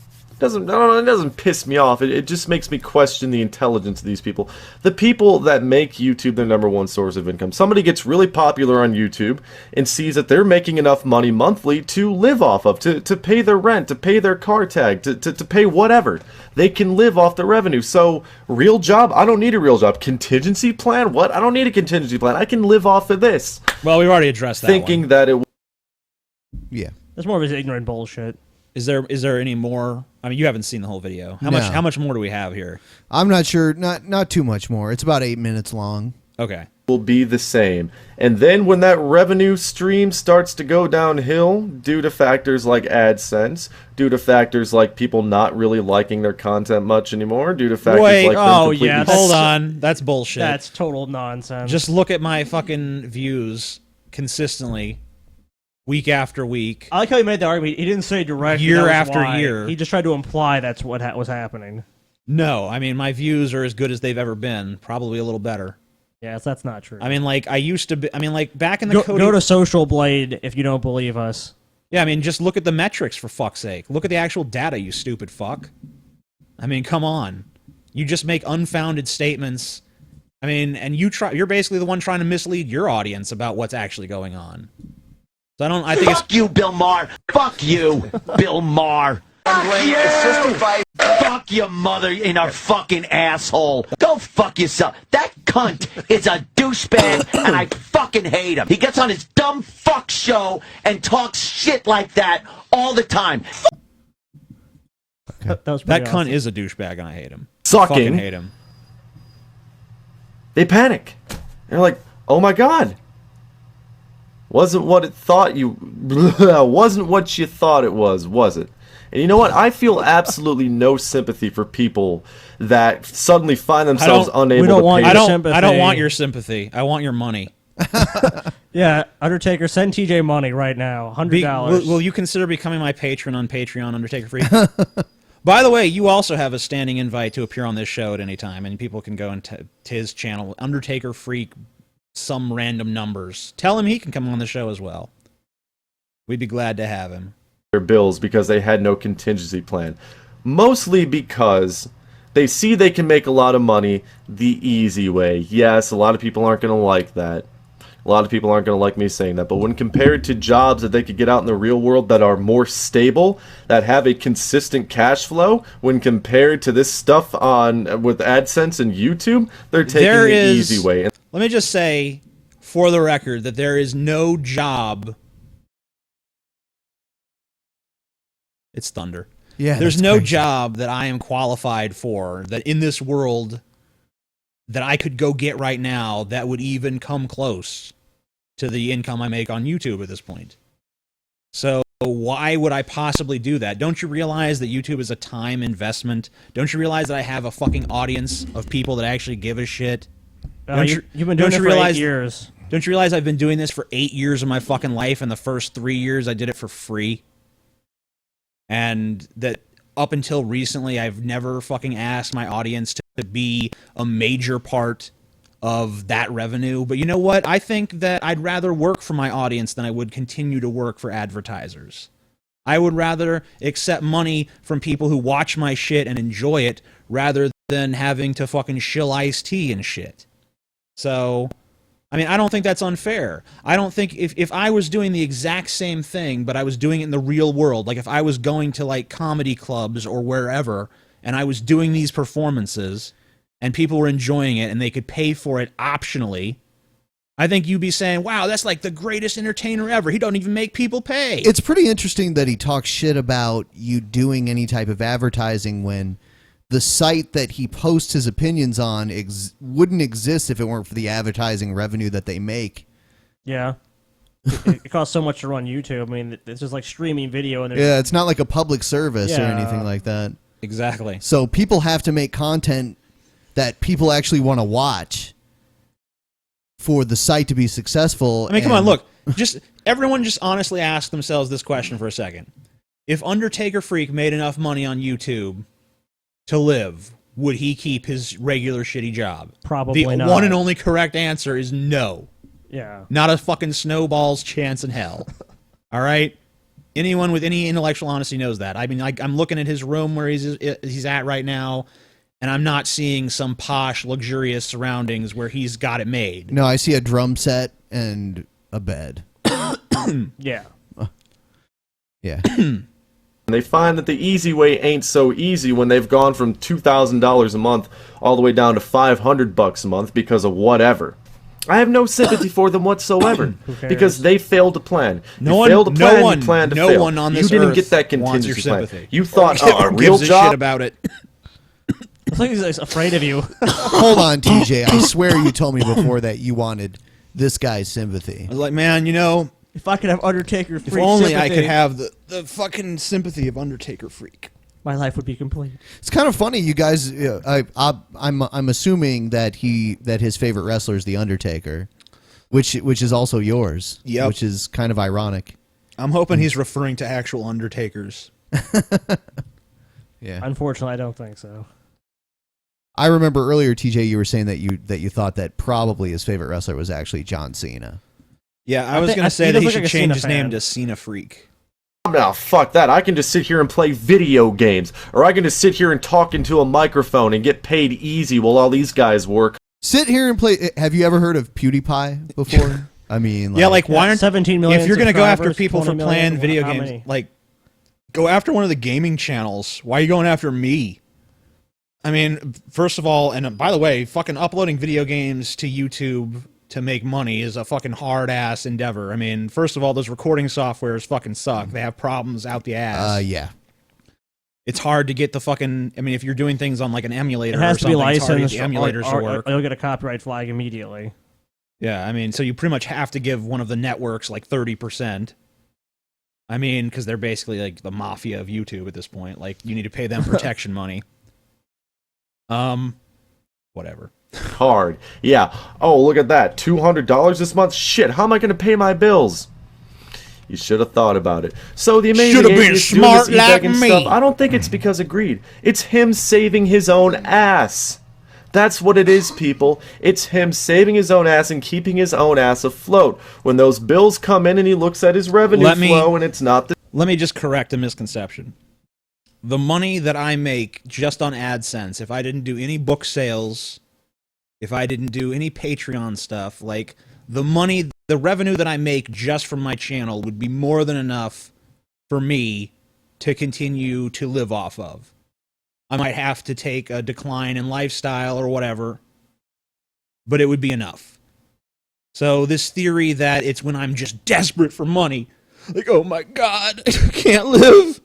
it doesn't piss me off. It just makes me question the intelligence of these people. The people that make YouTube their #1 source of income. Somebody gets really popular on YouTube and sees that they're making enough money monthly to live off of, to pay their rent, to pay their car tag, to pay whatever. They can live off the revenue. So, real job? I don't need a real job. Contingency plan? What? I don't need a contingency plan. I can live off of this. Well, we've already addressed that Thinking that it... Yeah. That's more of his ignorant bullshit. Is there any more? I mean, you haven't seen the whole video. How much more do we have here? I'm not sure. Not too much more. It's about 8 minutes long. Okay. Will be the same. And then when that revenue stream starts to go downhill due to factors like AdSense, due to factors like people not really liking their content much anymore, due to factors like hold on. That's bullshit. That's total nonsense. Just look at my fucking views consistently. Week after week. I like how he made the argument. He didn't say directly. Year after year. He just tried to imply that's what was happening. No, I mean, my views are as good as they've ever been. Probably a little better. Yes, that's not true. I mean, like, I used to be... I mean, like, back in the... Go to Social Blade if you don't believe us. Yeah, I mean, just look at the metrics, for fuck's sake. Look at the actual data, you stupid fuck. I mean, come on. You just make unfounded statements. I mean, and you're basically the one trying to mislead your audience about what's actually going on. So I think Fuck you, Bill Maher. Fuck you, Bill Maher. Fuck you. Fuck your mother in her fucking asshole. Go fuck yourself. That cunt is a douchebag, and I fucking hate him. He gets on his dumb fuck show and talks shit like that all the time. That cunt is a douchebag, and I hate him. Sucking. Fucking hate him. They panic. They're like, "Oh my god, wasn't what it thought you wasn't what you thought it was it?" And you know what? I feel absolutely no sympathy for people that suddenly find themselves unable to pay. I don't want your sympathy. I want your money. Yeah, Undertaker, send TJ money right now. $100. Will you consider becoming my patron on Patreon, Undertaker Freak? By the way, you also have a standing invite to appear on this show at any time, and people can go into his channel, Undertaker Freak, some random numbers. Tell him he can come on the show as well. We'd be glad to have him. Their bills because they had no contingency plan. Mostly because they see they can make a lot of money the easy way. Yes, a lot of people aren't going to like that. A lot of people aren't going to like me saying that. But when compared to jobs that they could get out in the real world that are more stable, that have a consistent cash flow, when compared to this stuff with AdSense and YouTube, they're taking the easy way. Let me just say, for the record, that there is no job... It's thunder. Yeah, there's no job that I am qualified for that in this world that I could go get right now that would even come close to the income I make on YouTube at this point. So why would I possibly do that? Don't you realize that YouTube is a time investment? Don't you realize that I have a fucking audience of people that actually give a shit? You've been doing it for 8 years. Don't you realize I've been doing this for 8 years of my fucking life, and the first 3 years I did it for free? And that up until recently, I've never fucking asked my audience to be a major part of that revenue. But you know what? I think that I'd rather work for my audience than I would continue to work for advertisers. I would rather accept money from people who watch my shit and enjoy it rather than having to fucking shill iced tea and shit. So... I mean, I don't think that's unfair. I don't think if I was doing the exact same thing, but I was doing it in the real world, like if I was going to like comedy clubs or wherever, and I was doing these performances, and people were enjoying it, and they could pay for it optionally, I think you'd be saying, wow, that's like the greatest entertainer ever. He don't even make people pay. It's pretty interesting that he talks shit about you doing any type of advertising when the site that he posts his opinions on wouldn't exist if it weren't for the advertising revenue that they make. Yeah. It costs so much to run YouTube. I mean, it's just like streaming video. And yeah, it's not like a public service or anything like that. Exactly. So people have to make content that people actually want to watch for the site to be successful. I mean, come on, look. Everyone just honestly ask themselves this question for a second. If Undertaker Freak made enough money on YouTube to live, would he keep his regular shitty job? Probably not. The one and only correct answer is no. Yeah. Not a fucking snowball's chance in hell. All right? Anyone with any intellectual honesty knows that. I mean, I'm looking at his room where he's at right now, and I'm not seeing some posh, luxurious surroundings where he's got it made. No, I see a drum set and a bed. Yeah. Yeah. And they find that the easy way ain't so easy when they've gone from $2,000 a month all the way down to $500 a month because of whatever. I have no sympathy for them whatsoever because they failed to plan. No you one, failed to plan, no one, you planned to no fail. one on this you didn't earth get that wants your contingency plan. sympathy. You thought, a real gives a job shit about it. It's like he's afraid of you. Hold on, TJ. I swear you told me before that you wanted this guy's sympathy. I was like, man, you know, if I could have Undertaker Freak, if only I sympathy, could have the fucking sympathy of Undertaker Freak, my life would be complete. It's kind of funny, you guys. I'm assuming that his favorite wrestler is the Undertaker, which is also yours. Yep. Which is kind of ironic. I'm hoping he's referring to actual Undertakers. Yeah. Unfortunately, I don't think so. I remember earlier, TJ, you were saying that you thought that probably his favorite wrestler was actually John Cena. Yeah, I was going to say that he should change his name to Cena Freak. No, fuck that. I can just sit here and play video games. Or I can just sit here and talk into a microphone and get paid easy while all these guys work. Sit here and play. Have you ever heard of PewDiePie before? I mean, yeah, like why aren't 17 million if you're gonna go after people for 20 playing million, video how games, many? like go after one of the gaming channels. Why are you going after me? I mean, first of all, and by the way, fucking uploading video games to YouTube to make money is a fucking hard ass endeavor. I mean, first of all, those recording softwares fucking suck. They have problems out the ass. Yeah. It's hard to get the fucking. I mean, if you're doing things on like an emulator, It has or to be something, it's hard to licensed. get the emulators to or work. you'll get a copyright flag immediately. Yeah, I mean, so you pretty much have to give one of the networks like 30%. I mean, because they're basically like the mafia of YouTube at this point. Like, you need to pay them protection money. Whatever. Hard. Yeah. Oh, look at that. $200 this month? Shit, how am I going to pay my bills? You should have thought about it. So the Amazing Should have been Atheist doing smart this like e-begging me. stuff, I don't think it's because of greed. It's him saving his own ass. That's what it is, people. It's him saving his own ass and keeping his own ass afloat. When those bills come in and he looks at his revenue flow and it's not the... Let me just correct a misconception. The money that I make just on AdSense, if I didn't do any book sales, if I didn't do any Patreon stuff, like the money, the revenue that I make just from my channel would be more than enough for me to continue to live off of. I might have to take a decline in lifestyle or whatever, but it would be enough. So this theory that it's when I'm just desperate for money, like, oh my God, I can't live.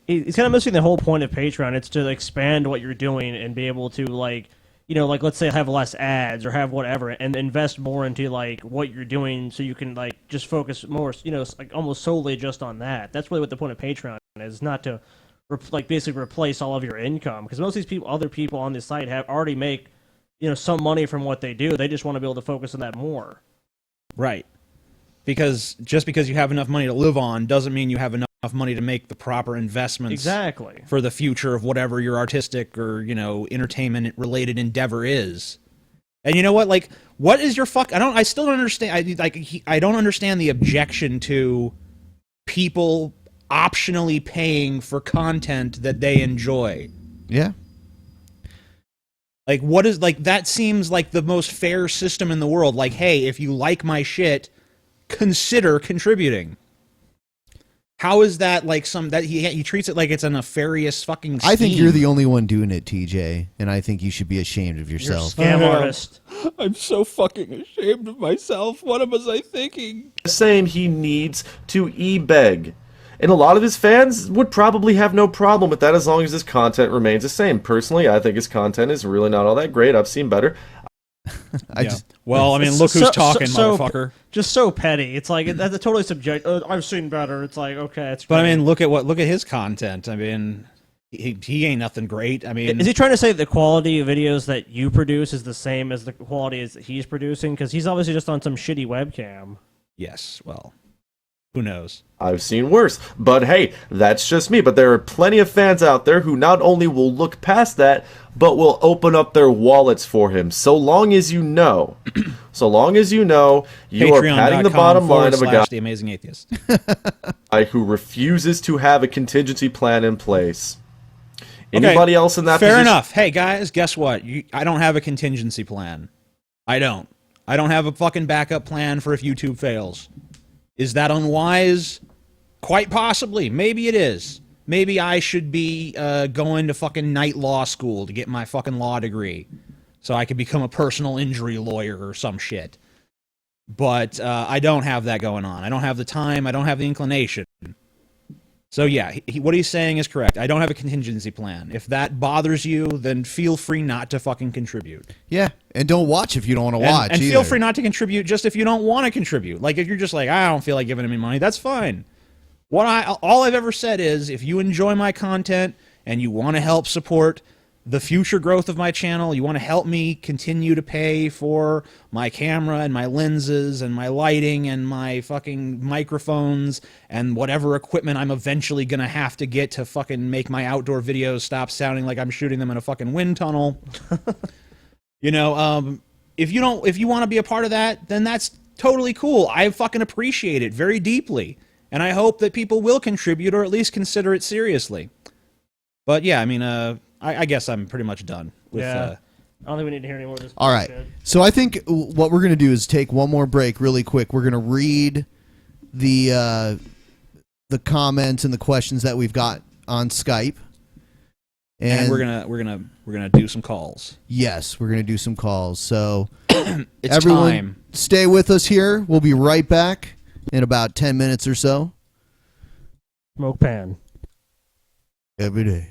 It's kind of missing the whole point of Patreon. It's to expand what you're doing and be able to, like, you know, like, let's say have less ads or have whatever, and invest more into, like, what you're doing so you can, like, just focus more, you know, like, almost solely just on that. That's really what the point of Patreon is, not to, like, basically replace all of your income. Because most of these people, other people on this site have already make, you know, some money from what they do. They just want to be able to focus on that more. Right. Because just because you have enough money to live on doesn't mean you have enough money to make the proper investments Exactly. for the future of whatever your artistic or, you know, entertainment related endeavor is. And you know what? Like, what is your fuck? I still don't understand. I don't understand the objection to people optionally paying for content that they enjoy. Yeah. Like, what is, like, that seems like the most fair system in the world. Like, hey, if you like my shit, consider contributing. How is that like he treats it like it's a nefarious fucking scheme? I think you're the only one doing it, TJ, and I think you should be ashamed of yourself. You're a scam artist. I'm so fucking ashamed of myself. What was I thinking? Saying he needs to e-beg. And a lot of his fans would probably have no problem with that as long as his content remains the same. Personally, I think his content is really not all that great. I've seen better. Well, I mean, look who's talking, motherfucker. Just so petty. It's like that's a totally subjective. I've seen better. It's like, okay, it's. But I mean, look at his content. I mean, he ain't nothing great. I mean, is he trying to say the quality of videos that you produce is the same as the quality as that he's producing? Because he's obviously just on some shitty webcam. Yes. Well, who knows? I've seen worse. But hey, that's just me. But there are plenty of fans out there who not only will look past that, but will open up their wallets for him. So long as you know, you are patting the bottom line of a guy, the Amazing Atheist, who refuses to have a contingency plan in place. Anybody else in that fair position? enough. Hey guys, guess what? I don't have a contingency plan. I don't have a fucking backup plan for if YouTube fails. Is that unwise? Quite possibly. Maybe it is. Maybe I should be going to fucking night law school to get my fucking law degree so I could become a personal injury lawyer or some shit. But I don't have that going on. I don't have the time. I don't have the inclination. So yeah, what he's saying is correct. I don't have a contingency plan. If that bothers you, then feel free not to fucking contribute. Yeah, and don't watch if you don't want to watch And either. feel free not to contribute just if you don't want to contribute. Like if you're just like, I don't feel like giving him any money, that's fine. All I've ever said is if you enjoy my content and you want to help support the future growth of my channel, you want to help me continue to pay for my camera and my lenses and my lighting and my fucking microphones and whatever equipment I'm eventually going to have to get to fucking make my outdoor videos stop sounding like I'm shooting them in a fucking wind tunnel. You know, if you want to be a part of that, then that's totally cool. I fucking appreciate it very deeply. and I hope that people will contribute or at least consider it seriously. But yeah, I mean, I guess I'm pretty much done with. I don't think we need to hear any more of this. All right. So I think what we're going to do is take one more break really quick. We're going to read the comments and the questions that we've got on Skype. And we're gonna do some calls. Yes, we're gonna do some calls. So it's everyone, time. Stay with us here. We'll be right back in about 10 minutes or so. Smoke pan. Every day.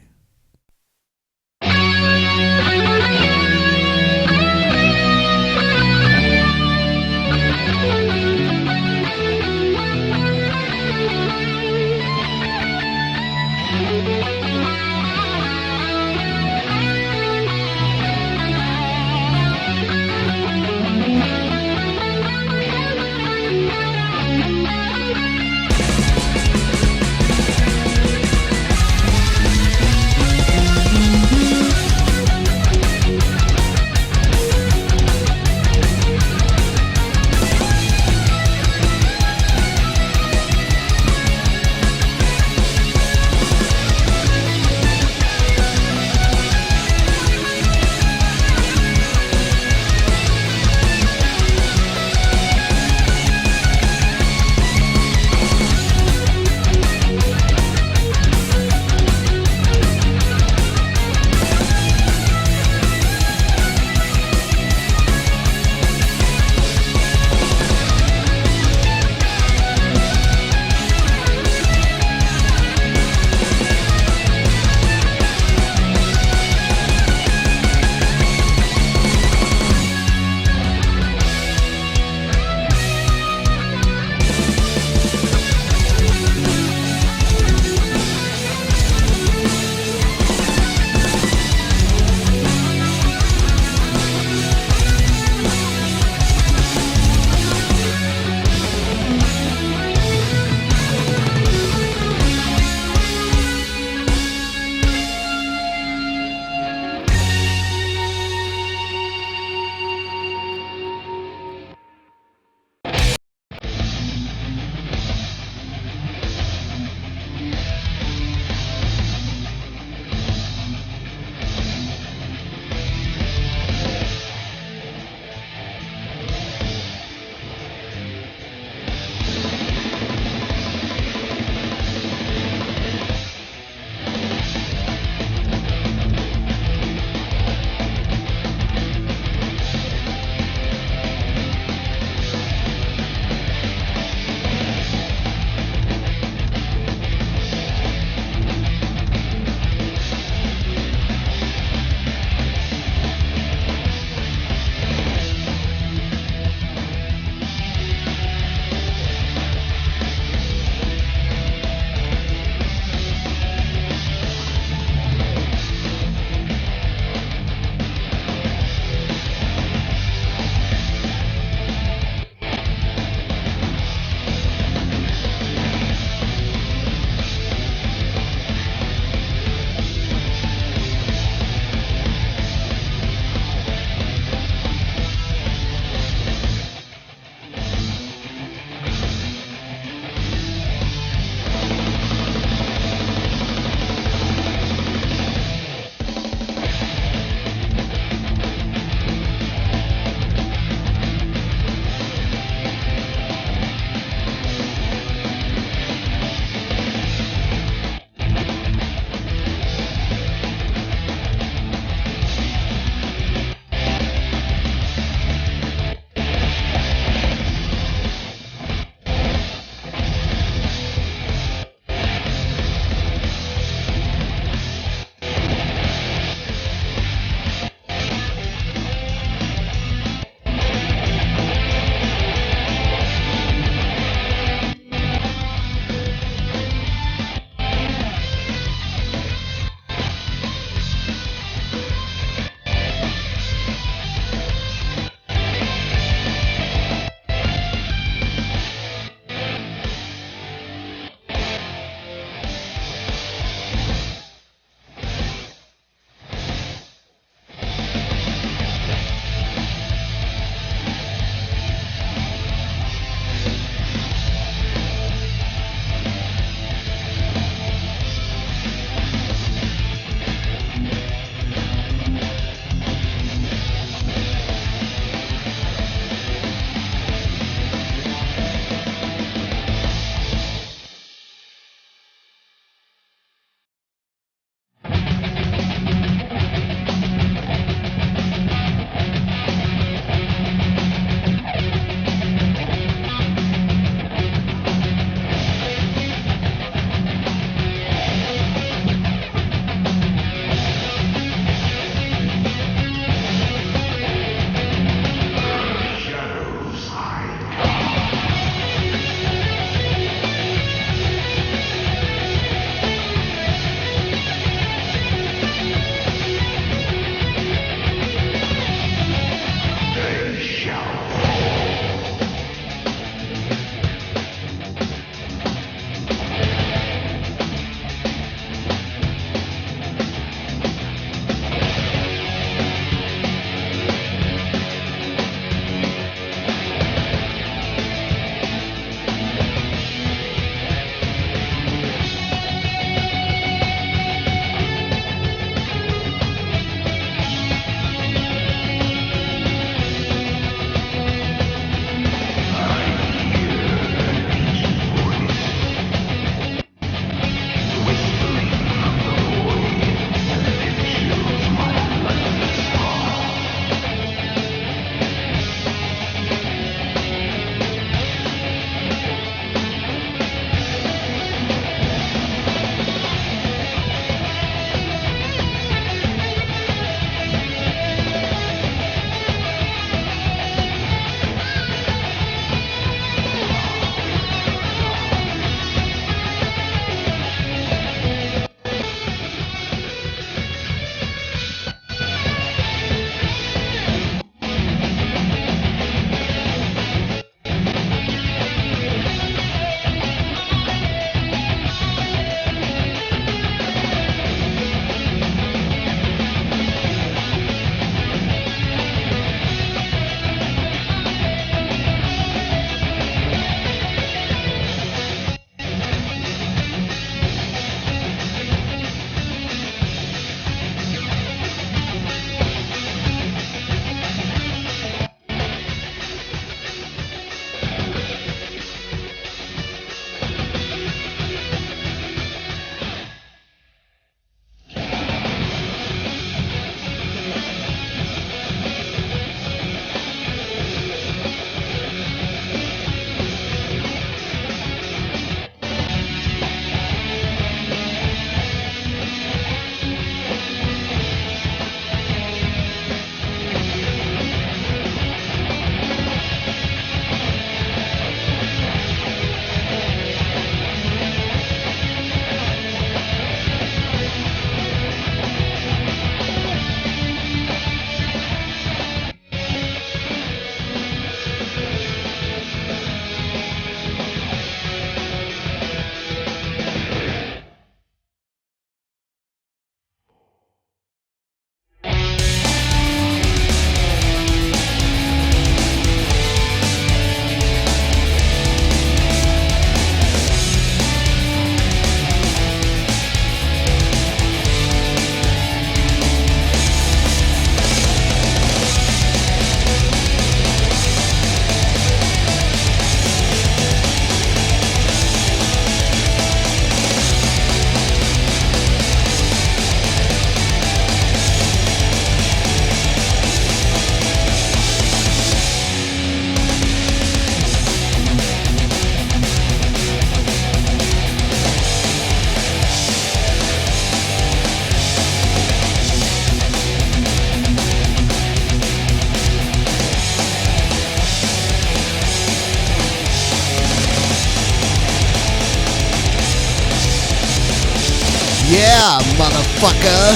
Yeah, motherfucker.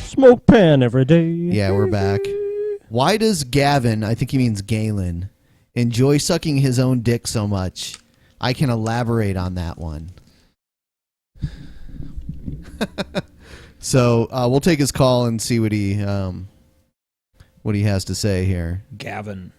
Smoke pan every day. Yeah, we're back. Why does Gavin, I think he means Galen, enjoy sucking his own dick so much? I can elaborate on that one. So we'll take his call and see what he has to say here. Gavin.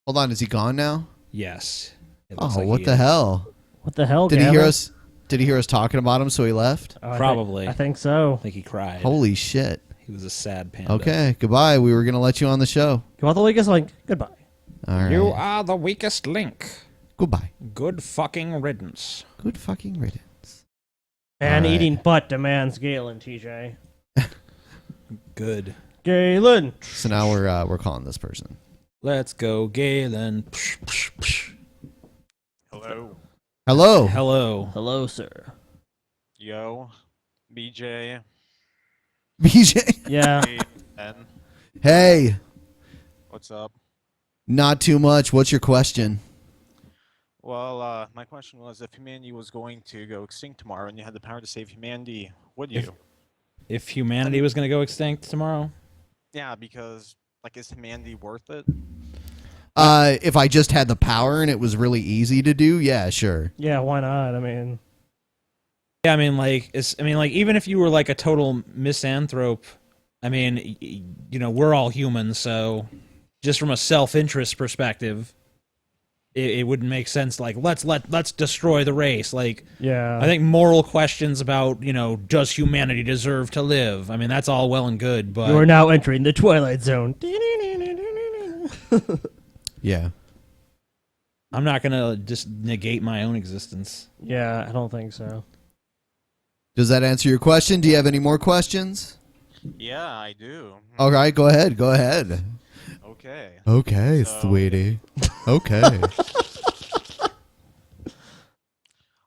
Hold on, is he gone now? Yes. Oh, like what the hell? What the hell, Did Gavin? he hear us? Did he hear us talking about him, so he left? Probably. I think so. I think he cried. Holy shit. He was a sad panda. Okay, goodbye. We were going to let you on the show. You want the weakest link? Goodbye. All right. You are the weakest link. Goodbye. Good fucking riddance. Good fucking riddance. Man-eating butt demands Galen, TJ. Good. Galen. So now we're calling this person. Let's go, Galen. Hello. Hello. Hello. Hello, sir. Yo. BJ. BJ? Yeah. Hey, Ben. Hey. What's up? Not too much. What's your question? Well, my question was, if humanity was going to go extinct tomorrow and you had the power to save humanity, would you? If humanity was going to go extinct tomorrow? Yeah, because, like, is humanity worth it? If I just had the power and it was really easy to do, yeah, sure. Yeah, why not? I mean... Yeah, I mean, even if you were like a total misanthrope, I mean, you know, we're all humans, so just from a self-interest perspective, it wouldn't make sense. Like, let's destroy the race. Like, yeah, I think moral questions about, you know, does humanity deserve to live? I mean, that's all well and good, but you are now entering the Twilight Zone. Yeah. I'm not gonna just negate my own existence. Yeah, I don't think so. Does that answer your question? Do you have any more questions? Yeah, I do. All right, go ahead. Go ahead. Okay. Okay, sweetie. Okay.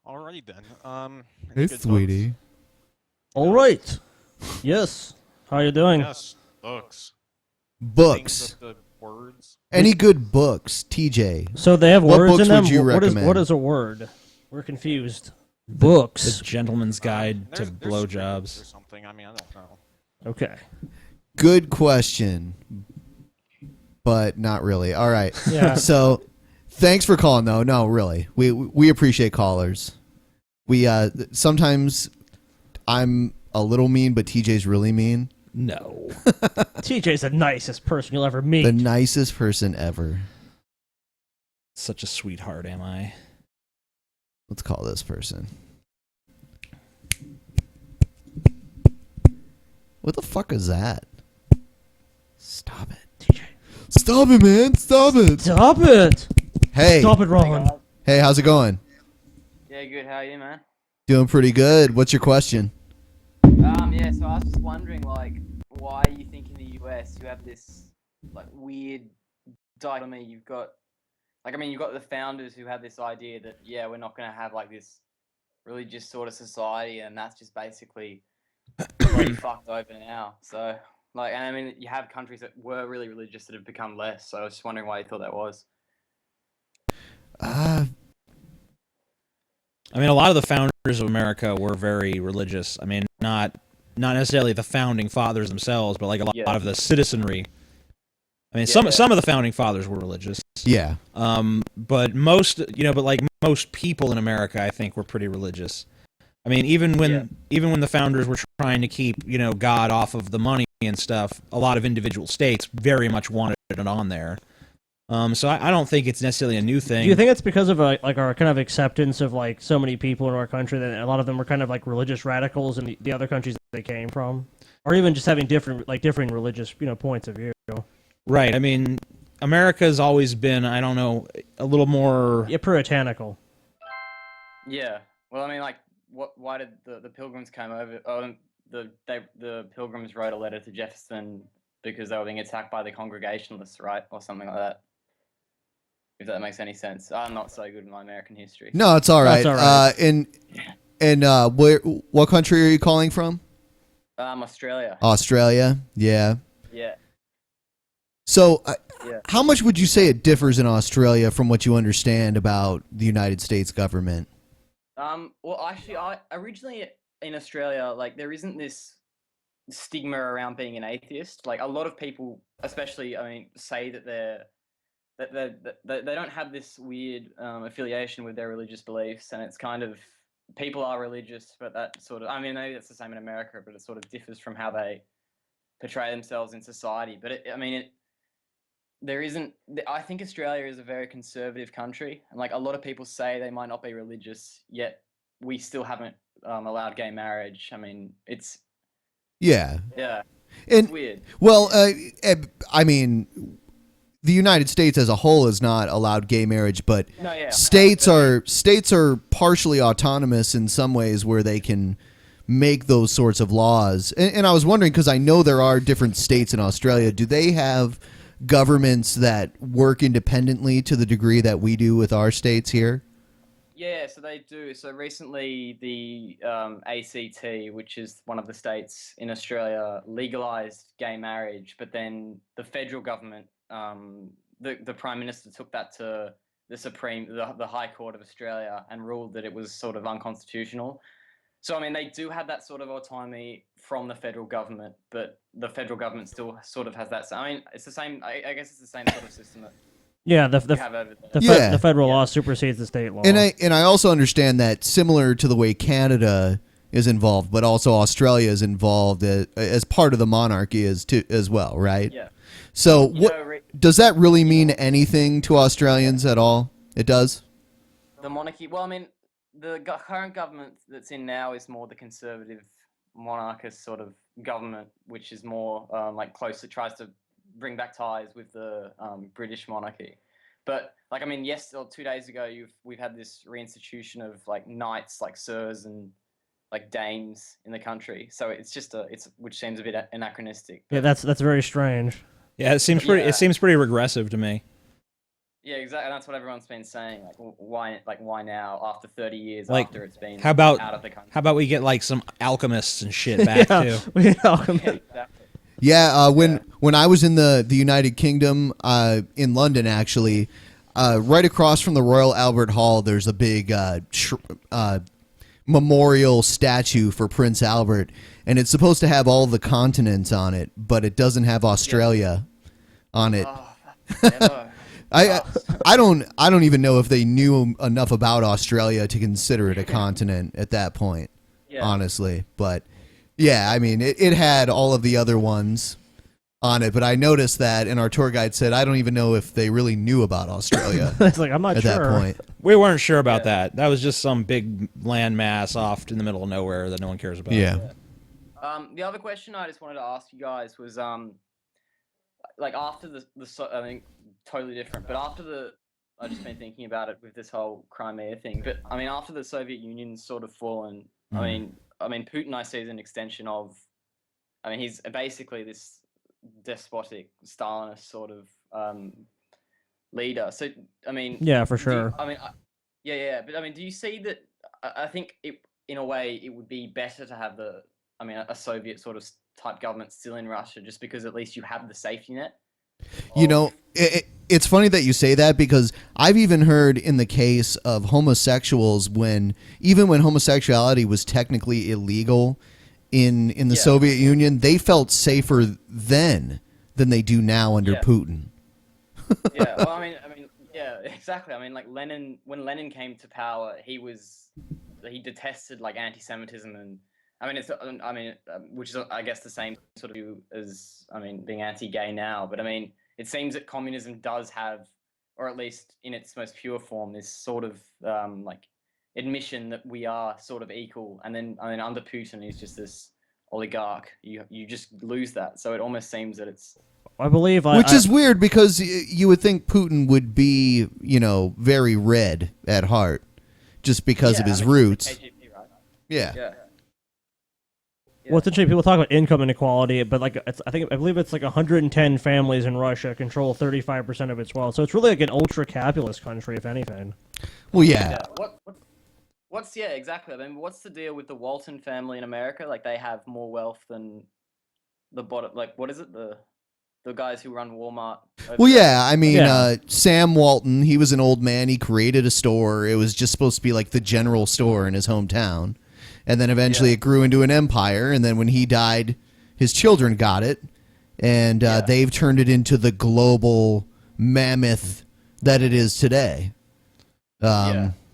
Alrighty then. Hey, sweetie. All right. Yes. How you doing? Yes, books. Books. Things with the words. Any good books, TJ? So they have What words books in them? would you What is recommend? what is a word? We're confused. Books. The Gentleman's Guide to There's Blowjobs. or something. I mean, I don't know. Okay. Good question, but not really. All right. Yeah. So, thanks for calling, though. No, really, we appreciate callers. We sometimes I'm a little mean, but TJ's really mean. No. TJ's the nicest person you'll ever meet. The nicest person ever. Such a sweetheart, am I? Let's call this person. What the fuck is that? Stop it. TJ. Stop it, man. Stop it. Stop it. Hey. Stop it, Ron. Hey, how's it going? Yeah, good. How are you, man? Doing pretty good. What's your question? Yeah, so I was just wondering, like, why you think in the US you have this, like, weird dichotomy. You've got, like, I mean, you've got the founders who had this idea that, yeah, we're not going to have, like, this religious sort of society, and that's just basically pretty fucked over now. So, like, and I mean, you have countries that were really religious that have become less, so I was just wondering why you thought that was. I mean, a lot of the founders of America were very religious. I mean, not necessarily the founding fathers themselves, but like a lot of the citizenry. I mean, some of the founding fathers were religious. Yeah. But most, but like most people in America, I think, were pretty religious. I mean, even when the founders were trying to keep, God off of the money and stuff, a lot of individual states very much wanted it on there. So I don't think it's necessarily a new thing. Do you think it's because of like our kind of acceptance of like so many people in our country that a lot of them were kind of like religious radicals in the other countries that they came from, or even just having different religious points of view? Right. I mean, America's always been, I don't know, a little more puritanical. Yeah. Well, I mean, like, why did the Pilgrims come over? Oh, the Pilgrims wrote a letter to Jefferson because they were being attacked by the Congregationalists, right, or something like that. If that makes any sense. I'm not so good in my American history. No, it's all right. That's all right. What country are you calling from? Australia. Australia. Yeah. Yeah. So, Yeah. how much would you say it differs in Australia from what you understand about the United States government? Well, actually, I originally in Australia, like, there isn't this stigma around being an atheist. Like, a lot of people, especially, I mean, say that they don't have this weird affiliation with their religious beliefs, and it's kind of, people are religious, but that sort of, I mean, maybe that's the same in America, but it sort of differs from how they portray themselves in society. But there isn't. I think Australia is a very conservative country, and like a lot of people say they might not be religious, yet we still haven't allowed gay marriage. I mean, it's Yeah. it's weird. Well, I mean, the United States as a whole has not allowed gay marriage, but states are partially autonomous in some ways where they can make those sorts of laws. And I was wondering, because I know there are different states in Australia, do they have governments that work independently to the degree that we do with our states here? Yeah, so they do. So recently, the ACT, which is one of the states in Australia, legalized gay marriage, but then the federal government, the Prime Minister took that to the High Court of Australia and ruled that it was sort of unconstitutional. So, I mean, they do have that sort of autonomy from the federal government, but the federal government still sort of has that. I mean, it's the same. I guess it's the same sort of system that. Yeah, the federal law supersedes the state law. And I also understand that, similar to the way Canada is involved, but also Australia is involved as part of the monarchy as well, right? Yeah. So does that really mean anything to Australians at all? It does? The monarchy. Well, I mean, the current government that's in now is more the conservative monarchist sort of government, which is more close. It tries to bring back ties with the British monarchy. But like, I mean, 2 days ago, we've had this reinstitution of like knights, like sirs and like dames in the country. So it's just which seems a bit anachronistic. Yeah, that's very strange. Yeah, it seems pretty regressive to me. Yeah, exactly. That's what everyone's been saying. Like, why now? After 30 years, Like, after it's been how about out of the country. how about we get like some alchemists and shit back too? We get alchemists. Exactly. Yeah, when I was in the United Kingdom, in London actually, right across from the Royal Albert Hall, there's a big memorial statue for Prince Albert, and it's supposed to have all the continents on it, but it doesn't have Australia on it. I don't even know if they knew enough about Australia to consider it a continent at that point, honestly. But yeah, I mean, it had all of the other ones on it, but I noticed that, and our tour guide said, I don't even know if they really knew about Australia. It's like, I'm not at sure. that point. We weren't sure about that. That was just some big landmass off in the middle of nowhere that no one cares about. Yeah. The other question I just wanted to ask you guys was, like after I think totally different, but I've just been thinking about it with this whole Crimea thing. But I mean, after the Soviet Union's sort of fallen, I mean, Putin I see as an extension of, I mean, he's basically this despotic Stalinist sort of leader. So I mean, yeah, for sure. But I mean, do you see that? I think in a way it would be better to have a Soviet sort of type government still in Russia, just because at least you have the safety net. You know, it's funny that you say that, because I've even heard in the case of homosexuals, even when homosexuality was technically illegal in the Soviet Union, they felt safer then than they do now under Putin. Yeah, well, I mean, yeah, exactly. I mean, like when Lenin came to power, he detested like anti-Semitism, and which is, I guess, the same sort of view as, being anti-gay now. But I mean, it seems that communism does have, or at least in its most pure form, this sort of like admission that we are sort of equal. And then, under Putin, he's just this oligarch. You just lose that. So it almost seems that it's. I believe, which is weird, because you would think Putin would be, very red at heart, just because of his roots. KGB, right? Yeah. Well, it's interesting. People talk about income inequality, but I believe it's like 110 families in Russia control 35% of its wealth. So it's really like an ultra-capitalist country, if anything. Well, yeah. What's exactly. I mean, what's the deal with the Walton family in America? Like, they have more wealth than the bottom. Like, what is it? the guys who run Walmart. Well, yeah, I mean, Sam Walton, he was an old man. He created a store. It was just supposed to be like the general store in his hometown. And then eventually it grew into an empire. And then when he died, his children got it. And they've turned it into the global mammoth that it is today.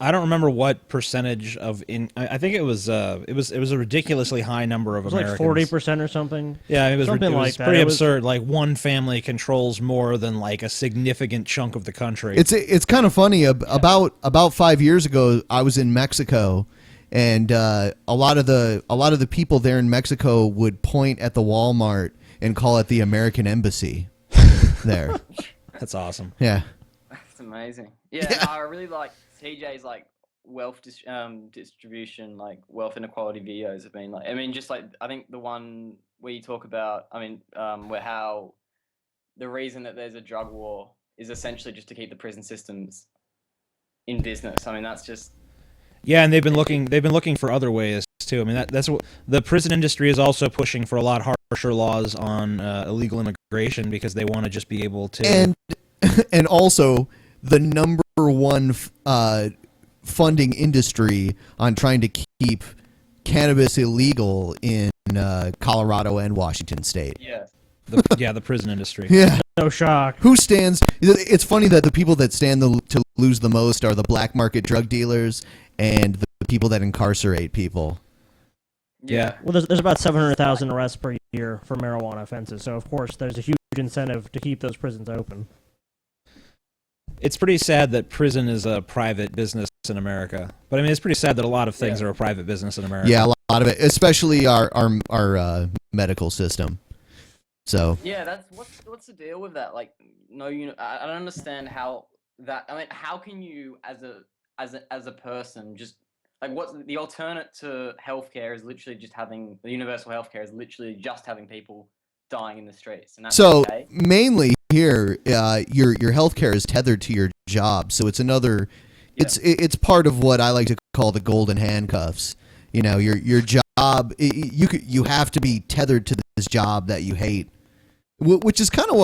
I don't remember what percentage of I think it was a ridiculously high number of Americans. Like 40% or something. Yeah, it was something like that. Pretty absurd. Like one family controls more than like a significant chunk of the country. It's kind of funny. About 5 years ago, I was in Mexico, and a lot of the people there in Mexico would point at the Walmart and call it the American Embassy. There. That's awesome. Yeah. That's amazing. Yeah, I really like TJ's like wealth distribution, like wealth inequality videos have been like. I mean, just like I think the one where you talk about, I mean, where how the reason that there's a drug war is essentially just to keep the prison systems in business. I mean, that's just. Yeah, and they've been looking for other ways too. I mean, that's what the prison industry is also pushing for, a lot harsher laws on illegal immigration, because they want to just be able to. And also the number one funding industry on trying to keep cannabis illegal in Colorado and Washington State. Yeah. The prison industry. Yeah. No shock. Who stands? It's funny that the people that stand to lose the most are the black market drug dealers and the people that incarcerate people. Yeah. Well, there's about 700,000 arrests per year for marijuana offenses, so of course there's a huge incentive to keep those prisons open. It's pretty sad that prison is a private business in America. But I mean, it's pretty sad that a lot of things are a private business in America. Yeah, a lot of it, especially our medical system. So. Yeah, that's what's the deal with that? Like, no, I don't understand how that. I mean, how can you as a person just like what's the alternate to healthcare is literally just having the universal healthcare is literally just having people dying in the streets, and that's so okay? Mainly here, your healthcare is tethered to your job, so it's another. It's part of what I like to call the golden handcuffs. You know, your job. You have to be tethered to this job that you hate, which is kind of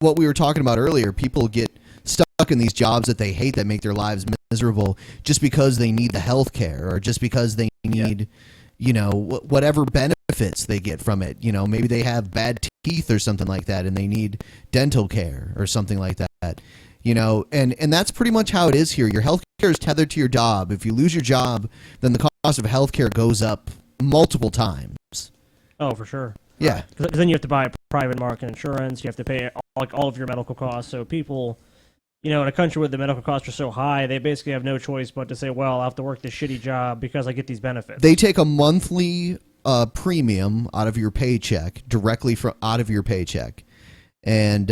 what we were talking about earlier. People get stuck in these jobs that they hate that make their lives miserable just because they need the healthcare or just because they need. You know, whatever benefits they get from it. You know, maybe they have bad teeth or something like that and they need dental care or something like that. You know, and that's pretty much how it is here. Your health care is tethered to your job. If you lose your job, then the cost of health care goes up multiple times. Oh, for sure. Yeah. Because then you have to buy private market insurance. You have to pay all of your medical costs. So people, you know, in a country where the medical costs are so high, they basically have no choice but to say, well, I'll have to work this shitty job because I get these benefits. They take a monthly premium out of your paycheck, directly out of your paycheck. And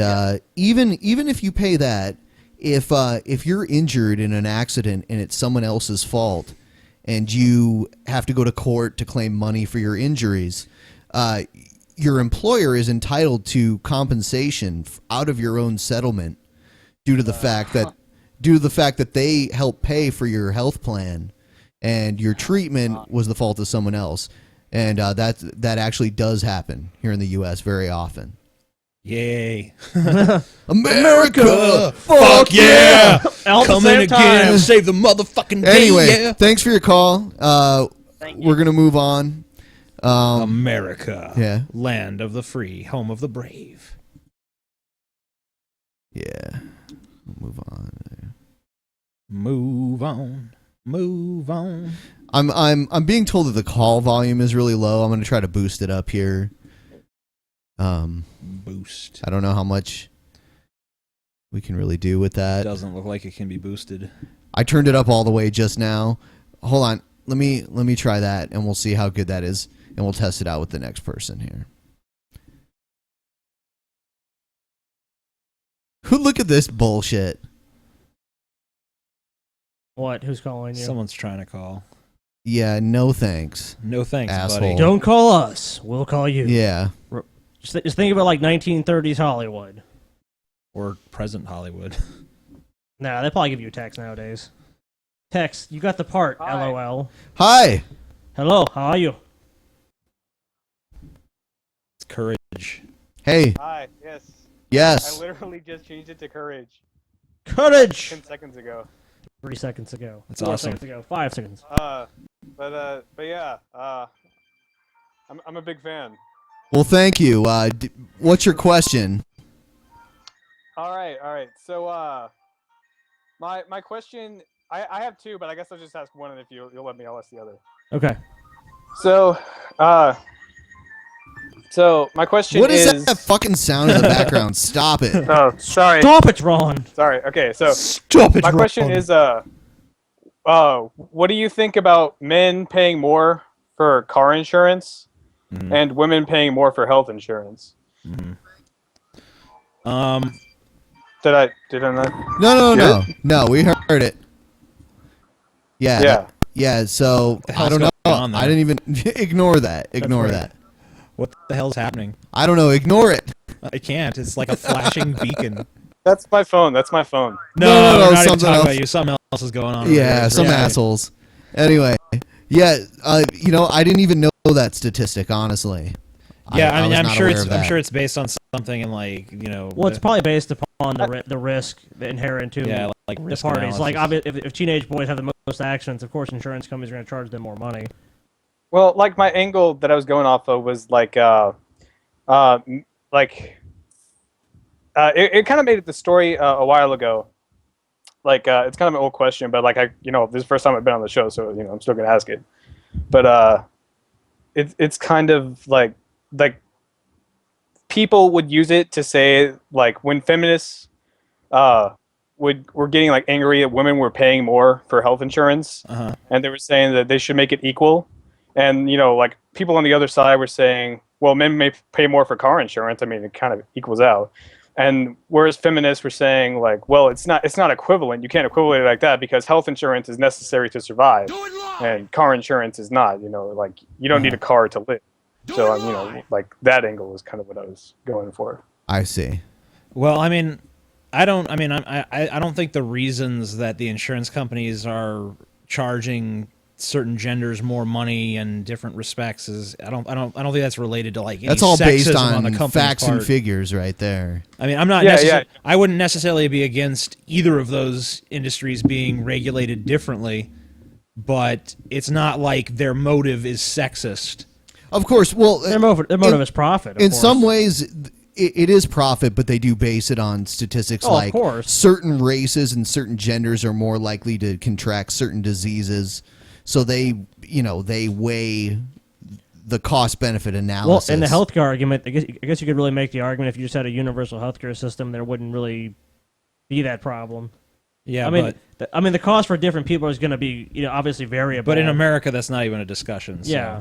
even if you pay that, if you're injured in an accident and it's someone else's fault and you have to go to court to claim money for your injuries, your employer is entitled to compensation out of your own settlement due to the fact that they help pay for your health plan and your treatment was the fault of someone else. And that actually does happen here in the U.S. very often. Yay. America! Fuck yeah! Come in again and save the motherfucking day. Anyway, yeah. thanks for your call. We're going to move on. America. Yeah. Land of the free, home of the brave. Yeah. Move on. Move on. Move on. I'm being told that the call volume is really low. I'm going to try to boost it up here. Boost. I don't know how much we can really do with that. Doesn't look like it can be boosted. I turned it up all the way just now. Hold on. Let me try that and we'll see how good that is and we'll test it out with the next person here. Look at this bullshit. What? Who's calling you? Someone's trying to call. Yeah, no thanks. No thanks, asshole. buddy. Don't call us. We'll call you. Yeah. Just think of it like 1930s Hollywood. Or present Hollywood. Nah, they probably give you a text nowadays. Text, you got the part, Hi. LOL. Hi. Hello, how are you? It's courage. Hey. Hi, yes. Yes. I literally just changed it to courage. Courage! 10 seconds ago. 3 seconds ago. That's 4 awesome. seconds ago. 5 seconds. But yeah, I'm a big fan. Well, thank you. What's your question? All right. So, my question, I have two, but I guess I'll just ask one, and if you'll let me, I'll ask the other. Okay. So, my question What is... is that fucking sound in the background? Stop it. Oh, sorry. Stop it, Ron. Sorry. Okay, so Stop it, my Ron. question is, what do you think about men paying more for car insurance and women paying more for health insurance? Did I not? No. We heard it. Yeah. So I don't know. I didn't even ignore that. Ignore that. What the hell's happening? I don't know. Ignore it. I can't. It's like a flashing beacon. That's my phone. No, No, we're not even something talking else. about you. Something else is going on. Yeah, some assholes. Anyway, yeah. I didn't even know that statistic. Honestly. Yeah, I was I'm not sure aware it's of that. it's based on something in Well, it's probably based upon the risk inherent to like the risk parties. Like, analysis. if teenage boys have the most accidents, of course, insurance companies are going to charge them more money. Well, like my angle that I was going off of was like, it kind of made it the story a while ago. Like, it's kind of an old question, but like this is the first time I've been on the show, so I'm still gonna ask it. But it's kind of like people would use it to say like when feminists were getting like angry at women were paying more for health insurance, and they were saying that they should make it equal. And like people on the other side were saying, well, men may pay more for car insurance. I mean, it kind of equals out. And whereas feminists were saying like, well, it's not equivalent. You can't equivalent it like that because health insurance is necessary to survive, and car insurance is not. Like you don't need a car to live. So like that angle is kind of what I was going for. I see. Well, I don't think the reasons that the insurance companies are charging certain genders more money in different respects is I don't think that's related to like any That's all based sexism on the company's facts and part. figures right there. I mean, I'm not. I wouldn't necessarily be against either of those industries being regulated differently, but it's not like their motive is sexist. Of course. Well, their motive is profit. In some ways, it is profit, but they do base it on statistics like of course. certain races and certain genders are more likely to contract certain diseases. So they weigh the cost-benefit analysis. Well, in the healthcare argument, I guess you could really make the argument if you just had a universal healthcare system, there wouldn't really be that problem. Yeah, I mean, the cost for different people is going to be, obviously variable. But in America, that's not even a discussion. So. Yeah,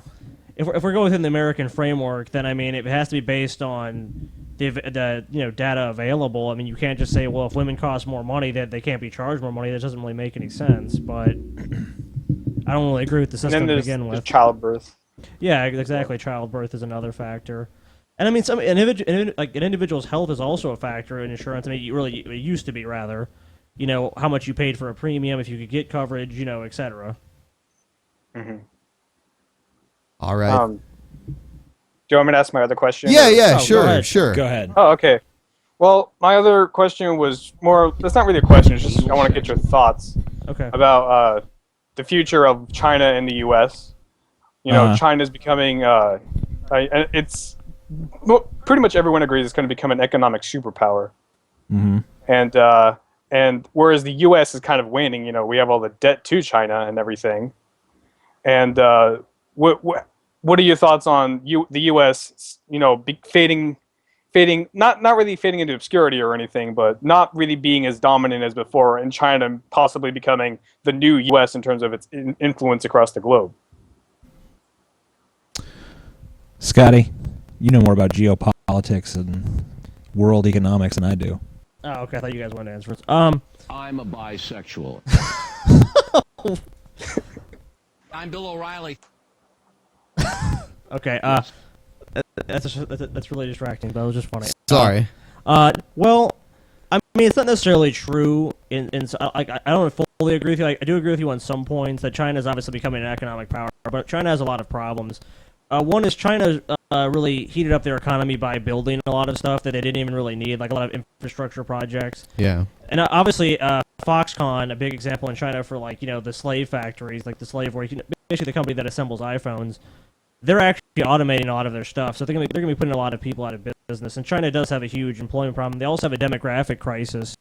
if we're going within the American framework, then I mean, it has to be based on the data available. I mean, you can't just say, well, if women cost more money, that they can't be charged more money. That doesn't really make any sense. But I don't really agree with the system to begin with. There's childbirth. Yeah, exactly. Childbirth is another factor, and I mean, an individual's health is also a factor in insurance. I mean, it used to be rather, how much you paid for a premium, if you could get coverage, etc. Mm-hmm. All right. Do you want me to ask my other question? Yeah, sure. Go ahead. Oh, okay. Well, my other question was more. That's not really a question. It's just I want to get your thoughts. Okay. About the future of China and the U.S. China's becoming. It's pretty much everyone agrees it's going to become an economic superpower. Mm-hmm. And whereas the U.S. is kind of waning, we have all the debt to China and everything. And what are your thoughts on the U.S. Fading, not really fading into obscurity or anything, but not really being as dominant as before, and China possibly becoming the new U.S. in terms of its influence across the globe? Scotty, you know more about geopolitics and world economics than I do. Oh, okay. I thought you guys wanted to answer it. I'm a bisexual. I'm Bill O'Reilly. Okay. That's really distracting, but it was just funny. Sorry. Well, I mean, it's not necessarily true. I don't fully agree with you. I do agree with you on some points that China is obviously becoming an economic power, but China has a lot of problems. One is China really heated up their economy by building a lot of stuff that they didn't even really need, like a lot of infrastructure projects. Yeah. And obviously, Foxconn, a big example in China for like the slave factories, like the slave where basically the company that assembles iPhones, they're actually automating a lot of their stuff. So they're gonna be putting a lot of people out of business. And China does have a huge employment problem. They also have a demographic crisis.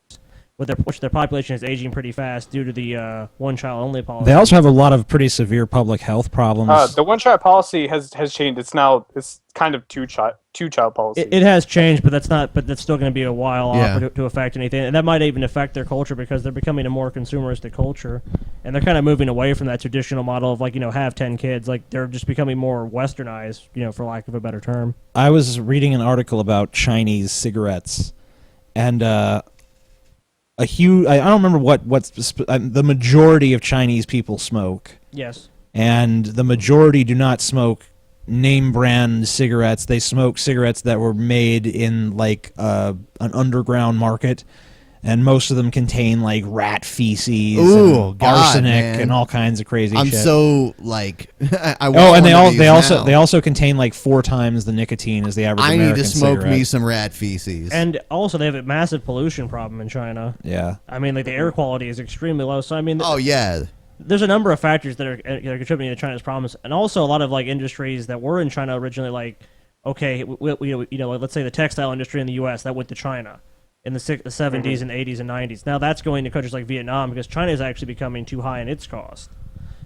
Which their population is aging pretty fast due to the one-child-only policy. They also have a lot of pretty severe public health problems. The one-child policy has changed. It's kind of two-child policy. It has changed, but that's still going to be a while Yeah. off to affect anything, and that might even affect their culture because they're becoming a more consumeristic culture, and they're kind of moving away from that traditional model of have 10 kids. Like they're just becoming more westernized, for lack of a better term. I was reading an article about Chinese cigarettes, and I don't remember the majority of Chinese people smoke. Yes. And the majority do not smoke name brand cigarettes. They smoke cigarettes that were made in like an underground market, and most of them contain like rat feces and arsenic man. and all kinds of crazy shit. I'm so like I want and one of these they also contain like 4 times the nicotine as the average I American need to smoke cigarette. me some rat feces. And also, they have a massive pollution problem in China. Yeah. I mean, like the air quality is extremely low. So I mean, yeah. There's a number of factors that are contributing to China's problems, and also a lot of like industries that were in China originally. Like, okay, let's say the textile industry in the U.S. that went to China in the 70s and 80s and 90s. Now that's going to countries like Vietnam because China is actually becoming too high in its cost.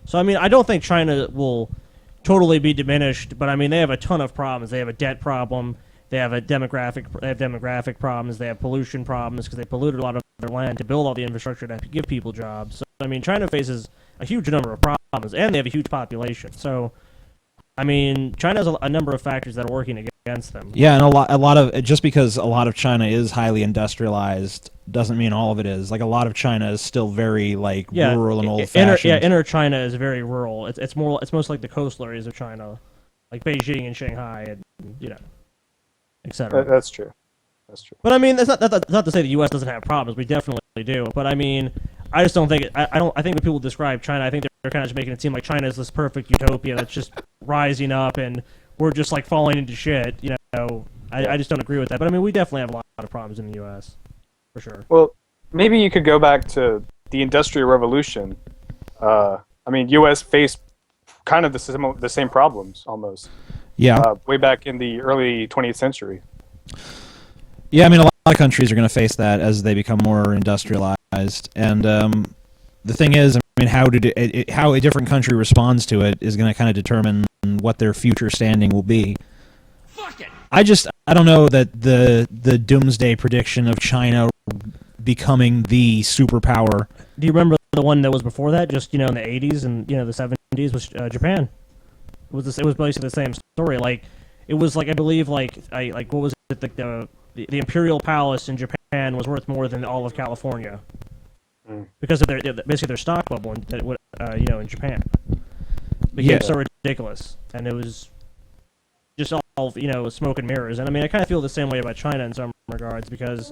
So I mean, I don't think China will totally be diminished, but I mean they have a ton of problems. They have a debt problem. They have demographic problems. They have pollution problems because they polluted a lot of their land to build all the infrastructure to give people jobs. So I mean, China faces a huge number of problems, and they have a huge population. So I mean, China has a number of factors that are working against them. Yeah, and a lot of just because a lot of China is highly industrialized doesn't mean all of it is. Like a lot of China is still very like rural and old-fashioned. Inner China is very rural. It's most like the coastal areas of China, like Beijing and Shanghai, and etc. That's true. That's true. But I mean, that's not to say the U.S. doesn't have problems. We definitely do. But I mean, I just don't think I think when people describe China, I think they're kind of just making it seem like China is this perfect utopia that's just rising up and we're just like falling into shit. I just don't agree with that. But I mean, we definitely have a lot of problems in the U.S. for sure. Well, maybe you could go back to the Industrial Revolution. I mean, U.S. faced kind of the same problems almost. Yeah. Way back in the early 20th century. Yeah, I mean, a lot of countries are going to face that as they become more industrialized. And the thing is, I mean, how a different country responds to it is going to kind of determine what their future standing will be. Fuck it. I don't know that the doomsday prediction of China becoming the superpower. Do you remember the one that was before that? Just in the 80s and the 70s was Japan. It was basically the same story. Like it was like I believe what was it the Imperial Palace in Japan was worth more than all of California because of their stock bubble in Japan. It became so ridiculous, and it was just all smoke and mirrors. And I mean, I kind of feel the same way about China in some regards because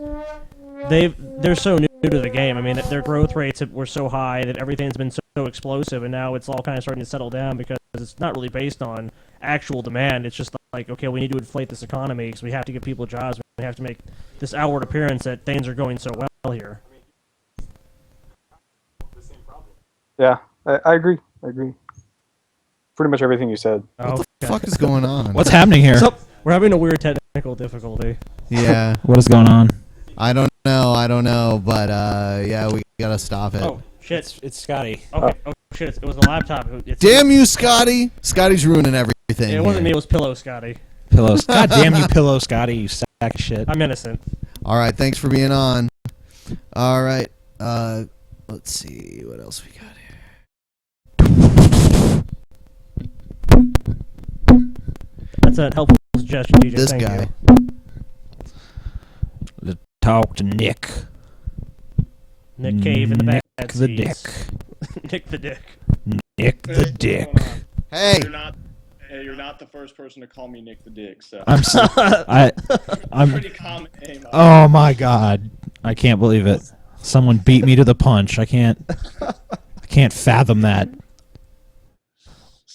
they're so new to the game. I mean, their growth rates were so high that everything's been so explosive, and now it's all kind of starting to settle down because it's not really based on actual demand. It's just like, okay, we need to inflate this economy because we have to give people jobs. We have to make this outward appearance that things are going so well here. Yeah, I agree. Pretty much everything you said. What the fuck is going on? What's happening here? We're having a weird technical difficulty. Yeah. What is going on? I don't know, but yeah, we gotta stop it. Oh shit! It's Scotty. Okay. Oh shit! It was the laptop. Damn you, Scotty! Scotty's ruining everything. It wasn't me. It was Pillow Scotty. Pillows. God damn you, Pillow Scotty! You sack of shit. I'm innocent. All right, thanks for being on. All right, let's see what else we got here. That's a helpful suggestion, DJ. This Thank guy. You. Talk to Nick. Nick Cave in the back. Nick the Dick. Nick the Dick. Nick the Dick. Hey. You're not the first person to call me Nick the Dick. So I'm pretty common name. Oh my god! I can't believe it. Someone beat me to the punch. I can't fathom that.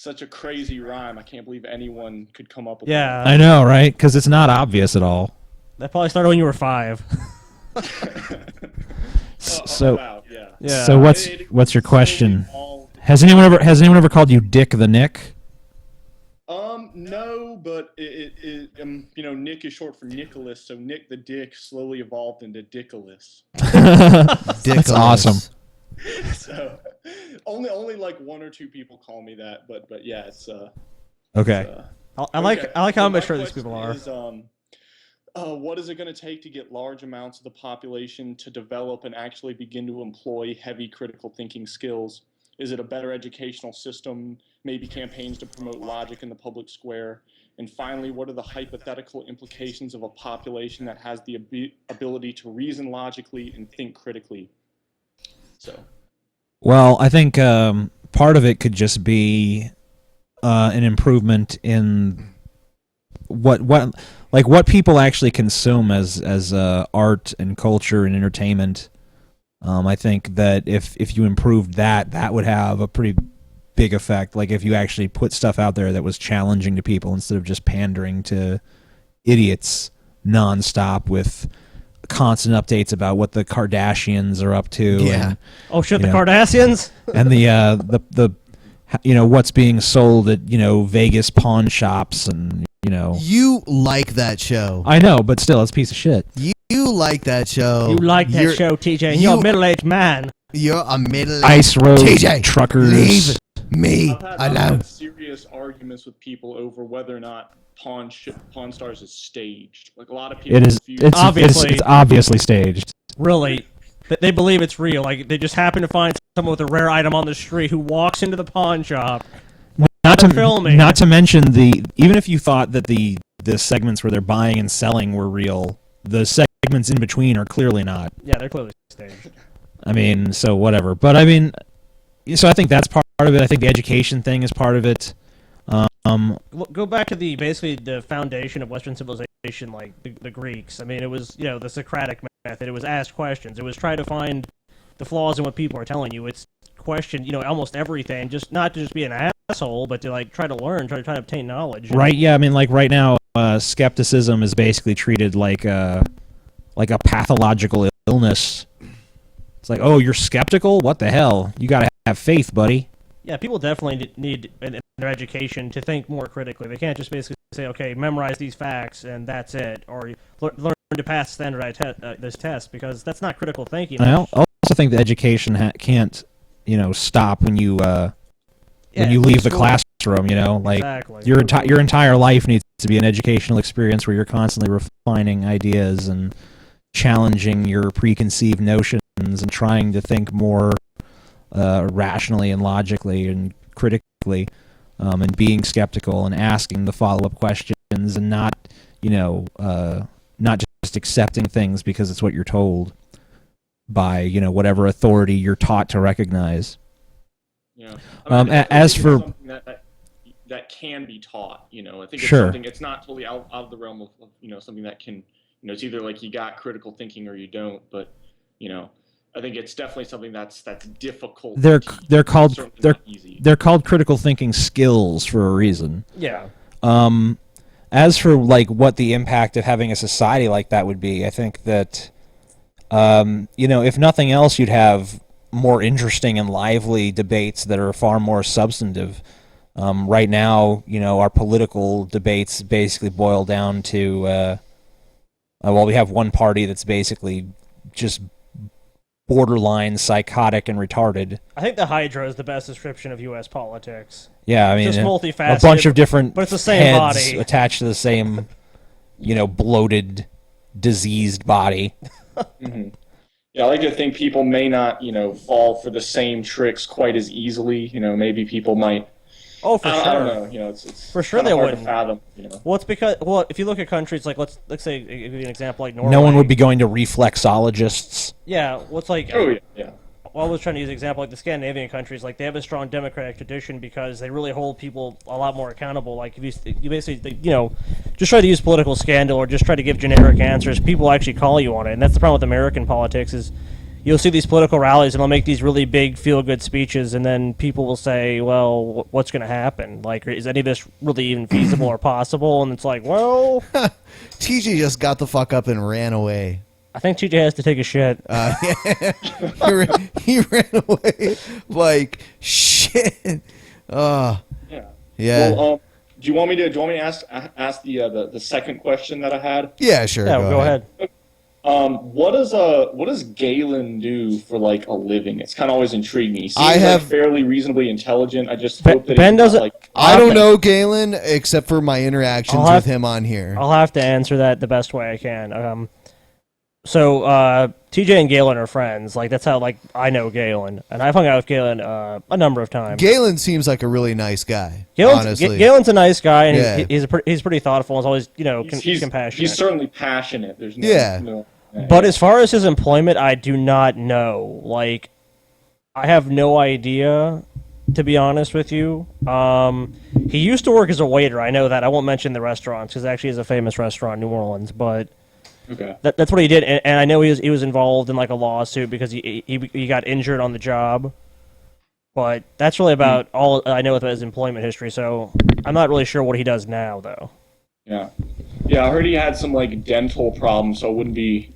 such a crazy rhyme. I can't believe anyone could come up with Yeah. I know, right? Because it's not obvious at all. That probably started when you were 5. So, wow, yeah. so what's your question? Has anyone ever called you Dick the Nick? No, but Nick is short for Nicholas, so Nick the Dick slowly evolved into Dickolas. That's awesome. So only like 1 or 2 people call me that, but yeah, it's okay. I like how mature these people are. Is, what is it going to take to get large amounts of the population to develop and actually begin to employ heavy critical thinking skills? Is it a better educational system? Maybe campaigns to promote logic in the public square? And finally, what are the hypothetical implications of a population that has the ability to reason logically and think critically? So, well, I think part of it could just be an improvement in what people actually consume as art and culture and entertainment. I think that if you improved that would have a pretty big effect. Like if you actually put stuff out there that was challenging to people instead of just pandering to idiots nonstop with constant updates about what the Kardashians are up to. Yeah. And, Oh shit, the Kardashians? And the what's being sold at Vegas pawn shops and You like that show. I know, but still, it's a piece of shit. You like that show. You like that show, TJ, and you're a middle-aged man. You're a middle-aged Ice road TJ, truckers. leave me I've alone. had serious arguments with people over whether or not Pawn Stars is staged. Like a lot of people. It is. confuse- It's obviously staged. Really, they believe it's real. Like they just happen to find someone with a rare item on the street who walks into the pawn shop. Not to mention even if you thought that the segments where they're buying and selling were real, the segments in between are clearly not. Yeah, they're clearly staged. I mean, so whatever. But I mean, so I think that's part of it. I think the education thing is part of it. Go back to basically the foundation of Western civilization, like the Greeks. I mean, it was the Socratic method. It was ask questions. It was try to find the flaws in what people are telling you. It's question almost everything, just not to just be an asshole, but to try to learn, try to obtain knowledge. Right? Yeah. I mean, like right now, skepticism is basically treated like a pathological illness. It's like, oh, you're skeptical? What the hell? You gotta have faith, buddy. Yeah, people definitely need in their education to think more critically. They can't just basically say, okay, memorize these facts and that's it, or learn to pass standardized this test, because that's not critical thinking. I also think the education can't, stop when you leave the classroom. Exactly. Your entire life needs to be an educational experience where you're constantly refining ideas and challenging your preconceived notions and trying to think more rationally and logically and critically, and being skeptical and asking the follow-up questions and not just accepting things because it's what you're told by whatever authority you're taught to recognize. Yeah. As for something that can be taught, I think it's Sure. something. It's not totally out of the realm of something that can, it's either like you got critical thinking or you don't. But I think it's definitely something that's difficult. they're called Certainly not easy. they're called critical thinking skills for a reason. Yeah. As for what the impact of having a society like that would be, I think that if nothing else, you'd have more interesting and lively debates that are far more substantive. Right now, our political debates basically boil down to we have one party that's basically just borderline psychotic and retarded. I think the Hydra is the best description of U.S. politics. Yeah, I mean, just multifaceted, a bunch of different but it's the same heads body attached to the same, bloated, diseased body. Mm-hmm. Yeah, I like to think people may not, fall for the same tricks quite as easily. Maybe people might. Oh, for sure. I don't know. It's for sure kinda they hard wouldn't. to fathom. Well, it's because if you look at countries like let's say give you an example like Norway. No one would be going to reflexologists. Yeah, what's like? Oh yeah. Well, I was trying to use an example like the Scandinavian countries. Like they have a strong democratic tradition because they really hold people a lot more accountable. Like if you basically just try to use political scandal or just try to give generic answers, people actually call you on it. And that's the problem with American politics is, you'll see these political rallies, and they'll make these really big feel-good speeches, and then people will say, well, what's going to happen? Like, is any of this really even feasible or possible? And it's like, well... TJ just got the fuck up and ran away. I think TJ has to take a shit. He ran away like shit. Yeah. Yeah. Well, do you want me to ask the second question that I had? Yeah, sure. Yeah, go ahead. What does Galen do for like a living? It's kind of always intrigued me. He seems have- like fairly reasonably intelligent. I just hope that Ben he's not, doesn't- like I don't know Galen except for my interactions with him on here. I'll have to answer that the best way I can. So TJ and Galen are friends. Like, that's how like I know Galen, and I've hung out with Galen a number of times. Galen seems like a really nice guy. Galen's, honestly, Galen's a nice guy, and Yeah. he's pretty thoughtful. He's always he's compassionate. He's certainly passionate. There's no, Yeah. no But as far as his employment, I do not know. Like, I have no idea, to be honest with you. He used to work as a waiter. I know that. I won't mention the restaurants because actually is a famous restaurant in New Orleans. But okay. that's what he did, and I know he was involved in like a lawsuit because he got injured on the job. But that's really about all I know about his employment history. So I'm not really sure what he does now, though. Yeah. Yeah, I heard he had some like dental problems, so it wouldn't be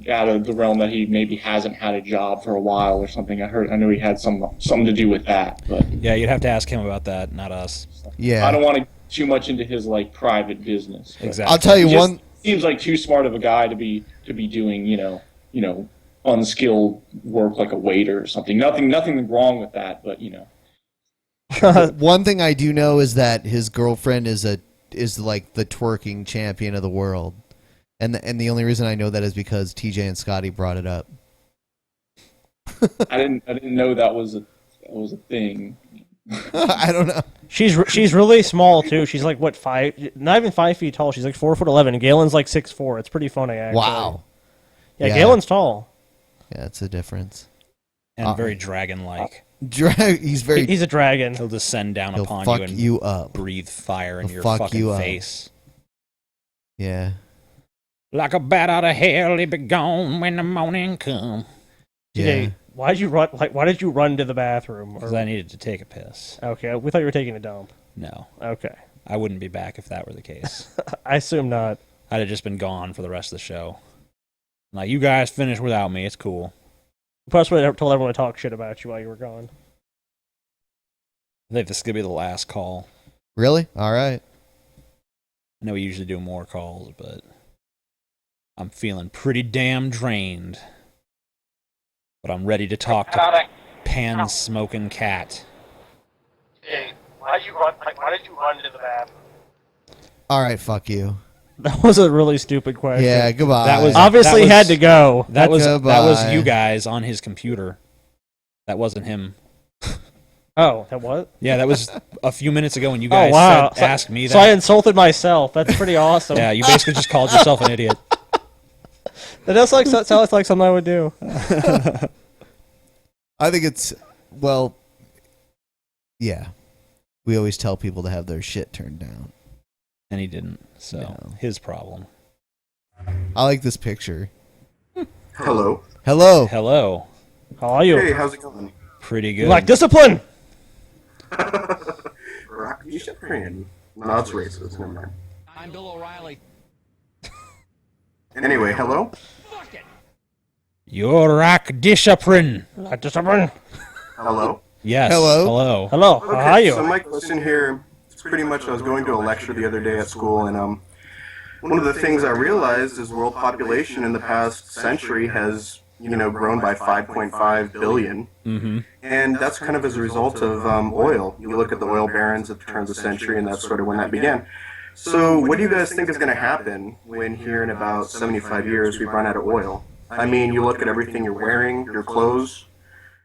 out of the realm that he maybe hasn't had a job for a while or something. I know he had something to do with that, but Yeah, you'd have to ask him about that, not us. Yeah. I don't want to get too much into his like private business. but Exactly. I'll tell you he just one. seems like too smart of a guy to be doing unskilled work like a waiter or something. Nothing wrong with that, but One thing I do know is that his girlfriend is like the twerking champion of the world, and the only reason I know that is because TJ and Scotty brought it up. I didn't know that was a thing. I don't know. She's really small too. She's like what not even 5 feet tall. She's like 4'11". Galen's like 6'4". It's pretty funny actually. Wow. Yeah, Galen's tall. Yeah, it's a difference. And very dragon-like. He's a dragon. He'll descend down He'll upon fuck you and you up. breathe fire in He'll your fuck fucking you up. face. Yeah. Like a bat out of hell, he be gone when the morning come. TJ, why did you run? Like, why did you run to the bathroom? Because I needed to take a piss. Okay, we thought you were taking a dump. No. Okay. I wouldn't be back if that were the case. I assume not. I'd have just been gone for the rest of the show. Like, you guys finish without me. It's cool. Plus, we told everyone to talk shit about you while you were gone. I think this is going to be the last call. Really? All right. I know we usually do more calls, but I'm feeling pretty damn drained. But I'm ready to talk to pan-smoking cat. Hey, why did you run to the bathroom? All right, fuck you. That was a really stupid question. Yeah, goodbye. That was obviously had to go. That was Goodbye. you guys on his computer. That wasn't him. Oh, that what? Yeah, that was a few minutes ago when you guys asked me that. So I insulted myself. That's pretty awesome. Yeah, you basically just called yourself an idiot. That does sounds like something I would do. I think it's, well, yeah. We always tell people to have their shit turned down. And he didn't, so his problem. I like this picture. Hello. Hello. Hello. How are you? Hey, how's it going? Pretty You good. like discipline? You should bring No, it's racist. Never mind. I'm Bill O'Reilly. Anyway, hello? You're rock discipline. Discipline. Hello? Yes. Hello. Hello. Okay, How are you? so my question here is pretty much I was going to a lecture the other day at school, and one of the things I realized is world population in the past century has, grown by 5.5 billion. Mm-hmm. And that's kind of as a result of oil. You look at the oil barons at the turn of the century, and that's sort of when that began. So what do you guys think is going to happen when here in about 75 years we run out of oil? I mean, you look at everything you're wearing, your clothes,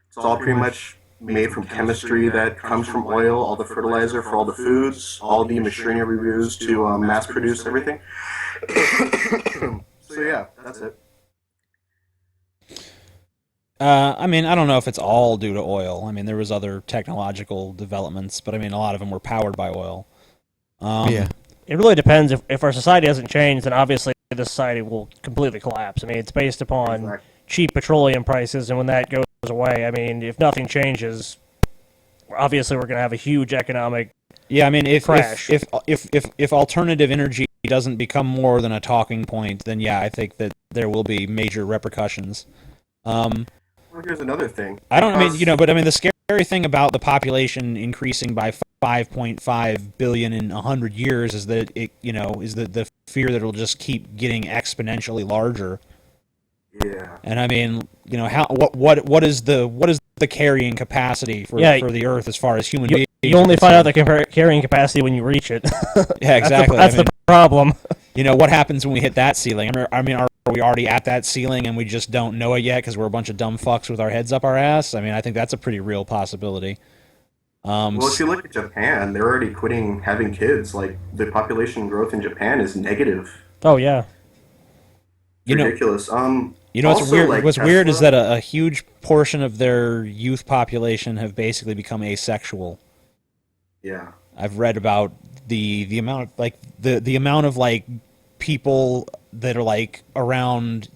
it's all pretty much made from chemistry that comes from oil, all the fertilizer for all the foods, all the machinery we use to mass produce everything. So yeah, that's it. I mean, I don't know if it's all due to oil. I mean, there was other technological developments, but I mean, a lot of them were powered by oil. Yeah. It really depends. If our society hasn't changed, then obviously the society will completely collapse. I mean, it's based upon cheap petroleum prices, and when that goes away, I mean, if nothing changes, obviously we're going to have a huge economic Yeah, I mean, crash. if alternative energy doesn't become more than a talking point, then yeah, I think that there will be major repercussions. Well, here's another thing. I don't. I mean, but I mean, the scary thing about the population increasing by 5.5 billion in 100 years is that it, is the fear that it'll just keep getting exponentially larger. Yeah. And I mean, what is the carrying capacity for the Earth as far as human beings? You only find out the carrying capacity when you reach it. Yeah, exactly. That's the problem. What happens when we hit that ceiling? I mean, are we already at that ceiling and we just don't know it yet because we're a bunch of dumb fucks with our heads up our ass? I mean, I think that's a pretty real possibility. Well, if you look at Japan, they're already quitting having kids. Like, the population growth in Japan is negative. Oh, yeah. It's ridiculous. What's also, weird? like, What's weird is Tesla- that a huge portion of their youth population have basically become asexual. Yeah. I've read about the amount of the amount of people that are around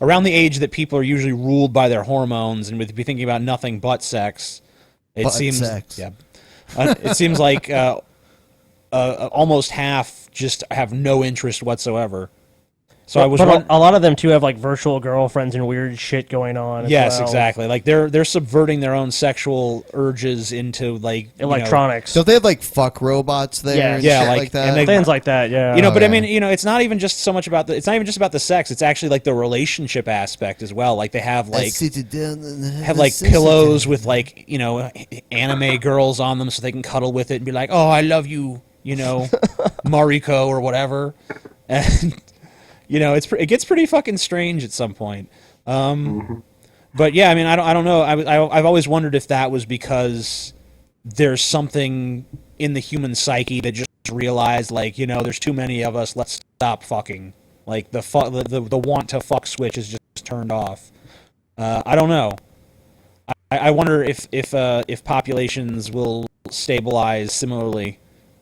around the age that people are usually ruled by their hormones and would be thinking about nothing but sex. It seems it seems like almost half just have no interest whatsoever. So I was a lot of them too have virtual girlfriends and weird shit going on. Yes, exactly. Like they're subverting their own sexual urges into electronics. Don't they have fuck robots there? Yeah, and shit like that. And things like that. Yeah. But I mean, it's not even just so much about it's not even just about the sex. It's actually the relationship aspect as well. Like they have pillows with anime girls on them so they can cuddle with it and be like, "Oh, I love you," Mariko or whatever. And it gets pretty fucking strange at some point. But yeah, I mean, I don't know. I've always wondered if that was because there's something in the human psyche that just realized, there's too many of us. Let's stop fucking. The want to fuck switch is just turned off. I don't know. I wonder if populations will stabilize similarly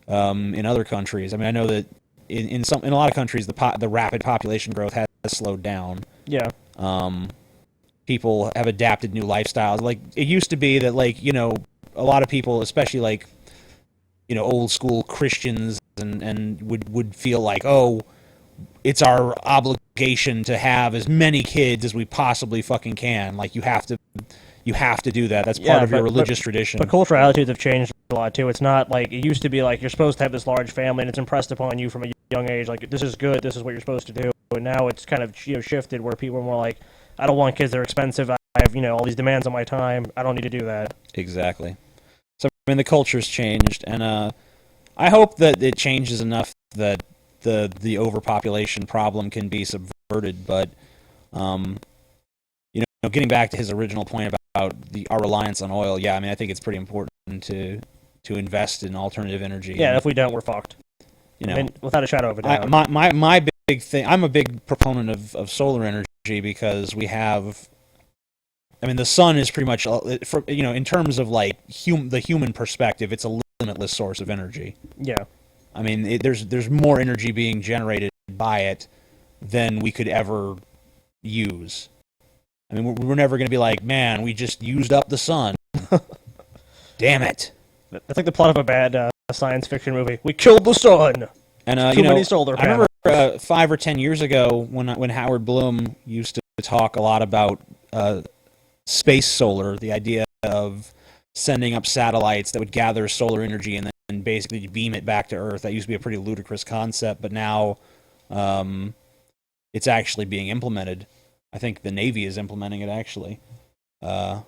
in other countries. I mean, I know that in a lot of countries the rapid population growth has slowed down. Yeah. People have adapted new lifestyles. It used to be that a lot of people, especially old school Christians and would feel like, oh, it's our obligation to have as many kids as we possibly fucking can. You have to do that. That's part of your religious tradition. But cultural attitudes have changed a lot too. It's not like it used to be you're supposed to have this large family and it's impressed upon you from a young age. This is good. This is what you're supposed to do. And now it's kind of shifted where people are more like, I don't want kids. They're expensive. I have all these demands on my time. I don't need to do that. Exactly. So I mean the culture's changed, and I hope that it changes enough that the overpopulation problem can be subverted. But getting back to his original point about our reliance on oil, yeah, I mean I think it's pretty important to invest in alternative energy. Yeah, if we don't, we're fucked. Without a shadow of a doubt. My big thing. I'm a big proponent of solar energy because we have. I mean, the sun is pretty much, in terms of the human perspective, it's a limitless source of energy. Yeah. I mean, there's more energy being generated by it than we could ever use. I mean, we're never going to be like, man, we just used up the sun. Damn it. That's like the plot of a bad science fiction movie. We killed the sun. And too many solar panels. I remember 5 or 10 years ago when Howard Bloom used to talk a lot about space solar, the idea of sending up satellites that would gather solar energy and then basically beam it back to Earth. That used to be a pretty ludicrous concept, but now it's actually being implemented. I think the Navy is implementing it, actually. Well,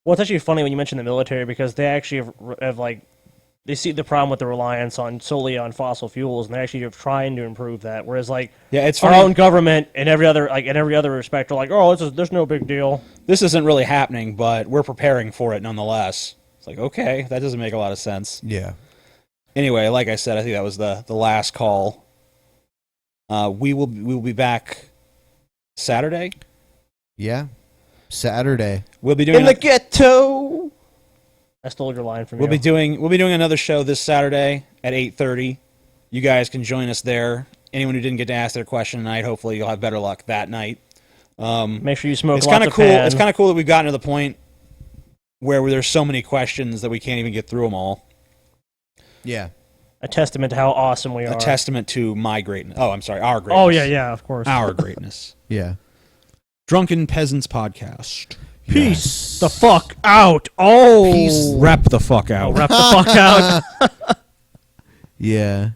it's actually funny when you mention the military because they actually have they see the problem with the reliance solely on fossil fuels, and they actually are trying to improve that. Whereas, it's our funny. own government and every other respect are like, oh, there's no big deal. This isn't really happening, but we're preparing for it nonetheless. It's like, okay, that doesn't make a lot of sense. Yeah. Anyway, like I said, I think that was the last call. We will be back Saturday. Yeah, Saturday. We'll be doing in the ghetto. I stole your line from you. We'll be doing another show this Saturday at 8:30. You guys can join us there. Anyone who didn't get to ask their question tonight, hopefully you'll have better luck that night. Make sure you smoke. It's kind kind of cool. It's kind of cool that we've gotten to the point where there's so many questions that we can't even get through them all. Yeah. A testament to how awesome we are. A testament to my greatness. Oh, I'm sorry, our greatness. Oh yeah, of course. Our greatness. Yeah. Drunken Peasants Podcast. Peace the fuck out. Oh, Rep the fuck out. Rep the fuck out. Yeah.